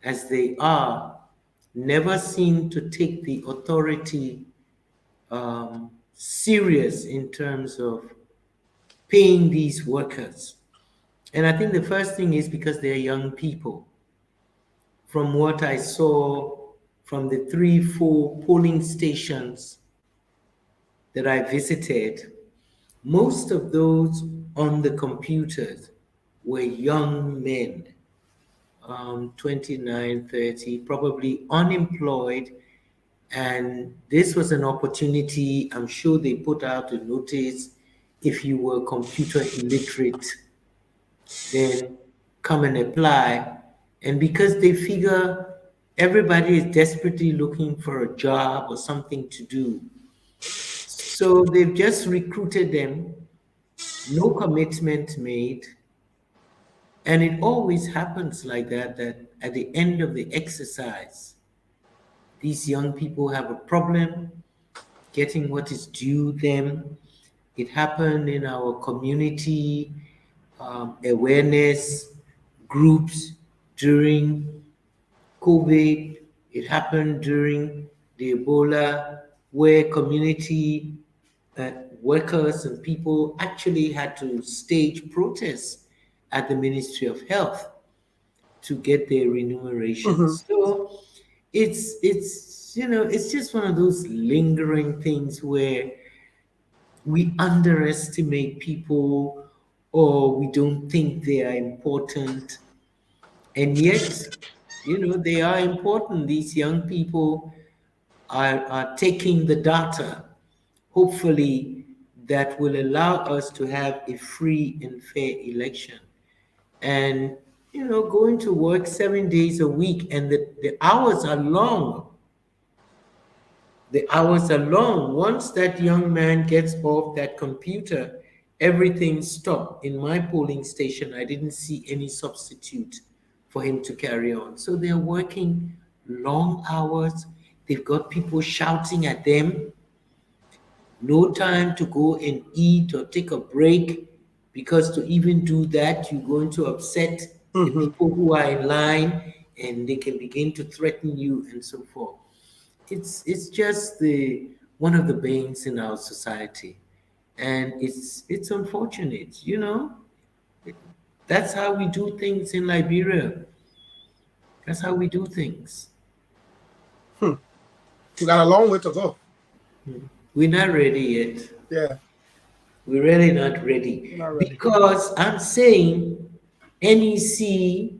as they are, never seem to take the authority serious in terms of paying these workers. And I think the first thing is because they're young people. From what I saw from the 3-4 polling stations that I visited, most of those on the computers were young men, 29, 30, probably unemployed. And this was an opportunity. I'm sure they put out a notice, if you were computer illiterate, then come and apply. And because they figure everybody is desperately looking for a job or something to do, so they've just recruited them, no commitment made. And it always happens like that, that at the end of the exercise, these young people have a problem getting what is due them. It happened in our community. awareness groups during COVID. It happened during the Ebola, where community workers and people actually had to stage protests at the Ministry of Health to get their remuneration. Mhm. So it's you know, it's just one of those lingering things where we underestimate people, or we don't think they are important, and yet, you know, they are important. These young people are taking the data, hopefully, that will allow us to have a free and fair election. And, you know, going to work 7 days a week, and the hours are long. The hours are long. Once that young man gets off that computer, everything stopped. In my polling station, I didn't see any substitute for him to carry on. So they're working long hours. They've got people shouting at them. No time to go and eat or take a break, because to even do that, you're going to upset the people who are in line, and they can begin to threaten you and so forth. It's just one of the banes in our society, and it's unfortunate, you know. That's how we do things in Liberia. That's how we do things. You got a long way to go. We're not ready yet. Yeah. We're really not ready. Not ready. Because I'm saying, NEC,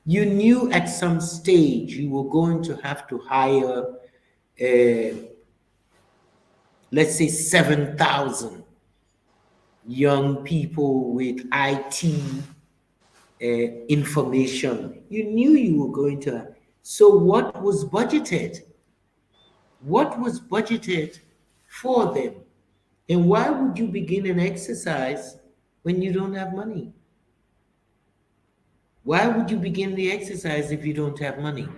you knew at some stage you were going to have to hire, let's say, 7,000 young people with IT information. You knew you were going to. So what was budgeted? What was budgeted for them? And why would you begin an exercise when you don't have money? Why would you begin the exercise if you don't have money?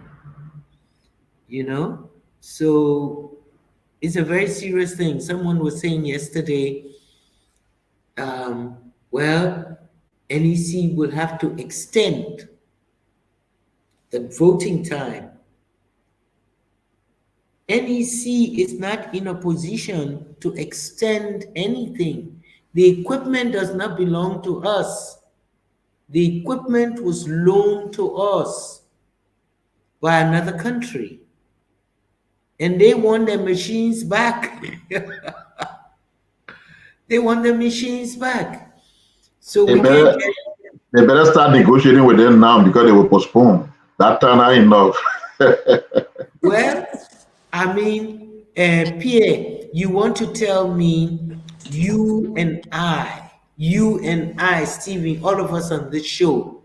You know? So it's a very serious thing. Someone was saying yesterday, well, NEC will have to extend the voting time. NEC is not in a position to extend anything. The equipment does not belong to us. The equipment was loaned to us by another country, and they want their machines back. They want their machines back. So They we better, can't get. they better start negotiating with them now, because they will postpone. That time not enough. Well, I mean, Pierre, you want to tell me you and I, Stephen, all of us on this show,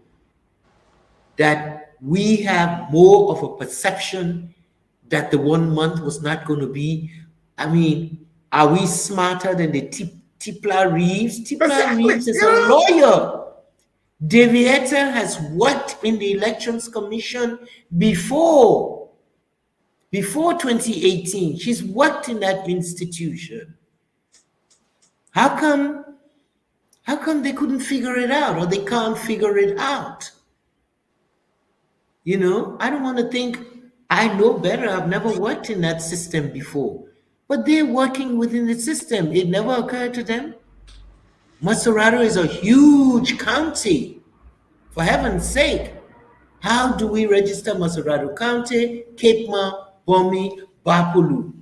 that we have more of a perception that the 1 month was not going to be? I mean, are we smarter than the Tipla Reeves? Tipla Reeves is a lawyer. Deviator has worked in the Elections Commission before 2018. She's worked in that institution. How come they couldn't figure it out, or they can't figure it out? You know, I don't want to think I know better. I've never worked in that system before. But they're working within the system. It never occurred to them. Maserado is a huge county. For heaven's sake, how do we register Maserado County, Cape Ma, Bomi, Bapulu?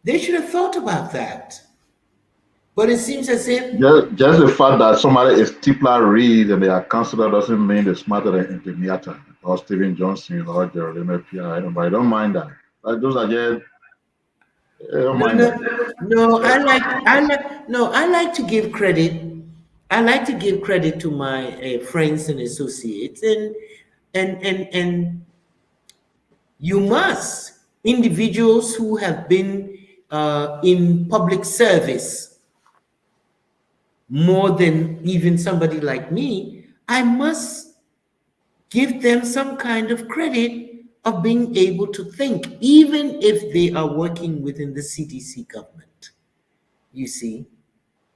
They should have thought about that. But it seems as if Just the fact that somebody is Tipla Reed and they are considered doesn't mean they're smarter than Intimiata or Stephen Johnson or Jeremy Pierre. I don't mind that. Those are just. I don't mind that. No, I like to give credit. I like to give credit to my friends and associates, and you must, individuals who have been in public service more than even somebody like me, I must give them some kind of credit of being able to think, even if they are working within the CDC government. You see?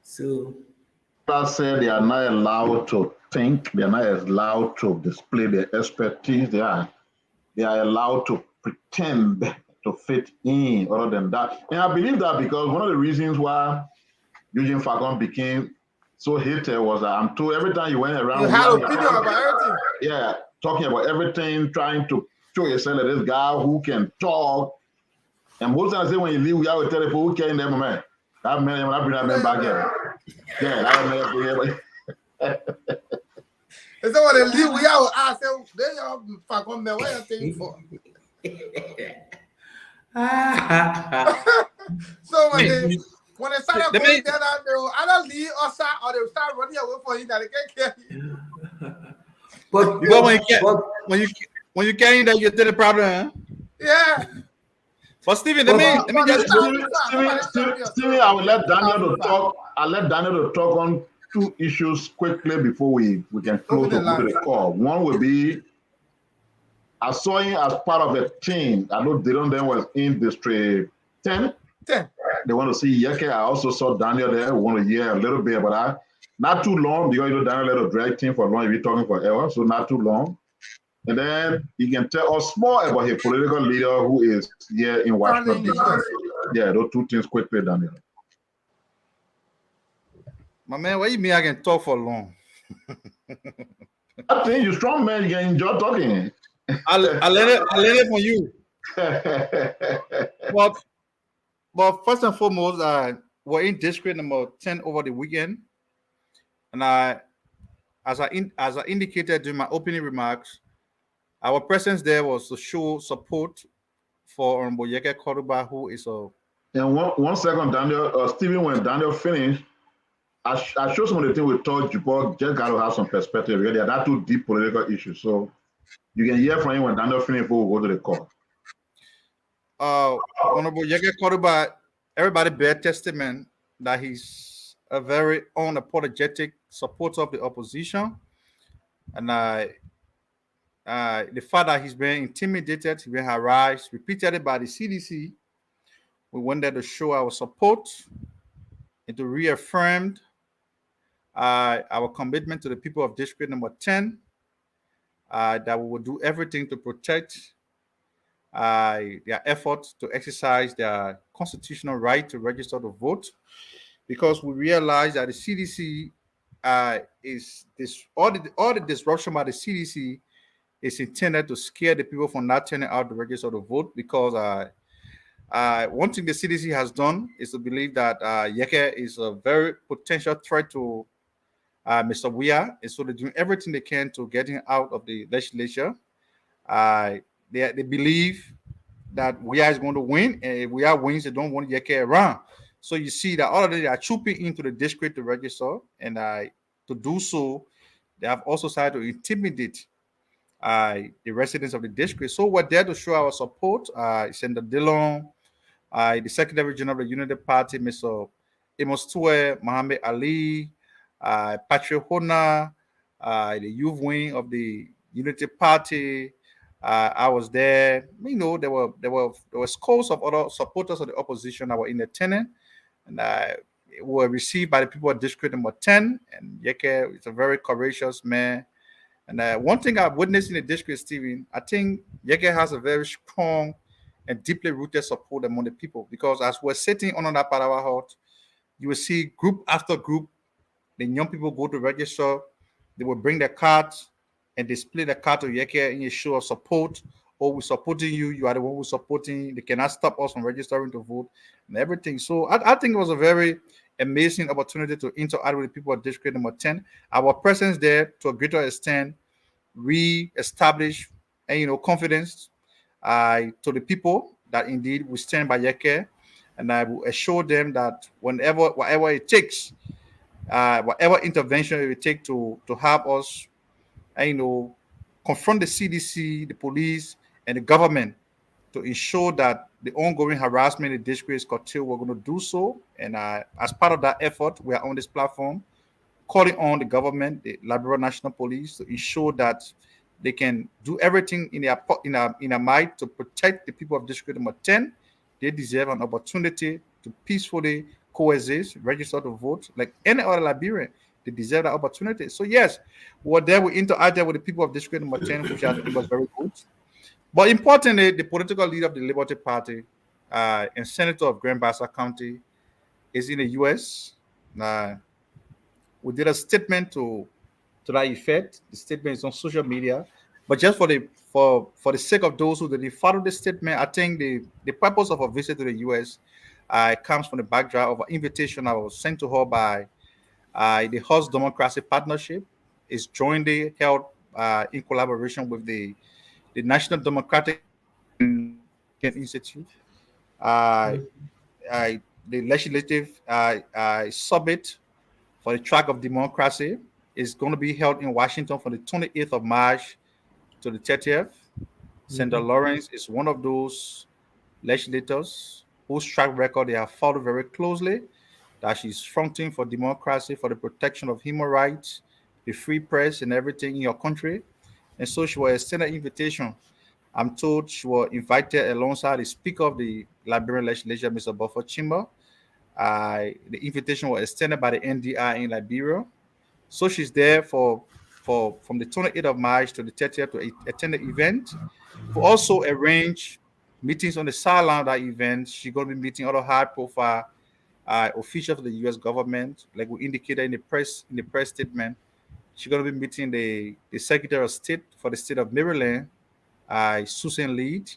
So said they are not allowed to think, they are not allowed to display their expertise, they are allowed to pretend to fit in. Other than that, and I believe that because one of the reasons why Eugene Fagon became so hated was that I'm told every time you went around, You had opinion about everything. yeah, talking about everything, trying to show yourself that this guy who can talk. And most times, when you leave, we have to tell people who came there, man. That man, when I bring that man back here. Yeah, that man. And so when they leave, we have to ask them, they are fucking man, what you think for? So when they started going there, they will either leave or they start running away from you that they can't kill you. But when you get in there, you tell the problem, huh? Yeah. But Stephen, let me just Stephen, I will let Daniel to talk. I'll let Daniel to talk on two issues quickly before we can close the call. One will be, I saw him as part of a team. I know Dylan then was in District 10. They want to see Yeke. I also saw Daniel there. We want to hear a little bit about that. Not too long, because Daniel led a drag team for long. You'll be talking forever, so not too long. And then he can tell us more about his political leader who is here in Washington. Yeah, those two things quickly, Daniel. My man, what you mean I can talk for long? I think you're strong, man. You can enjoy talking. I learned it from you. But first and foremost, we're in district number 10 over the weekend. And as I indicated during my opening remarks, our presence there was to show support for Honorable Yeke Cordoba, who is a... And one second, Daniel. Stephen, when Daniel finished, I showed some of the things we told you, but just got to have some perspective. Really, they're two deep political issues. So you can hear from him when Daniel finished before we go to the call. Honorable Yeke Cordoba, everybody bear testament that he's a very unapologetic supporter of the opposition. And the fact that he's been intimidated, he's been harassed repeatedly by the CDC, we wanted to show our support and to reaffirm our commitment to the people of District number 10, that we will do everything to protect their efforts to exercise their constitutional right to register to vote, because we realize that the CDC all the disruption by the CDC is intended to scare the people from not turning out to register to vote, because one thing the CDC has done is to believe that Yeke is a very potential threat to Mr. Weah, and so they're doing everything they can to get him out of the legislature. They believe that Weah is going to win, and if Weah wins, they don't want Yeke around. So you see that all of them are trooping into the district to register, and to do so, they have also started to intimidate the residents of the district. So we're there to show our support. Senator Dillon, the Secretary General of the Unity Party, Mr. Amos Tue, Mohammed Ali, Patrick Hona, the youth wing of the Unity Party. I was there. You know, there were scores of other supporters of the opposition that were in attendance, and were received by the people of District number 10. And Yeke is a very courageous man. And one thing I've witnessed in the district, Stephen, I think Yeke has a very strong and deeply rooted support among the people, because as we're sitting on that part of our heart, you will see group after group, the young people go to register, they will bring their cards and display the card to Yeke in a show of support. Oh, we're supporting you, you are the one who's supporting, they cannot stop us from registering to vote and everything. So I think it was a very amazing opportunity to interact with the people of District number 10. Our presence there, to a greater extent, re-establish confidence to the people that indeed we stand by Yeke, and I will assure them that whatever it takes, whatever intervention it will take to help us, confront the CDC, the police, and the government to ensure that the ongoing harassment in the district is curtailed. We're going to do so, and as part of that effort, we are on this platform calling on the government, the Liberia National Police, to ensure that they can do everything in their might to protect the people of District number 10. They deserve an opportunity to peacefully coexist, register to vote like any other Liberian. they deserve that opportunity. So yes, we're there. We interacted with the people of District Number 10, which I think was very good. But importantly, the political leader of the Liberty Party and Senator of Grand Bassa County is in the U.S. We did a statement to that effect. The statement is on social media. But just for the sake of those who didn't follow the statement, I think the purpose of a visit to the U.S. Comes from the backdrop of an invitation I was sent to her by the House Democracy Partnership. Is jointly held in collaboration with the National Democratic Institute, the Legislative Summit for the Track of Democracy is going to be held in Washington from the 28th of March to the 30th. Senator Lawrence is one of those legislators whose track record they have followed very closely, that she's fronting for democracy, for the protection of human rights, the free press, and everything in your country. And so she was extended an invitation. I'm told she was invited alongside the Speaker of the Liberian Legislature, Mr. Buford Chimba. The invitation was extended by the NDI in Liberia. So she's there from the 28th of March to the 30th to attend the event. We also arrange meetings on the sideline of that event. She's going to be meeting other high-profile officials of the U.S. government, like we indicated in the press statement. She's going to be meeting the Secretary of State for the state of Maryland, Susan Lead.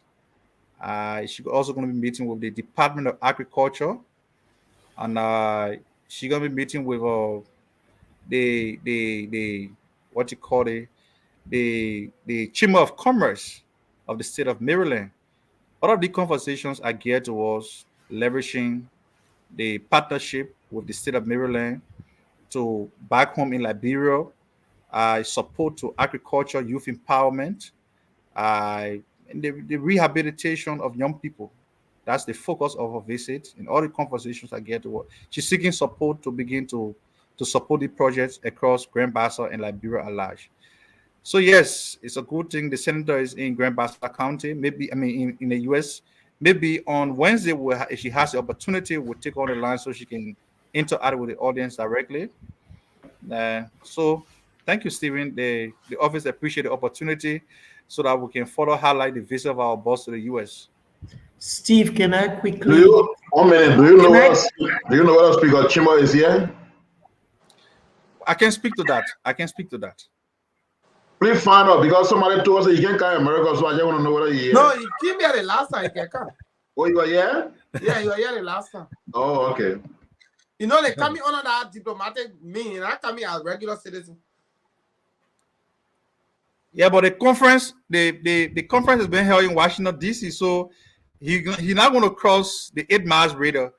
She's also going to be meeting with the Department of Agriculture, and she's going to be meeting with the Chamber of Commerce of the state of Maryland. All of the conversations are geared towards leveraging the partnership with the state of Maryland to back home in Liberia, support to agriculture, youth empowerment, and the rehabilitation of young people. That's the focus of her visit. And all the conversations are geared toward. She's seeking support to begin to support the projects across Grand Bassa and Liberia at large. So yes, it's a good thing the senator is in Grand Bassa County. Maybe in the U.S. Maybe on Wednesday, if she has the opportunity, we'll take on the line so she can interact with the audience directly. So thank you, Stephen. The office appreciate the opportunity so that we can further highlight the visit of our boss to the U.S. Steve, can I quickly? Do you know whether Speaker Chimba is here? I can speak to that. Please find out, because somebody told us that he can't come to America, so I just want to know whether he is. No, he came here the last time. He can come. Oh, you were here? Yeah, you were here the last time. Oh, okay. You know, they come in under that diplomatic meaning. I come in as regular citizen. Yeah, but the conference has been held in Washington, D.C., so he's not going to cross the 8 miles radar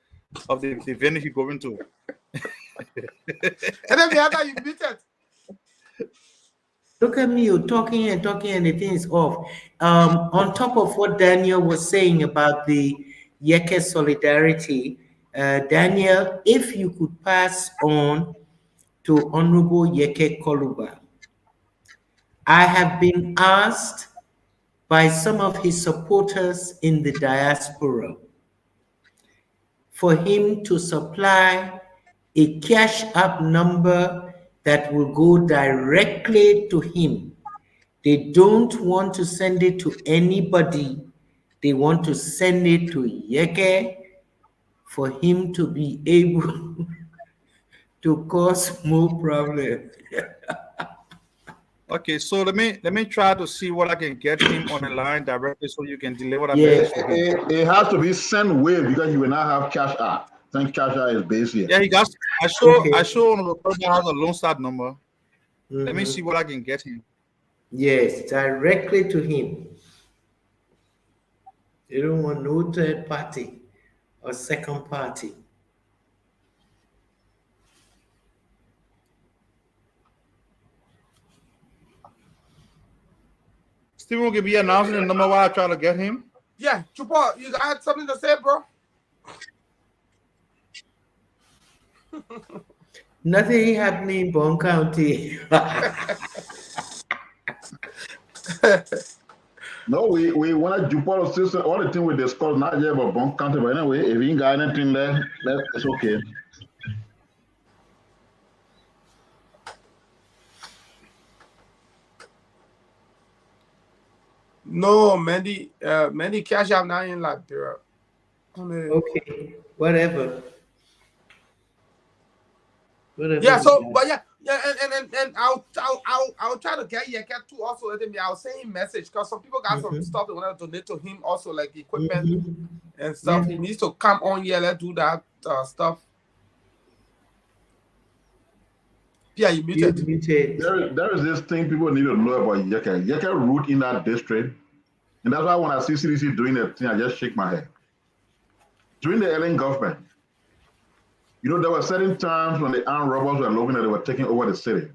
of the venue he's going to. And then the other you beat it. Look at me, you're talking and the thing is off. On top of what Daniel was saying about the Yeke solidarity, Daniel, if you could pass on to Honorable Yeke Koluba. I have been asked by some of his supporters in the diaspora for him to supply a cash app number that will go directly to him. They don't want to send it to anybody. They want to send it to Yeke for him to be able to cause more problems. Okay, so let me try to see what I can get him on the line directly so you can deliver that message. It has to be sent with, because you will not have cash app. I think cash app is based here. Yeah, he got. I show on the person has a Lone Star number. Let me see what I can get him. Yes, directly to him. They don't want no third party or second party. Stephen will be announcing the number while I try to get him. Yeah, Chupa, you got something to say, bro? Nothing happening in Bond County. No, we wanted Jupiter system. All the thing we discussed not yet about Bond County, but anyway, if you ain't got anything there, it's okay. No, many cash out now in Liberia. Okay, whatever. Yeah, so but yeah, and I'll try to get Yeket too also let me I'll send him message because some people got some stuff they want to donate to him also like equipment and stuff. He needs to come on here, let's do that stuff. Yeah, you muted. There is this thing people need to know about Yeket. Yeket root in that district. And that's why when I see CDC doing that thing, I just shake my head. During the Ellen government, you know, there were certain times when the armed robbers were looking at they were taking over the city.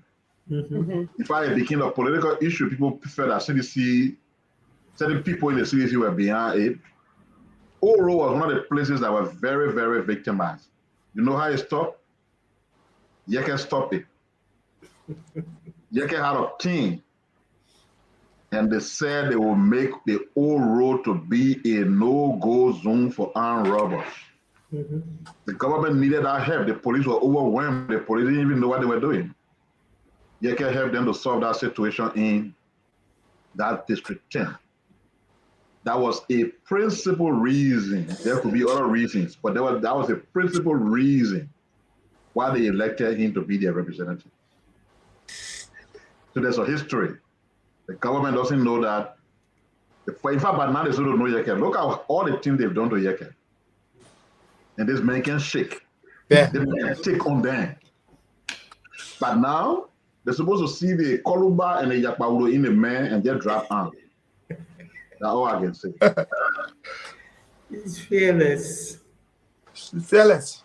In fact, it became a political issue. People felt that CDC, certain people in the CDC were behind it. Oro was one of the places that were very, very victimized. You know how it stopped? Yeket stopped it. Yeket had a team, and they said they will make the whole road to be a no-go zone for armed robbers. The government needed our help. The police were overwhelmed. The police didn't even know what they were doing. Yeket helped them to solve that situation in that district 10. That was a principal reason. There could be other reasons, but that was a principal reason why they elected him to be their representative. So there's a history. The government doesn't know that. In fact, but now they still don't know Yeket. Look at all the things they've done to Yeket. And this man can shake. Yeah. They can take on them. But now, they're supposed to see the Koluba and the Yakpawulo in the man and just drop arm. That's all I can say. He's fearless. Fearless.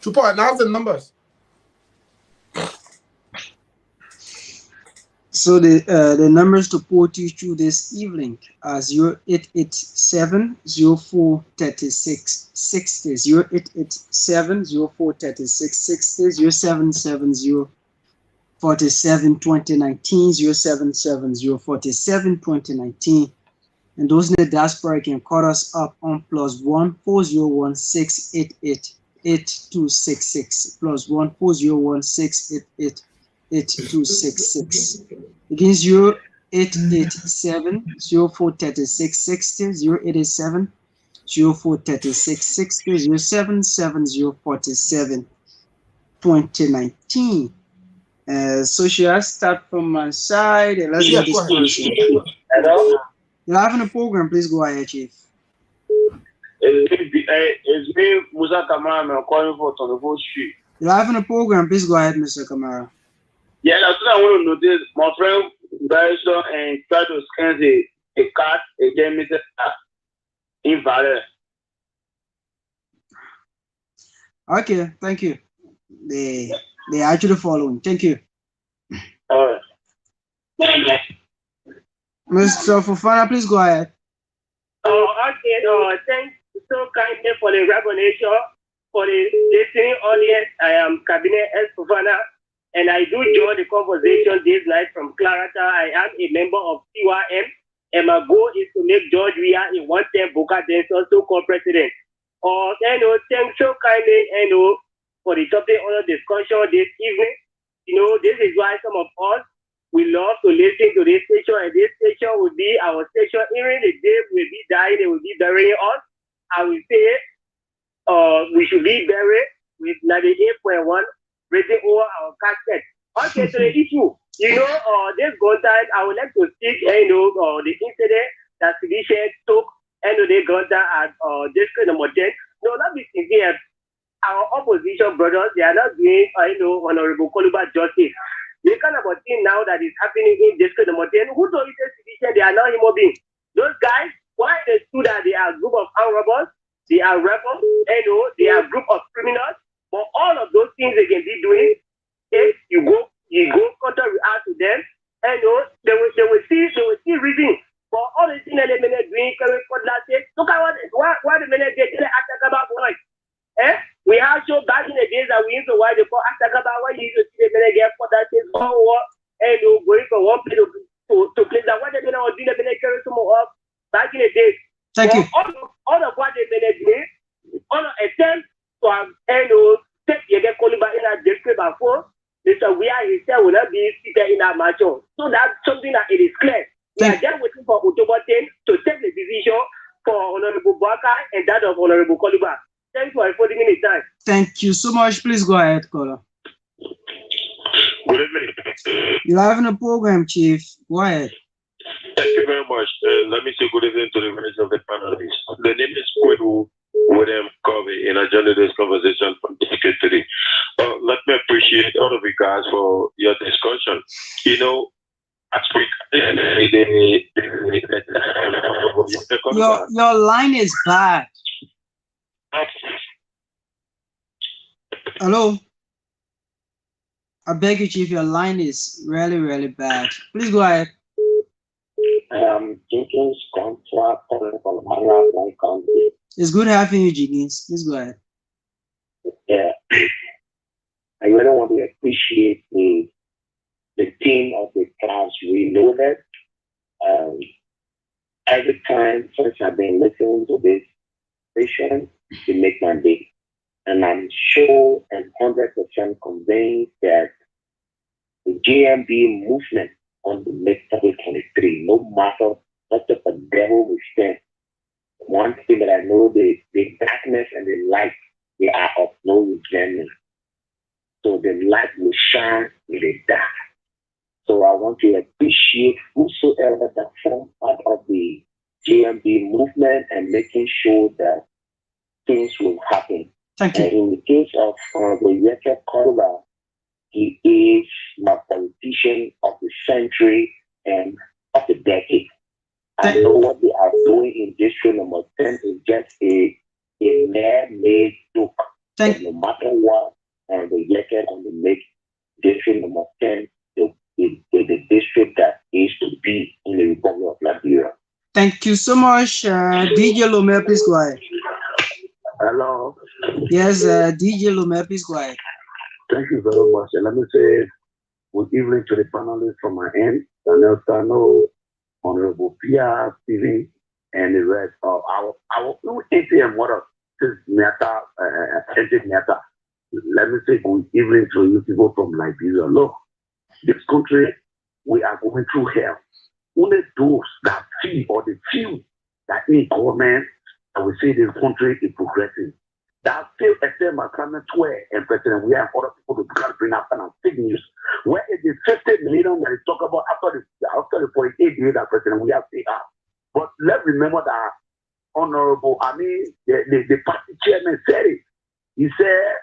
Support, announce the numbers. So the numbers to put you through this evening are 0887 04 36 60, 0887 04 36 60, 0770 47 2019, 0770 47 2019. And those in the diaspora can call us up on +1 401 688 8266, +1 401 688 8266. Again, 0887 04 36 60, 0887 04 36 60, 0770 47 2019. So should I start from my side? Let's get this question. Hello? You're having a program, please go ahead, Chief. It's me, Musa Kamara. I'm calling for Tonofo Street. You're having a program, please go ahead, Mr. Kamara. Yeah, that's what I want to notice. My friend Barrister and try to scan a card again, Mr. Invalid. Okay, thank you. They are actually following. Thank you. All right. Mr. Fofana, please go ahead. Okay. Thanks so kindly for the recognition for the listening audience. I am Cabinet S. Fofana, and I do join the conversation this night from Clarata. I am a member of CYM, and my goal is to make George Weah a one-term Boca Denso so-called president. Thanks so kindly, for the topic on the discussion this evening. This is why some of us, we love to listen to this station, and this station will be our station. Even the day we'll be dying, they will be burying us. I will say, we should be buried with 98.1 rating over our casket. Okay, so the issue, this gun time, I would like to speak, the incident that Sidiche took, the gun time at district number 10. No, not be sincere. Our opposition brothers, they are not doing, Honorable Koluba justice. The kind of thing now that is happening in district number 10, who told you that they are not human beings? Those guys, why they stood that they are a group of armed robbers, they are rebels, they are a group of criminals, but all of those things they can be doing, if you go counter-react to them, they will see reason for all the things that they may doing, look at what the men get about boys. We have shown back in the days that we used to why they call Astakaba, why you used to see the men get for that thing, going from one place to place that what they do now, the men carry some up back in the days. Thank you. All of what they men do, all attempt to have take you get Koluba in a district before, Mr. Wia himself will not be seated in that matter. So that's something that it is clear. We are just waiting for October 10 to take the decision for Honorable Baka and that of Honorable Koliba. Thanks for affording me the time. Thank you so much. Please go ahead, caller. Good evening. You're having a program, Chief. Go ahead. Thank you very much. Let me say good evening to the rest of the panelists. The name is Kwedu William Covey, and I joined this conversation from DK3. Let me appreciate all of you guys for your discussion. You know, your line is bad. Hello? I beg you, Chief, your line is really, really bad. Please go ahead. Jenkins contract from Maryland County. It's good having you, Jenkins. Please go ahead. Yeah. I really want to appreciate the team of the class Reloaded. Every time since I've been listening to this station, it makes my day. And I'm sure and 100% convinced that the GMB movement on the next 2023, no matter what type of devil we stand, one thing that I know, the darkness and the light, they are of no resentment. So the light will shine in the dark. So I want to appreciate whosoever that forms part of the GMB movement and making sure that things will happen. Thank you. And in the case of the Yeke Korba, he is my politician of the century and of the decade. I know what they are doing in district number 10 is just a man-made joke. No matter what, and the Yeke on the make district number 10 the district that is to be in the Republic of Liberia. Thank you so much. DJ Lomé, please go ahead. Hello. Yes, DJ Lomé, please go ahead. Thank you very much. And let me say good evening to the panelists from my end, Daniel Tano, Honorable Pia, Stephen, and the rest of our ATM water, Meta. Let me say good evening to you people from Liberia. Look, this country, we are going through hell. Only those that feel or the few that in government, and we say this country is progressing. That still extend my comment where and President, we have other people to can't bring up and fake news. Where is the 50 million that is talk about after the 48 days that President we have to have? But let's remember that Honorable, the party chairman said it. He said,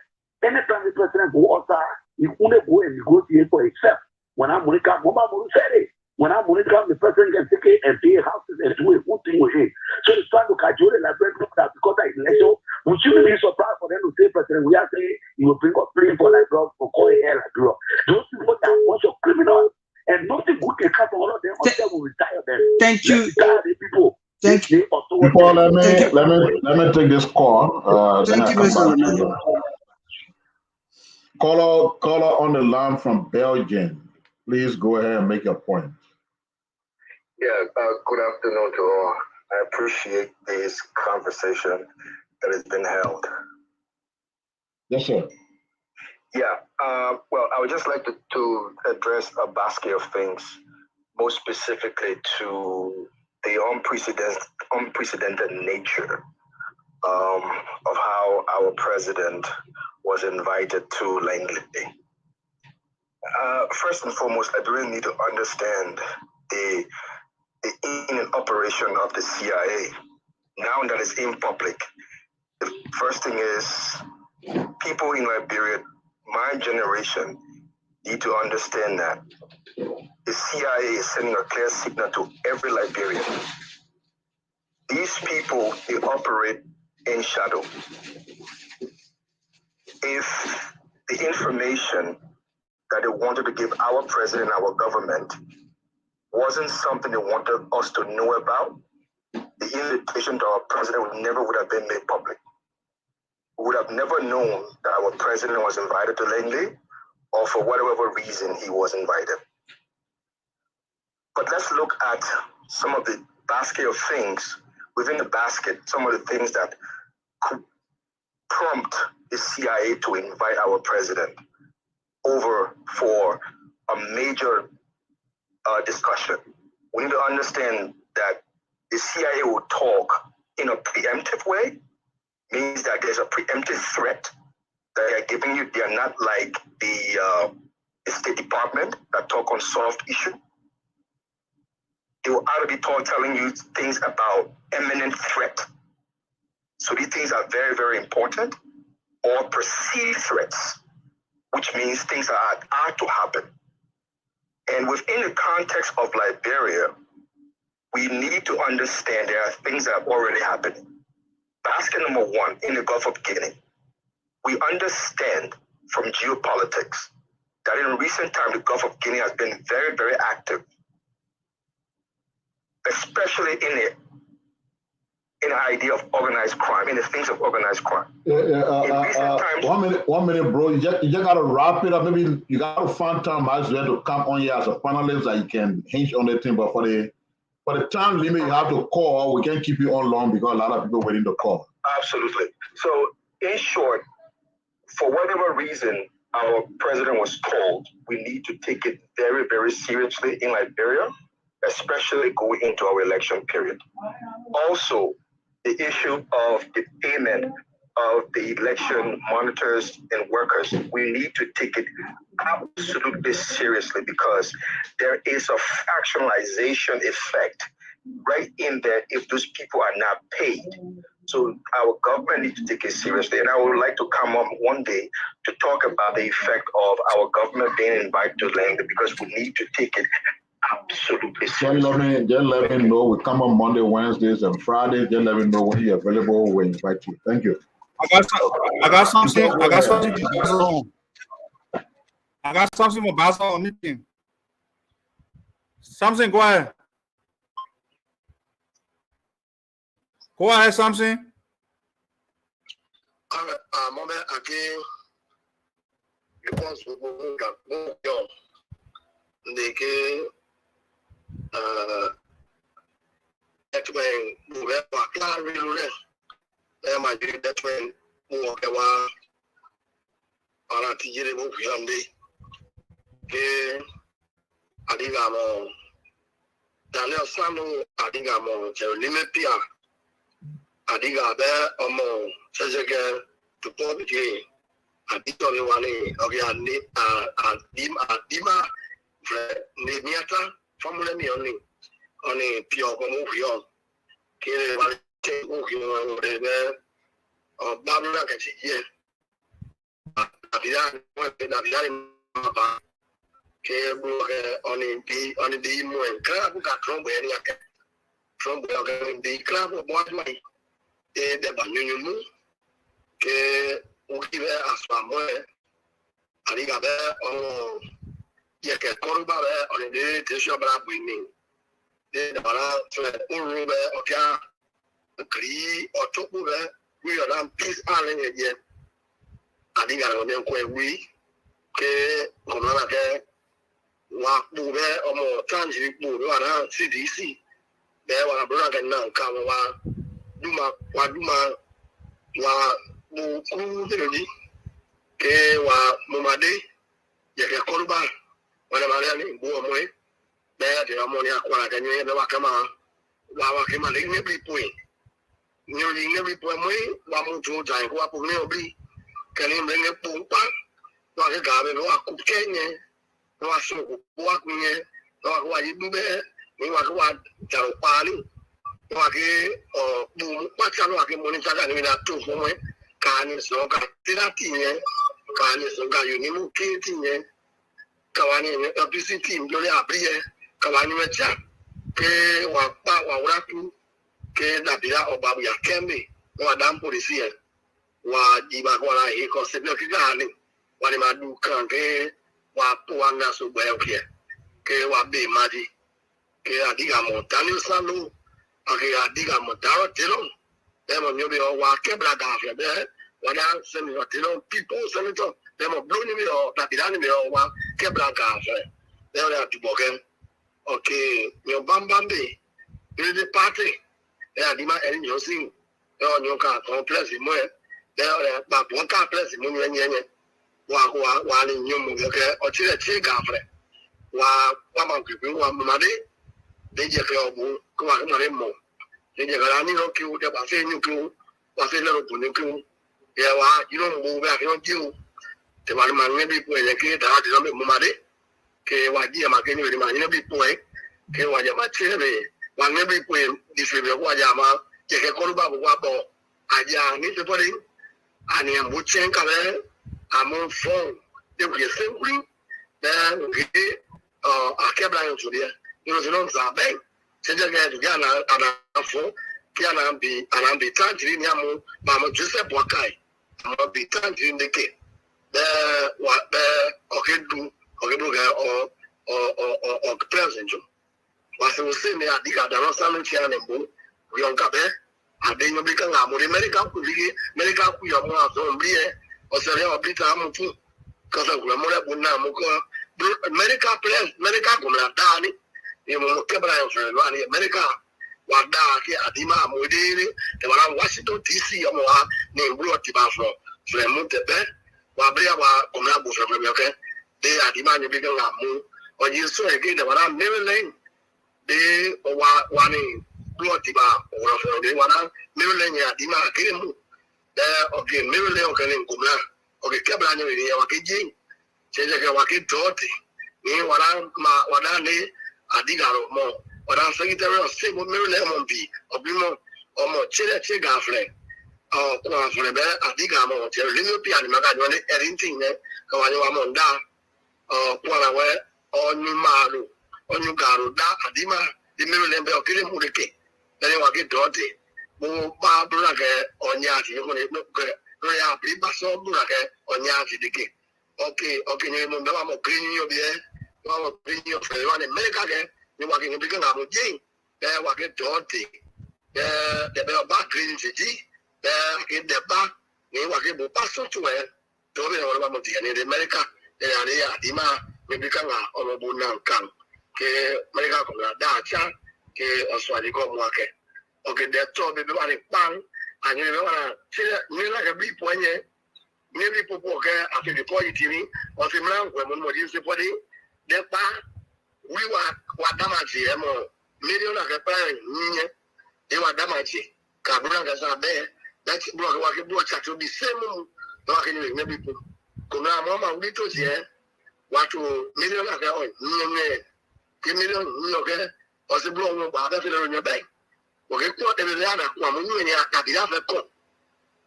anytime the President go outside, he only go and negotiate for himself. When I'm Monica, Mama said it. When I'm Monica, the President can take it and pay houses and do a good thing with it. So it's trying to cajole that because of election, we shouldn't be surprised for them to say, President, we are saying you will bring up playing for like drugs, for calling air like drugs. Those people that are a bunch of criminals, and nothing good can come from all of them until we retire them. Thank you. Retire the people. Thank you. Before let me take this call. Thank you, Mr. Lomé. Caller on the line from Belgium. Please go ahead and make your point. Yeah, good afternoon to all. I appreciate this conversation that has been held. Yes, sir. Yeah, well, I would just like to address a basket of things, most specifically to the unprecedented nature of how our president was invited to Langley. First and foremost, I really need to understand the in and operation of the CIA. Now that it's in public, the first thing is people in Liberia, my generation, need to understand that the CIA is sending a clear signal to every Liberian. These people, they operate in shadow. If the information that they wanted to give our president, our government, wasn't something they wanted us to know about, the invitation to our president would have been made public. We would have never known that our president was invited to Langley, or for whatever reason he was invited. But let's look at some of the basket of things, within the basket, some of the things that could prompt the CIA to invite our president. over for a major discussion. We need to understand that the CIA will talk in a preemptive way, means that there's a preemptive threat that they're giving you. They're not like the State Department that talk on soft issue. They will either be telling you things about imminent threat. So these things are very, very important, or perceived threats, which means things are to happen. And within the context of Liberia, we need to understand there are things that have already happened. Basket number one, in the Gulf of Guinea, we understand from geopolitics that in recent time, the Gulf of Guinea has been very, very active, especially in the idea of organized crime, in the things of organized crime. In recent times, 1 minute, bro. You just gotta wrap it up. Maybe you gotta find time as well to come on here as a panelist that you can hinge on the thing. But for the time limit, you have to call. We can't keep you on long because a lot of people waiting to call. Absolutely. So, in short, for whatever reason our president was told, we need to take it very, very seriously in Liberia, especially going into our election period. Also, the issue of the payment of the election monitors and workers, we need to take it absolutely seriously because there is a fractionalization effect right in there if those people are not paid. So our government needs to take it seriously. And I would like to come up one day to talk about the effect of our government being invited to land because we need to take it absolutely seriously. Just let me know. We come on Monday, Wednesdays, and Fridays. Just let me know when you're available. We'll invite you. Thank you. I got something for Basil on meeting. Something, go ahead. Go ahead, something. Moment again, because we got the explain my that when more ara tijere mo fi amde ke adiga mo Daniel Sanu adiga mo je limepia adiga be omo sejege to pobije adito le wani ogiani adima ne miata formule mi oni pio como pio ke wale o que be o babula que sigue Navidad que oni di mo enka ku ka trombo eri ake trombo ke di club board mai de banyumu que o que ve aswa mo ariga be o ye que korba be oni de tesho bra buini de bara tue uru be o ka kri o topu be we are peace island again adiga lo den ko ewi ke kono ke wa bu be omo tanji bu do ara CDC be wa bro ga na ka wa duma wa bu ku de ni ke wa momade ye ke korba wala mari ni bu omo e be de omo ni akwa ga ni be wa kama wa ke ma le ni bi point ni ni bi point mo wa mu jo jai ko apu ni obi kani mbenge pumpa wa ke gabe wa ku kenye wa so ku wa kunye wa yibbe ni wa wa jaro pali wa ke o bu pa cha wa ke moni cha ni na tu mo ka ni so ka tirati nye ka ni so ga yuni mu ke ti nye ka wa ni APC mdo le abriye ka wa ni mecha ke wa pa wa ura tu ke na bia obabu ya kembe wa dam polisi wa jiba kwa la hiko sebio kigani wale maduka ke wa puanga so bwe ke wa be maji ke adiga mo Daniel Sanu ake adiga mo daro telo demo nyobe wa ke braga fe be wala semi wa telo people senator demo bloni mi o tapirani mi o wa ke braga fe demo ya tuboken okay yo bambambe ile party adima el nyosin yo nyoka complex mo ba bon ka place mo nyenye wa ni nyumu ke o chire chi gafre wa ma ku wa ma de je ke obu ko wa ma re mo de je ga ni no ku de ba fe ni ku wa fe le ro bu ni ku ye wa you know mo ba ke no ju te wa ma ne bi ko ye ke da de no mo ma de ke wa ji ma ke ni de ma ni bi ko ke wa ja ma chire be wa ne bi ko di fe be wa ja ma je ke ko ba wa bo aja ni se pori ani mo chen ka be among phone they will simply then get a kebla into there you know so ben change get to get na phone kiana be tantri ni amu ba mo Joseph Wakai mo be tantri ndeke what okay do ga o present was we say me adiga da no sanu chia ne bo we on ka be ade nyo bi ka nga mo America ku yo mo aso mbi osere obita amutu kasa kula mo le bonna mo ko America players America ko na dani e mo kebra yo fere wani America wa da ke adima mo dire te wala Washington DC yo mo wa ne bulo ti ba fo fere mo te be wa bria wa ko na bu fere be ke de adima ni bi ka mo o ji so e ke de wala Maryland de wa ni bulo ti ba o fere de wala Maryland ya adima ke mo okay Maryland okay ni ko na okay kebra ni ni wa ke ji cheje ke wa ke doti ni wala ma wala ni adigaro mo wala secretary of state mo Maryland mo bi obimo omo chere che gafle ko afre be adigamo che limi pi ani maga ni erinting ne ko wa ni wa mo nda ko la we onyu maru onyu garu da adima di Maryland be okire mu de ke ni wa ke doti mo ba bra ke onya ti ko ni ko ya bi ba so bra ke onya ti de ke okay ni mo ba mo green yo bi wa green yo fe wa ni America ke ni wa ke ni bi ka mo je wa ke doti de be ba green ti ke de ba ni wa ke bo pa so to e to be wa mo ti ni de America de ya di ma ni bi ka nga o mo bu na kan ke America ko na da cha ke Australia ko mo ke okay de to be wa ni pan ani be wa chile ni la ke bi poenye ni bi popo ke afi de po yitini o fi mran ko mo di se podi de pa wi wa damaji e mo million ke pa nye e wa damaji ka bura ga sa be that bro wa ke bro cha to bi se mo no ke ni bi po ko na mo ma wi to je wa to million ke o nye ke million no ke o se bro mo ba da fe lo nye be okay ko de be ya na ko mo ni aka bi da fe ko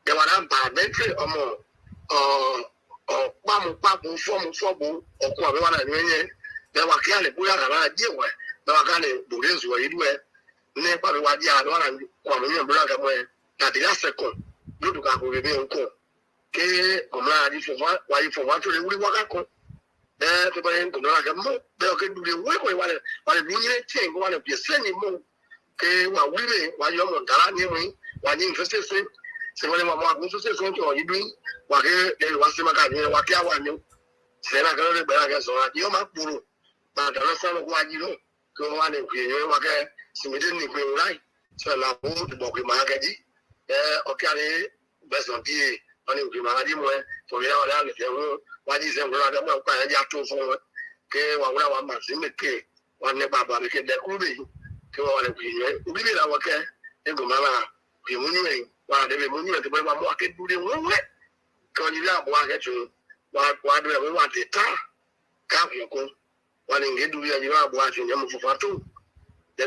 de wa na ba betri omo pamu fomu oku abe wa na nyenye de wa kia le buya na die we de wa ka le burezu wa idwe ne pa be wa dia de wa na ko mo ni bura ka mo na de se ko dudu ka ko be nko ke ko na di fo wa yi fo wa to le wuri wa ka ko to ba en ko na ka mo de o ke du le we wa le du ni chen ko wa le bi se ni mo ke wa wuri wa yo mo dara ni mo wa ni fese se wale mwa kuso se sonto yidwi wa ke le wa se maka ni wa ke awa ni se na ka le bera ke so na yo ma puru ba da na sa ko wa ji lo ko wa ne ku ye wa ke simide ni ku rai so la bo de bo ku ma ka ji o ka le be so bi oni ku ma ji mo to ya wa le se wa ji se ko la da ma ka ya to fo ke wa wa ma se me ke wa ne baba ke de ku bi ke wa le ku ye u bi la wa ke e go ma la bi mu ni wa de be mu ni te ba mo ake du de won we ko ni la bo ake tu wa do we wa de ta ka ko wa ni nge du ya ni wa bo ake ni mo fu fa tu de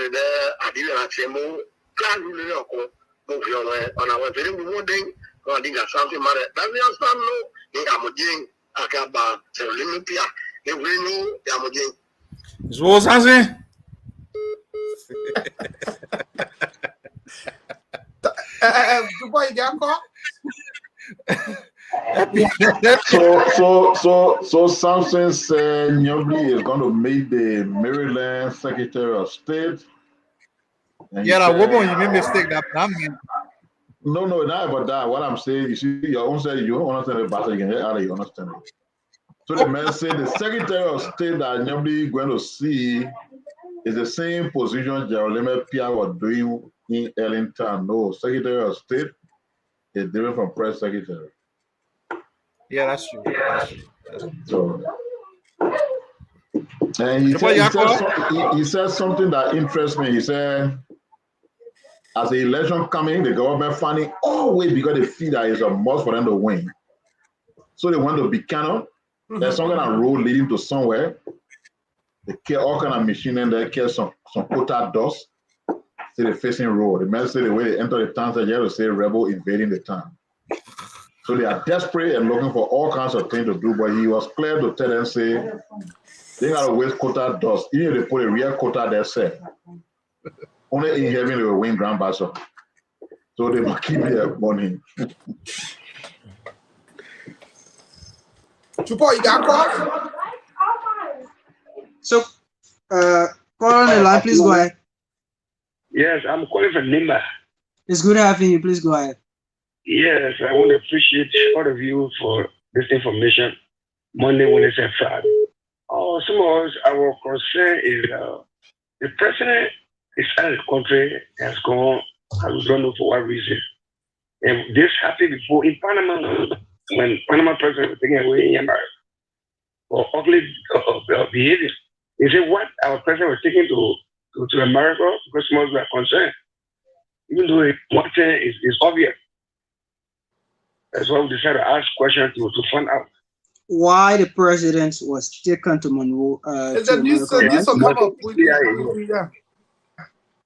adi la che mo ka lu le ko mo fi ona wa pe ni mo de ko di ga sa fi mare da ni asan no ni amojin akaba se le mi pia e we no ya amojin zo sanse Dubai Gako. So Samson said Nyobli is going to meet the Maryland Secretary of State. Yeah, that woman, you made mistake that plan. No, not about that. What I'm saying, you see, your own say you don't understand the battle, you can get out of you understand it. So the man said the Secretary of State that Nyobli going to see is the same position Jerome Pia was doing in Ellington. No, Secretary of State is different from Press Secretary. Yeah, that's true. That's true. That's true. So, and he said something that interests me. He said, as the election coming, the government funding always because they feel that it's a must for them to win. So they want to be canon. There's some kind of road leading to somewhere. They care all kind of machine and they care some quota dust. See the facing road. The man say the way they enter the town, you have to say rebel invading the town. So they are desperate and looking for all kinds of things to do, but he was clear to tell them, say, they gotta waste quota dust. Even if they put a real quota there, say, only in heaven they will win Grand Basel. So they will keep their money. Chupo, you got calls? So, call on the line, please go ahead. Yes, I'm calling from Nimba. It's good having you. Please go ahead. Yes, I want to appreciate all of you for this information. Monday, Wednesday, and Friday. Some of us, our concern is the president is out of the country, has gone, I don't know for what reason. And this happened before in Panama, when Panama president was taken away in America for ugly behavior. They said what our president was taken to America because some of us were concerned. Even though one thing is obvious. That's why we decided to ask questions to find out. Why the president was taken to Monroe?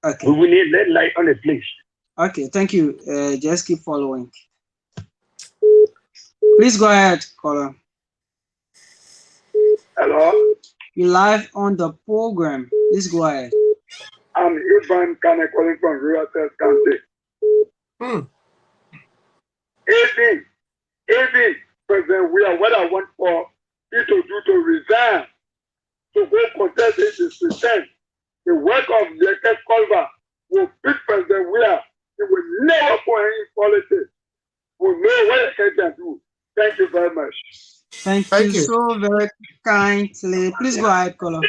Okay. We need that light on the place. Okay, thank you. Just keep following. Please go ahead, caller. Hello? You're live on the program. Please go ahead. I'm Ivan Kane calling from Rural County. Even President William, what I want for you to do to resign, to go contest this percent, the work of Leke Culver will beat President William. He will never put any politics. We know what he can do. Thank you very much. Thank you so very kindly. Please go ahead, caller.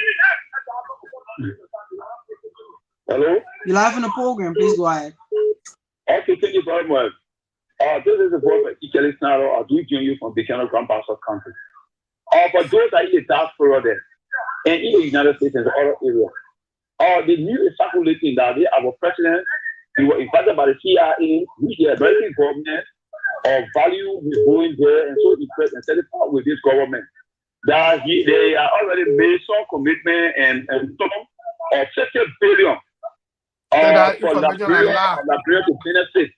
Hello? You're live on the program. Please go ahead. Okay, thank you very much. This is the prophet Ikele Snaro. I do join you from Bikano Grand Bassa country. For those that are in the diaspora there, and in the United States and the other areas, the news is circulating that our president, he was invited by the CIA, which the American government value is going there, and so he set it out with this government. That they are already made some commitment and some 50 billion for Liberia to benefit.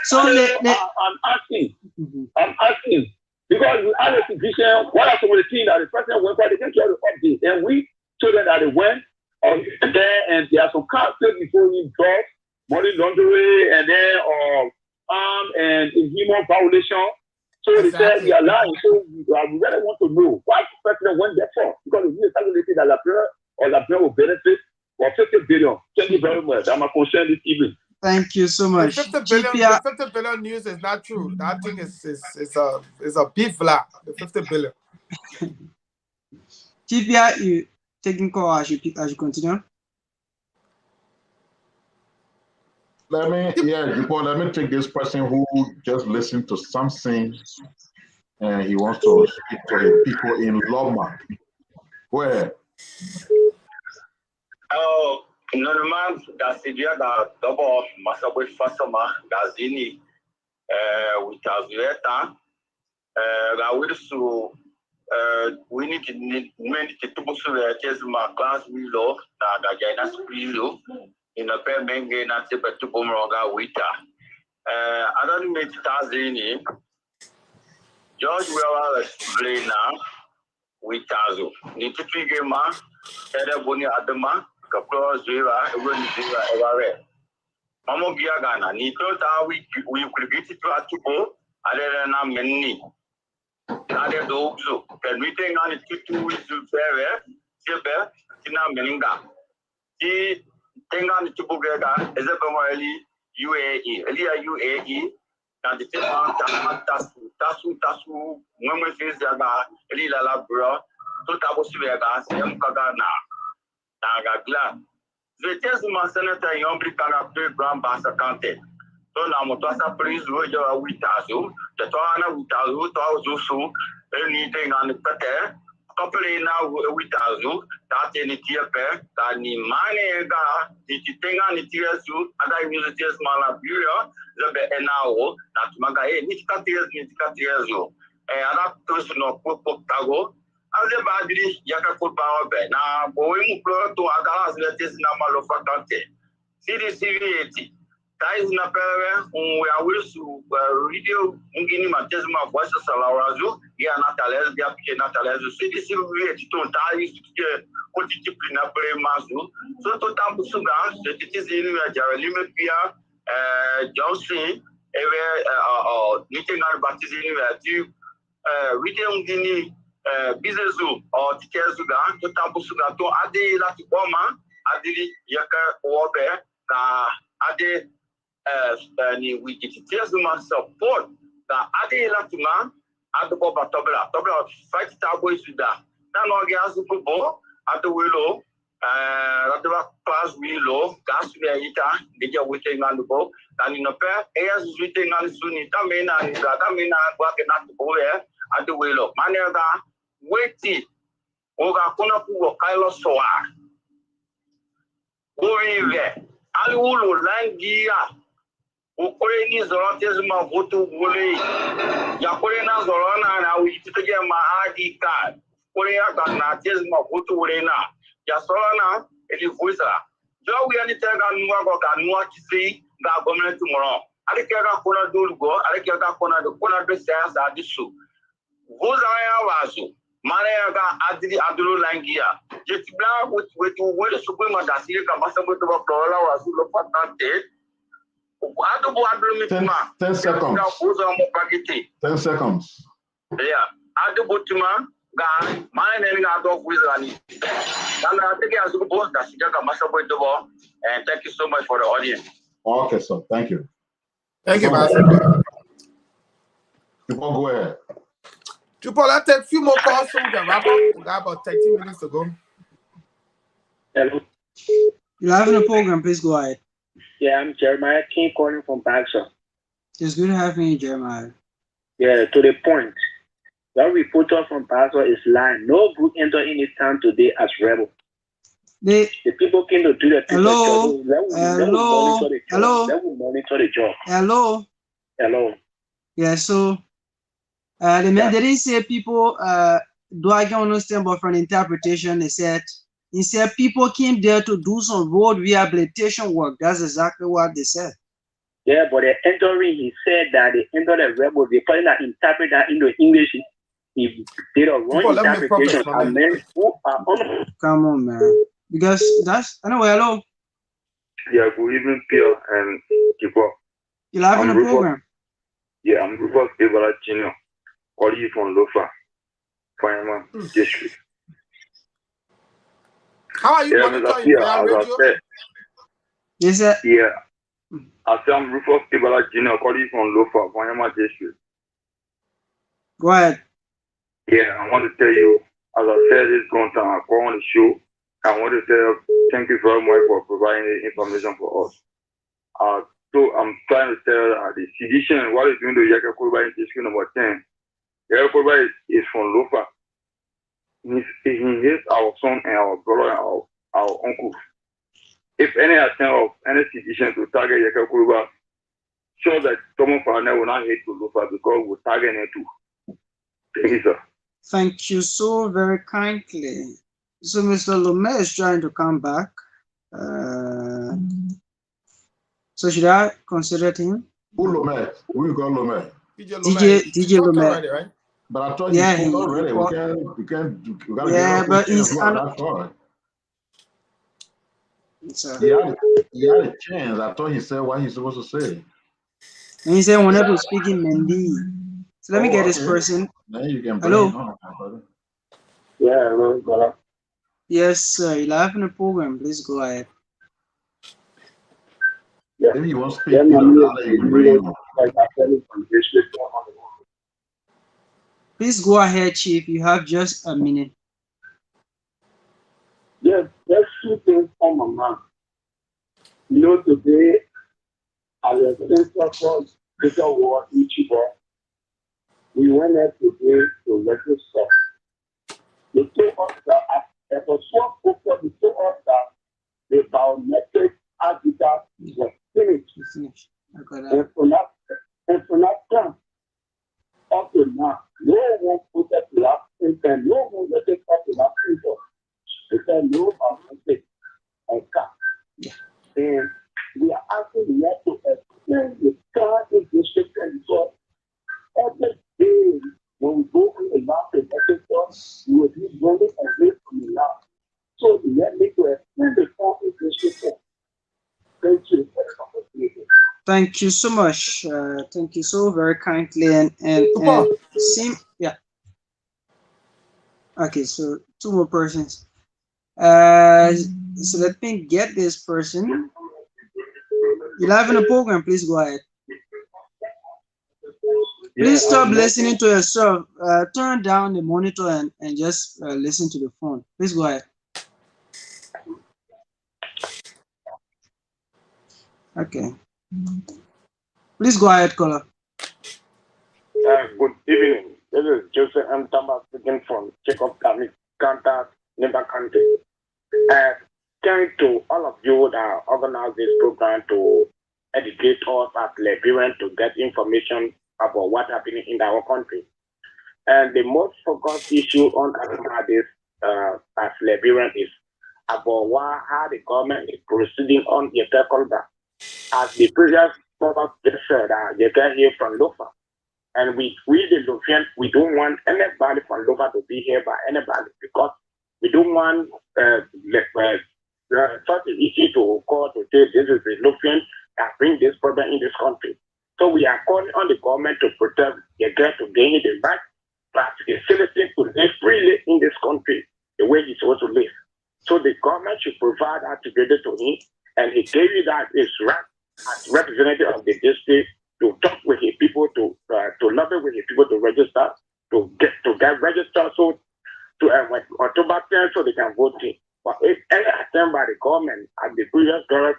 So I'm asking, because we had a division, what are some of the things that the president went for, they can try to update, and we told them that they went there, and there are some cards before he drugs, money laundering, and then and human violation. So they said we are lying. So we really want to know why the president went there for, because we calculated that Liberia will benefit for 50 billion. Thank you very much. I'm a concern this evening. Thank you so much. The 50 billion news is not true. That thing is a beef flap. The 50 billion. GPR, you taking call as you continue. Let me take this person who just listened to something and he wants to speak to the people in Loma. Go ahead. Normalement, dans ces lieux, d'abord, Massaboué Fassama, Gazini, Witazueta, Rawisu, we need to put the class below, Nagayana Spiro, in a pair menge, not to Bumroga Wita. I don't make Tazini, George Weller Blana, Witazu, Nitugema, Edabuni Adama. Kapro Zira, Zira, Evare. Mamo Giagana, Nito, we could get it to Atubo, other than a many. Other dogs, permitting on it to with Ferrer, Silver, Tina Melinga. See, thing on the Tubogada, as a Pomali, UAE, Elia UAE, and the Tasu, Women Face Yaga, Elila Labra, Totabo Silvegas, Yamkagana. Nagagla. The Tesma Senator Yombri Canapé Grand Bassa County. So now Motasa Prince Roger Witazo, Tatana Witazu, Tazusu, anything on the Pate, Topple now Witazu, that in the Tiape, that ni Manega, the Tinga, the Tiazu, and I use the Malaburia, the Enao, that Magae, Nitkatiazu, and that person of Potago. As a badly, Yakakuba, now going to Agalas, that is Namalo Fatante. CDC, Tais na pere, we are willing to radio, Mungini Matesma, Voices Alarazu, Gia Natales, Gia Natales, CDC, to Tais, Coticipina Mazu, so to Tambusuga, it is in Jaralime Pia, Johnson, knitting our baptism, reading Guinea. Business or Tikezuga, to Tambusuga, to Ade Latiboma, Adili Yaka Wabe, Ade with Tizuma support, the Ade Latuma, Adoba Tobla, Tobla, 5 boys with that. Nanogas Kubo, at the willow, Radova class willow, gas Ita, Dija waiting on the boat, and in a pair, airs waiting on Sunita Mena, Gatamina, working at the boy at the willow. Manera. Waiting, Oga Kunapu Kailo Soa. Urive, Alulo Langia, Ukraini Zorotisma Votu Bule, Yakurena Zorona, and I will take my ID card. Korea Ganatisma Votu Rena, Yasolana, Elifusa. Joe, we are the Taganuago Ganua to see the government tomorrow. Alekega Kona Dulgo, Alekega Kona, the Kona Bessas are the soup. Vozaya Wazu. Managa Adri Abdul Langia. Jetibla with the Supreme Dasiri Kabasabo to Flora was Lopatante. 10 seconds. 10 seconds. Yeah. Adubutuma, Guy, my name is Adolf Wizard. And I think I suppose that Sika Masabo to and thank you so much for the audience. Okay, so thank you. Thank you, Master. You won't go ahead. Triple, let's take a few more calls so we can wrap up. We got about 13 minutes to go. Hello. You're having a program, please go ahead. Yeah, I'm Jeremiah King calling from Baxter. It's good to have you, Jeremiah. Yeah, to the point. That reporter from Baxter is lying. No group entered in this town today as rebel. The people came to do the hello. Hello. They will monitor the job. Hello. Yeah, so they didn't say people do I can understand, but from interpretation they said people came there to do some road rehabilitation work. That's exactly what they said. Yeah, but the entering, he said that they entered the rebel. They probably not interpret that into English. If they don't run interpretation, and men who are on. Come on, man. Because that's anyway. Hello. Yeah, good evening, Pierre and Kipo. You're having a program. Yeah, I'm Rufus Kebala Jr. Calling you from Lofa, Fireman District. How are you monitoring your radio? Yes, sir. Yeah. I say I'm Rufus Kebala Jr. Calling you from Lofa, Fireman District. Go ahead. Yeah, I want to tell you, as I said, this going time, I call on the show. I want to tell thank you very much for providing the information for us. So I'm trying to tell the sedition, what is doing to Yakakuba in district number 10. Yakakuba is from Lofa. He hates our son and our brother and our uncle. If any attempt of any sedition to target Yakakuba, show that someone from there will not hate to Lofa because we'll target them too. Thank you, sir. Thank you so very kindly. So Mr. Lomé is trying to come back. So should I consider him? Who Lomé? Who you call Lomé? DJ Lomé. Already, right? But I thought you spoke already. We gotta yeah, but he's he had a chance. I thought he said what he's supposed to say. And he said whenever speaking Mendy. So let me get this person. Then you can hello. Yeah, hello, brother. Yes, sir. You're having a program. Please go ahead. Yeah. Maybe you want to speak. Please go ahead, Chief. You have just a minute. Yeah, there's two things on my mind. You know, today, as a center for greater war in Chiba, we went there today to register. They told us that as a swap paper, they told us that the biometric agita was finished. And for that up to now, no one put up the last print and no one let it up the last print. Because no biometric and car. And we are asking you to explain the car in district and so every day when we go on the lab and we will be running away from the lab. So we need to explain the car in district. Thank you for the opportunity. Thank you so much. Thank you so very kindly and yeah. Okay, so 2 more persons. So let me get this person. You're live in the program, please go ahead. Please stop listening to yourself. Turn down the monitor and just listen to the phone. Please go ahead. Okay. Please go ahead, caller. Good evening. This is Joseph M. Tamba speaking from Jacob Kami, Kanta, Nimba Country. Thank to all of you that organized this program to educate us as Liberians to get information about what's happening in our country. And the most focused issue on this as Liberians is about how the government is proceeding on the Kolba. As the previous product just said, you can hear from Lofa. And we the Lufian, we don't want anybody from Lofa to be here by anybody because we don't want such an issue to call to say this is the Lufian that bring this problem in this country. So we are calling on the government to protect the girl to gain the right, but the citizen to live freely in this country the way he's supposed to live. So the government should provide that together to him, and he gave you that his right as representative of the district to talk with his people, to lobby with his people to register, to get registered, so to October 10th, so they can vote in. But if any attempt by the government at the previous government,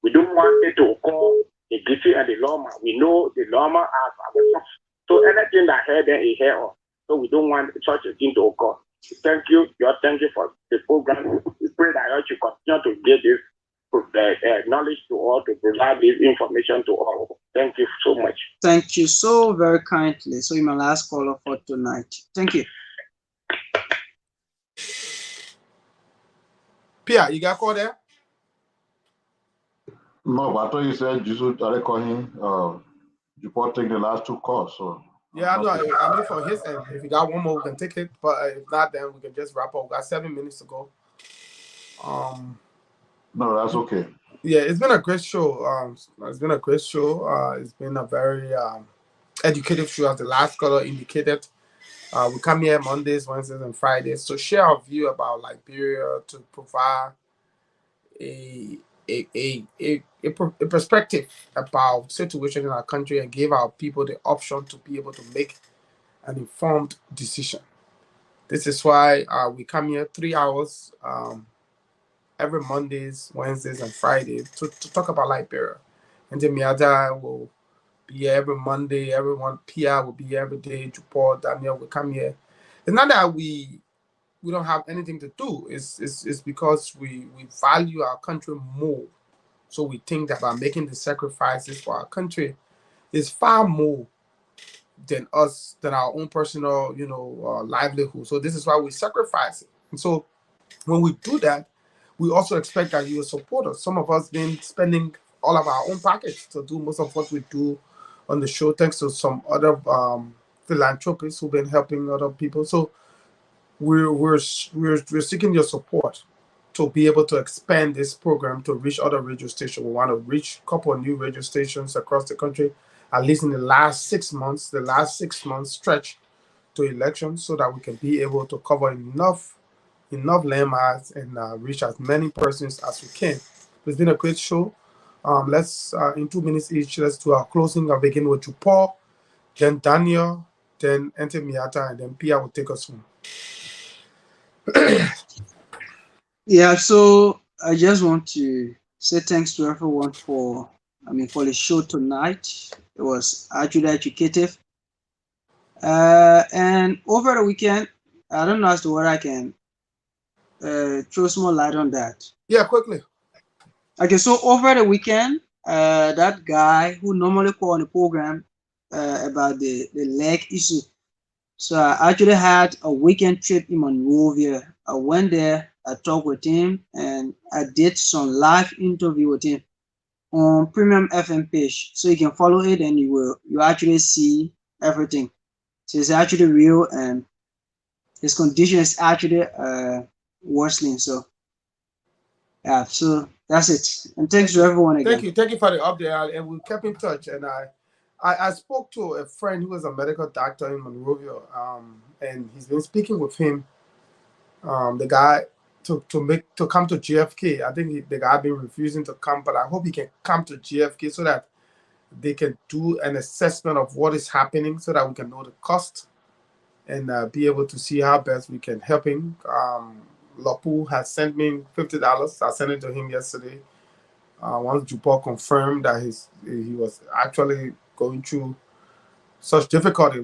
we don't want it to call the DC and the lawman. We know the lawman has our trust. So anything that here, then he hear us. So we don't want such a thing to occur. Thank you. Thank you for the program. We pray that you should continue to get this knowledge to all, to provide this information to all. Thank you so much. Thank you so very kindly. So you're my last caller for tonight. Thank you. Pia, you got call there? No, but I thought you said Jesus started calling before taking the last 2 calls. So yeah, I know. I mean, for his end, if you got one more, we can take it. But if not, then we can just wrap up. We got 7 minutes to go. No, that's okay. Yeah, it's been a great show. It's been a great show. It's been a very educative show, as the last caller indicated. We come here Mondays, Wednesdays, and Fridays to share our view about Liberia, to provide a perspective about situation in our country and give our people the option to be able to make an informed decision. This is why we come here 3 hours every Mondays, Wednesdays, and Fridays to talk about Liberia. And then Miada will be here every Monday, everyone Pia will be here every day, Jupor, Daniel will come here. It's not that we don't have anything to do. It's because we value our country more. So we think that by making the sacrifices for our country is far more than our own personal, livelihood. So this is why we sacrifice it. And so when we do that, we also expect that you will support us. Some of us been spending all of our own pockets to do most of what we do on the show, thanks to some other philanthropists who've been helping other people. So we're seeking your support to be able to expand this program to reach other radio stations. We want to reach a couple of new radio stations across the country, at least in the last 6 months, stretch to elections, so that we can be able to cover enough landmarks and reach as many persons as we can. It's been a great show. Let's in 2 minutes each, let's do our closing. I'll begin with Jupor, then Daniel, then Ente Miata, and then Pia will take us home. Yeah, so I just want to say thanks to everyone for the show tonight. It was actually educative. And over the weekend, I don't know as to what I can throw some more light on that. Yeah, quickly. Okay, so over the weekend, that guy who normally call on the program about the leg issue. So I actually had a weekend trip in Monrovia. I went there, I talked with him, and I did some live interview with him on Premium FM page. So you can follow it and you actually see everything. So it's actually real and his condition is actually worsening. So yeah, so that's it. And thanks to everyone again. Thank you for the update, and we kept in touch. And I spoke to a friend who is a medical doctor in Monrovia, and he's been speaking with him. The guy to come to GFK. I think the guy been refusing to come, but I hope he can come to GFK so that they can do an assessment of what is happening, so that we can know the cost and be able to see how best we can help him. Lapu has sent me $50. I sent it to him yesterday. Once Jupor confirmed that he was actually going through such difficulty.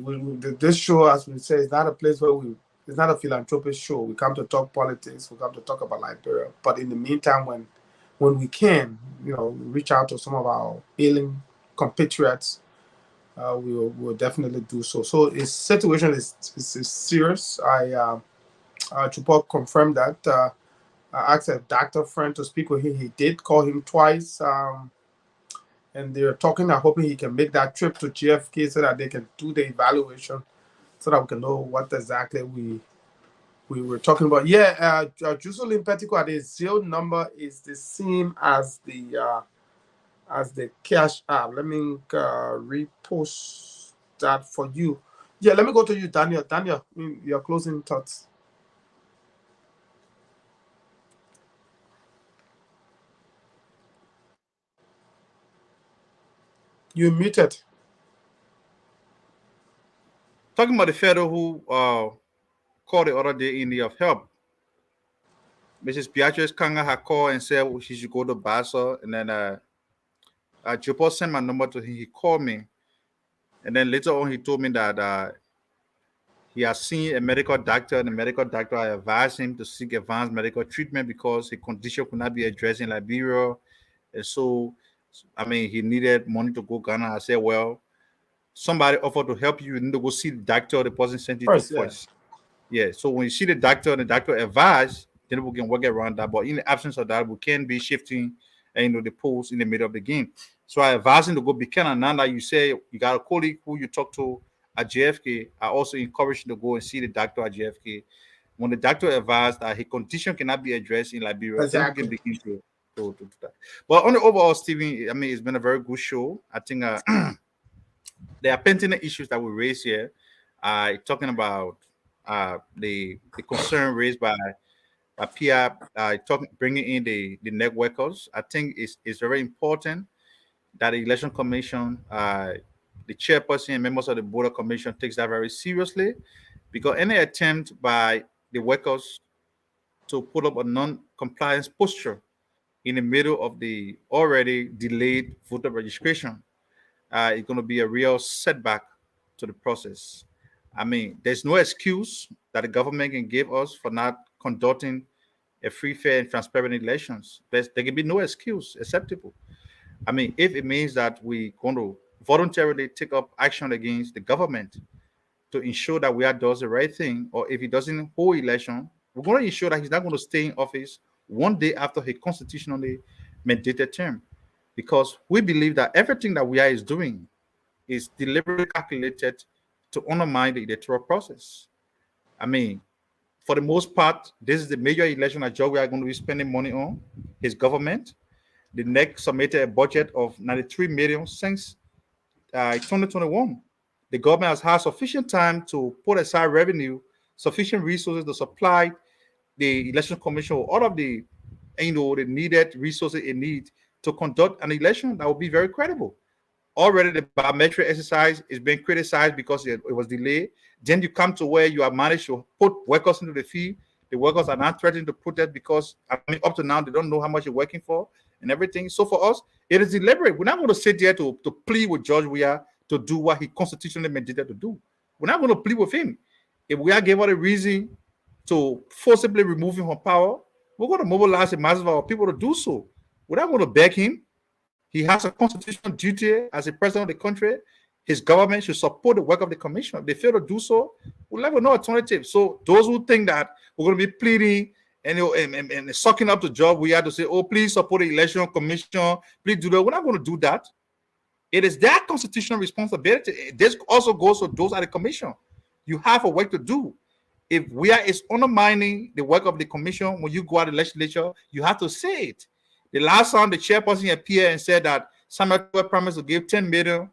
This show, as we say, is not a place where it's not a philanthropic show. We come to talk politics. We come to talk about Liberia. But in the meantime, when we can, reach out to some of our ailing compatriots, we will definitely do so. So his situation is serious. Jupor confirmed that. I asked a doctor friend to speak with him. He did call him twice. And they're talking and hoping he can make that trip to GFK so that they can do the evaluation so that we can know what exactly we were talking about. Yeah, Jocelyn Petico, the Zelle number is the same as the cash app. Let me repost that for you. Yeah, let me go to you, Daniel. Daniel, your closing thoughts. You're muted. Talking about the fellow who called the other day in need of help. Mrs. Beatrice Kanga had called and said she should go to Basel, and then Jupor sent my number to him. He called me, and then later on he told me that he has seen a medical doctor, and the medical doctor advised him to seek advanced medical treatment because his condition could not be addressed in Liberia, and so he needed money to go Ghana. I said, well, somebody offered to help you. You need to go see the doctor. The person sent you to first. Yeah. So when you see the doctor and the doctor advise, then we can work around that. But in the absence of that, we can be shifting, the post in the middle of the game. So I advise him to go Buchanan. Now that you say you got a colleague who you talk to at JFK, I also encourage him to go and see the doctor at JFK. When the doctor advised that his condition cannot be addressed in Liberia, exactly. Then we can begin to do that. But on the overall, Stephen, it's been a very good show. I think there are pertinent issues that we raise here. Talking about the concern raised by Pia, bringing in the networkers. I think it's very important that the election commission, the chairperson and members of the board of commission takes that very seriously, because any attempt by the workers to put up a non-compliance posture in the middle of the already delayed voter registration is going to be a real setback to the process. There's no excuse that the government can give us for not conducting a free, fair, and transparent elections. There can be no excuse acceptable. If it means that we're going to voluntarily take up action against the government to ensure that we are does the right thing, or if he doesn't hold election, we're going to ensure that he's not going to stay in office one day after his constitutionally mandated term, because we believe that everything that we are doing is deliberately calculated to undermine the electoral process. For the most part, this is the major election that Georgia are going to be spending money on, his government. The NEC submitted a budget of 93 million since 2021. The government has had sufficient time to put aside revenue, sufficient resources to supply the election commission with all of the needed resources it needs to conduct an election that will be very credible. Already the biometric exercise is being criticized because it was delayed. Then you come to where you have managed to put workers into the field. The workers are not threatening to protest because up to now they don't know how much you're working for and everything. So for us, it is deliberate. We're not going to sit there to plead with George Weah to do what he constitutionally mandated to do. We're not going to plead with him. If we are given a reason to forcibly remove him from power, we're going to mobilize the masses of our people to do so. We're not going to beg him. He has a constitutional duty as the president of the country. His government should support the work of the commission. If they fail to do so, we'll have no alternative. So those who think that we're going to be pleading and sucking up the job, we have to say, oh, please support the election commission. Please do that. We're not going to do that. It is their constitutional responsibility. This also goes to those at the commission. You have a work to do. If we are undermining the work of the commission, when you go out the legislature, you have to say it. The last time the chairperson appeared and said that Samuel promised to give 10 million,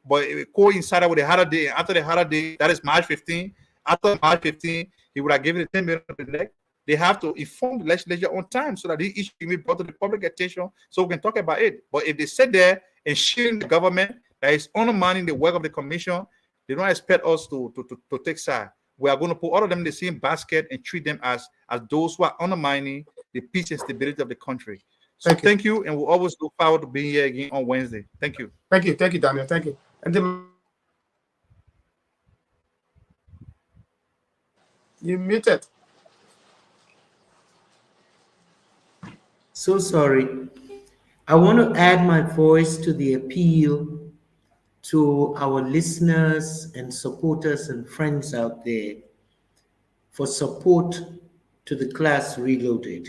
but it coincided with the holiday. After the holiday, that is March 15. After March 15, he would have given the 10 million to the next. They have to inform the legislature on time so that the issue can be brought to the public attention so we can talk about it. But if they sit there and shielding the government that is undermining the work of the commission, they don't expect us to take side. We are going to put all of them in the same basket and treat them as those who are undermining the peace and stability of the country. So thank you, and we'll always look forward to being here again on Wednesday. Thank you. Thank you, Daniel. Thank you. And then you muted. So sorry. I want to add my voice to the appeal to our listeners and supporters and friends out there for support to the class Reloaded.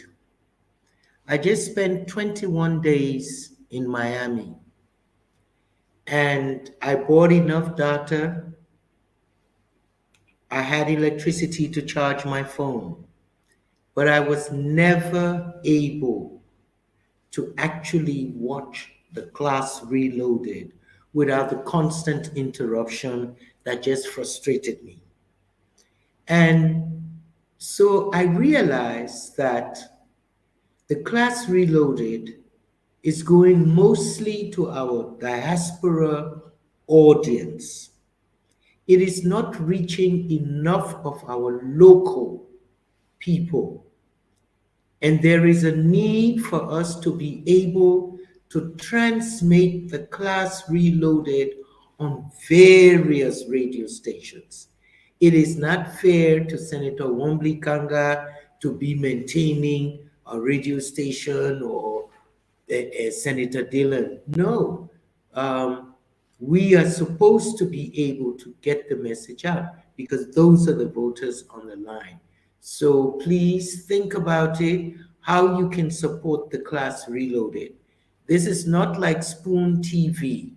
I just spent 21 days in Miami, and I bought enough data. I had electricity to charge my phone, but I was never able to actually watch the class Reloaded without the constant interruption that just frustrated me. And so I realized that the class Reloaded is going mostly to our diaspora audience. It is not reaching enough of our local people. And there is a need for us to be able to transmit the class Reloaded on various radio stations. It is not fair to Senator Wombley Kanga to be maintaining a radio station or Senator Dillon. No, we are supposed to be able to get the message out because those are the voters on the line. So please think about it, how you can support the class Reloaded. This is not like Spoon TV.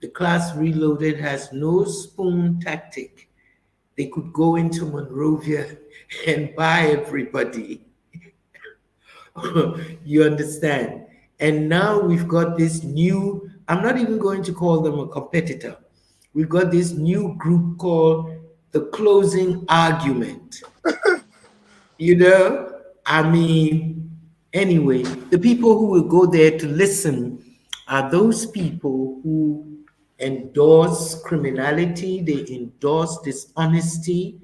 The class Reloaded has no spoon tactic. They could go into Monrovia and buy everybody. You understand? And now we've got this new, I'm not even going to call them a competitor. We've got this new group called the Closing Argument. You know, I mean, anyway, the people who will go there to listen are those people who endorse criminality, they endorse dishonesty,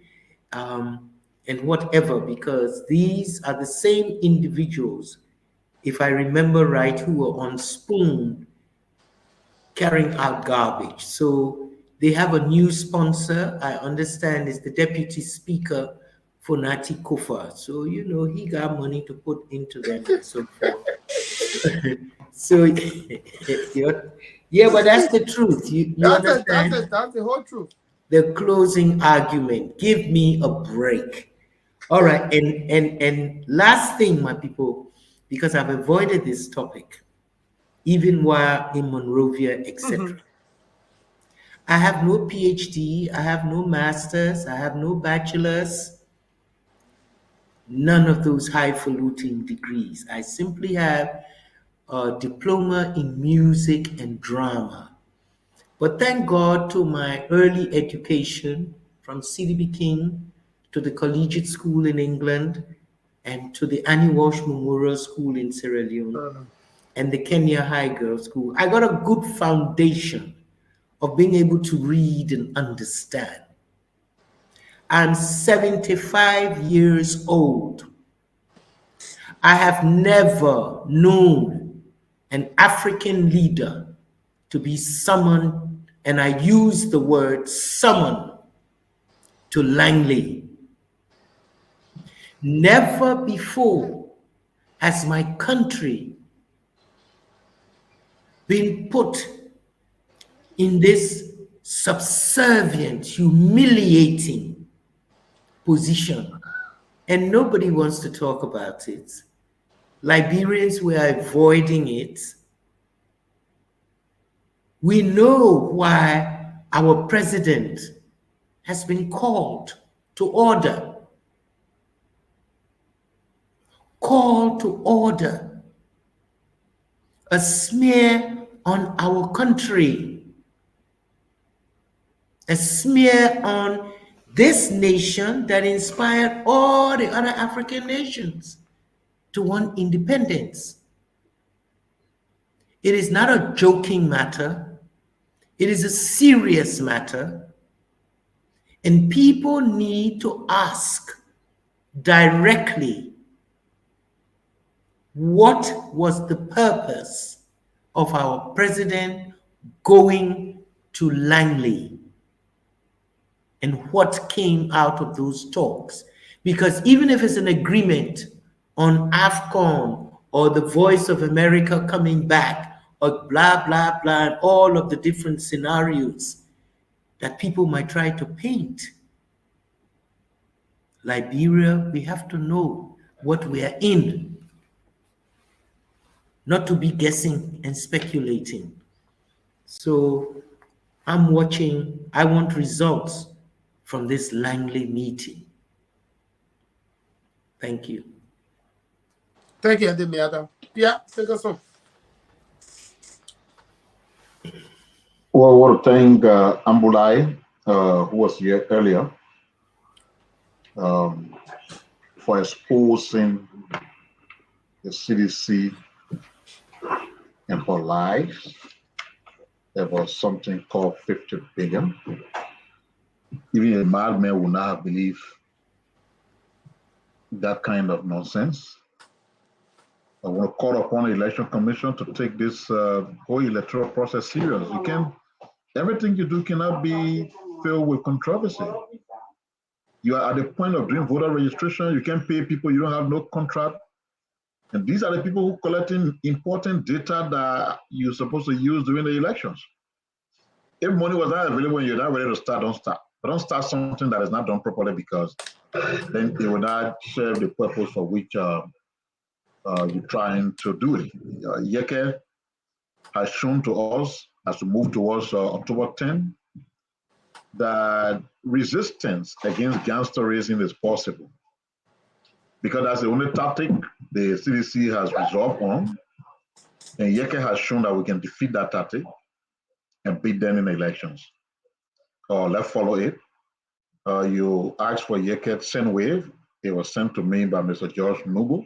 and whatever, because these are the same individuals, if I remember right, who were on Spoon carrying out garbage. So they have a new sponsor, I understand, is the Deputy Speaker for Nati Kufa. So, you know, he got money to put into them and so forth. So, yeah, but that's the truth. You understand? That's the whole truth. The Closing Argument. Give me a break. All right, and last thing, my people, because I've avoided this topic, even while in Monrovia, etc. I have no PhD, I have no master's, I have no bachelor's, none of those highfalutin degrees. I simply have a diploma in music and drama. But thank God to my early education from CDB King to the Collegiate School in England and to the Annie Walsh Memorial School in Sierra Leone and the Kenya High Girls School. I got a good foundation of being able to read and understand. I'm 75 years old. I have never known an African leader to be summoned, and I use the word summon, to Langley. Never before has my country been put in this subservient, humiliating position, and nobody wants to talk about it. Liberians were avoiding it. We know why our president has been called to order. Call to order. A smear on our country. A smear on this nation that inspired all the other African nations to want independence. It is not a joking matter. It is a serious matter. And people need to ask directly, what was the purpose of our president going to Langley? And what came out of those talks? Because even if it's an agreement on AFCON or the Voice of America coming back or blah, blah, blah, and all of the different scenarios that people might try to paint, Liberia, we have to know what we are in, not to be guessing and speculating. So I'm watching. I want results from this Langley meeting. Thank you. Thank you, Ademiada. Yeah, take us home. Well, I want to thank Ambulai, who was here earlier, for exposing the CDC and her lies. There was something called 50 billion. Even a madman would not have believed that kind of nonsense. I want to call upon the Election Commission to take this whole electoral process serious. You can, everything you do cannot be filled with controversy. You are at the point of doing voter registration. You can't pay people. You don't have no contract. And these are the people who are collecting important data that you're supposed to use during the elections. If money was not available and you're not ready to start, don't start. But don't start something that is not done properly, because then it will not serve the purpose for which you're trying to do it. Yeke has shown to us, as we move towards October 10, that resistance against gangsterism is possible, because that's the only tactic the CDC has resolved on. And Yeke has shown that we can defeat that tactic and beat them in elections. Let's follow it. You asked for Yeke send wave. It was sent to me by Mr. George Nugu.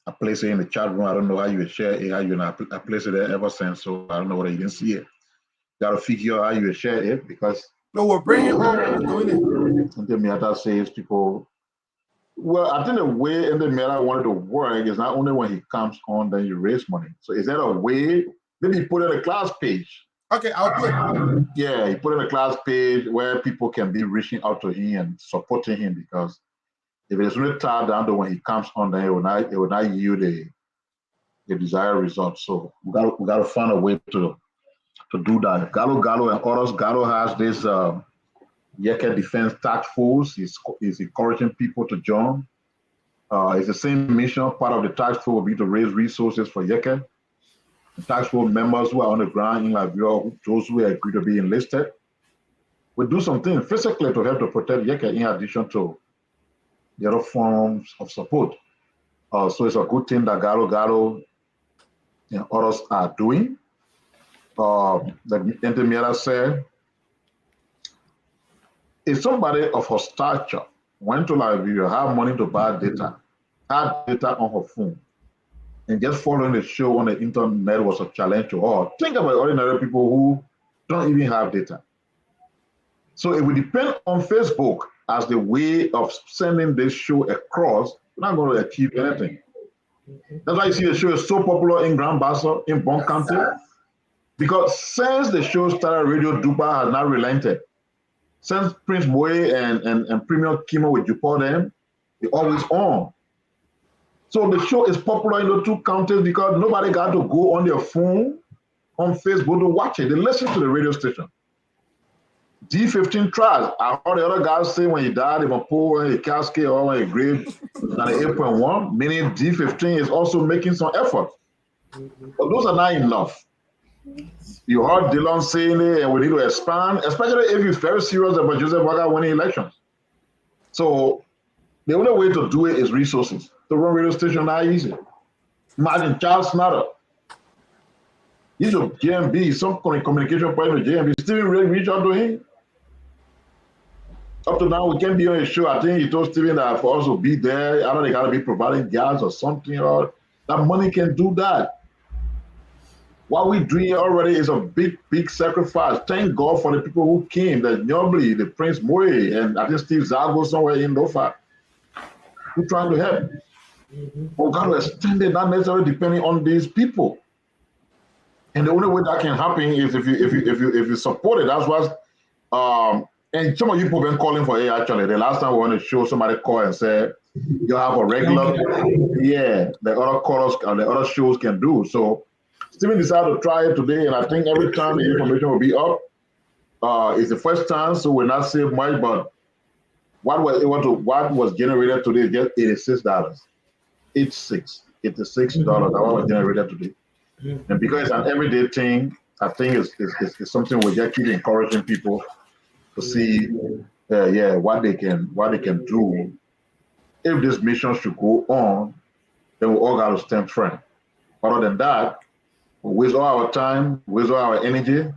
I placed it in the chat room. I don't know how you share it, how you not. I placed it there ever since, so I don't know whether you didn't see it. Got to figure out how you share it, because no, we're bringing it home. We're doing it. And the Miata says people. Well, I think the way in the Miata wanted to work is not only when he comes on, then you raise money. So is there a way? Maybe put it in a class page. Okay, I'll put it. Yeah, he put in a class page where people can be reaching out to him and supporting him, because if it's really tied down to when he comes on, then it will not yield the desired result. So we got to find a way to do that. Gallo and others. Gallo has this Yeke Defense Task Force. He's encouraging people to join. It's the same mission. Part of the task force will be to raise resources for Yeke. The task force members who are on the ground in Liberia, those who agree to be enlisted, will do something physically to help to protect Yeke, in addition to the other forms of support. So it's a good thing that Gallo and others are doing. Like Entemiera said, if somebody of her stature went to Liberia, have money to buy data, had data on her phone, and just following the show on the internet was a challenge to her, think about ordinary people who don't even have data. So it will depend on Facebook as the way of sending this show across. We're not going to achieve anything. That's why you see the show is so popular in Grand Bassa, in Bon County, because since the show started, Radio Duba has not relented. since Prince Moe and Premier Kimo with Jupor them, they're always on. So the show is popular in the two counties because nobody got to go on their phone, on Facebook to watch it. They listen to the radio station. D15 tries. I heard the other guys say when he died, if a poor a casket or a grave, at 8.1, meaning D15 is also making some effort. But those are not enough. You heard Dillon saying it, and we need to expand, especially if he's very serious about Joseph Boakai winning elections. So the only way to do it is resources. To run radio station not easy. Imagine Charles Snyder. He's a JMB, some communication point with JMB. Stephen really reach out to him. Up to now, we can't be on a show. I think he told Stephen that for us to be there, I don't know, they gotta be providing gas or something, or that money can do that. What we're doing already is a big, big sacrifice. Thank God for the people who came, the Nyobli, the Prince Moe, and I think Steve Zago somewhere in Lofa, who trying to help. But God will extend it, not necessarily depending on these people. And the only way that can happen is if you support it. That's what and some of you people have been calling for it actually. The last time we want to show, somebody called and said you have a regular, yeah, the other callers and the other shows can do. So Stephen decided to try it today, and I think every time the information will be up. It's the first time, so we'll not save much, but what was generated today is just $86. $86 that was generated today. And because it's an everyday thing, I think it's something we just keep encouraging people to see, what they can do. If this mission should go on, then we all got to stand firm. Other than that, we waste all our time, waste all our energy.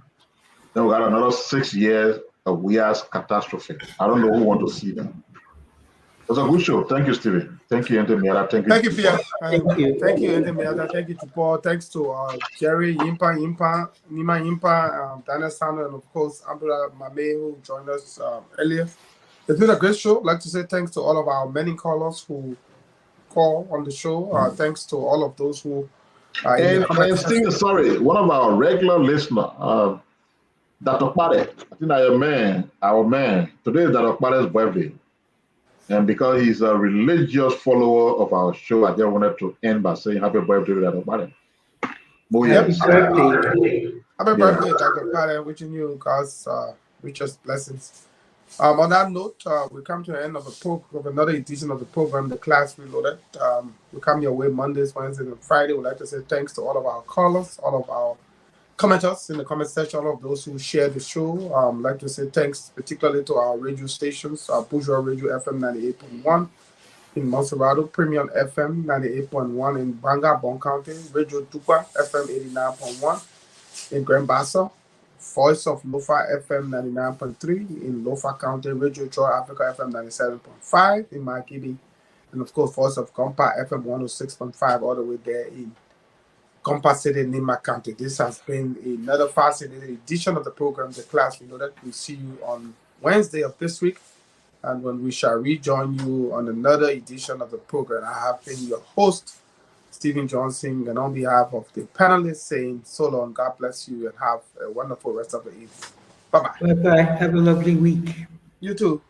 Then we got another 6 years of weird catastrophe. I don't know who want to see that. It was a good show. Thank you, Stephen. Thank you, Ntemiada. Thank you, Pierre. Thank you, Ntemiada. Thank you to Paul. Thanks to Jerry, Nima Yimpa, Daniel Sandler, and of course, Abdullah Mame, who joined us earlier. It's been a great show. I'd like to say thanks to all of our many callers who call on the show. Thanks to all of those who and Stephen, sorry, one of our regular listeners, Dr. Pade, I think our man. Today is Dr. Pade's birthday. And because he's a religious follower of our show, I just wanted to end by saying happy birthday to Dr. Pade. Happy birthday, Dr. Pade, wishing you God's richest blessings. On that note, we come to the end of another edition of the program, The Class Reloaded. We come your way Mondays, Wednesdays, and Friday. We'd like to say thanks to all of our callers, all of our commenters in the comment section, all of those who share the show. I'd like to say thanks particularly to our radio stations, Bourgeois Radio FM 98.1 in Monserrado, Premium FM 98.1 in Banga, Bon County, Radio Dupa FM 89.1 in Grand Bassa, Voice of Lofa FM 99.3 in Lofa County, Radio Joy Africa FM 97.5 in Makibi, and of course Voice of Compa FM 106.5 all the way there in Compa City, Nima County. This has been another fascinating edition of the program, The Class Reloaded. We'll see you on Wednesday of this week, and when we shall rejoin you on another edition of the program. I have been your host, Stephen Johnson, and on behalf of the panelists saying so long, God bless you, and have a wonderful rest of the evening. Bye-bye. Bye-bye. Have a lovely week. You too.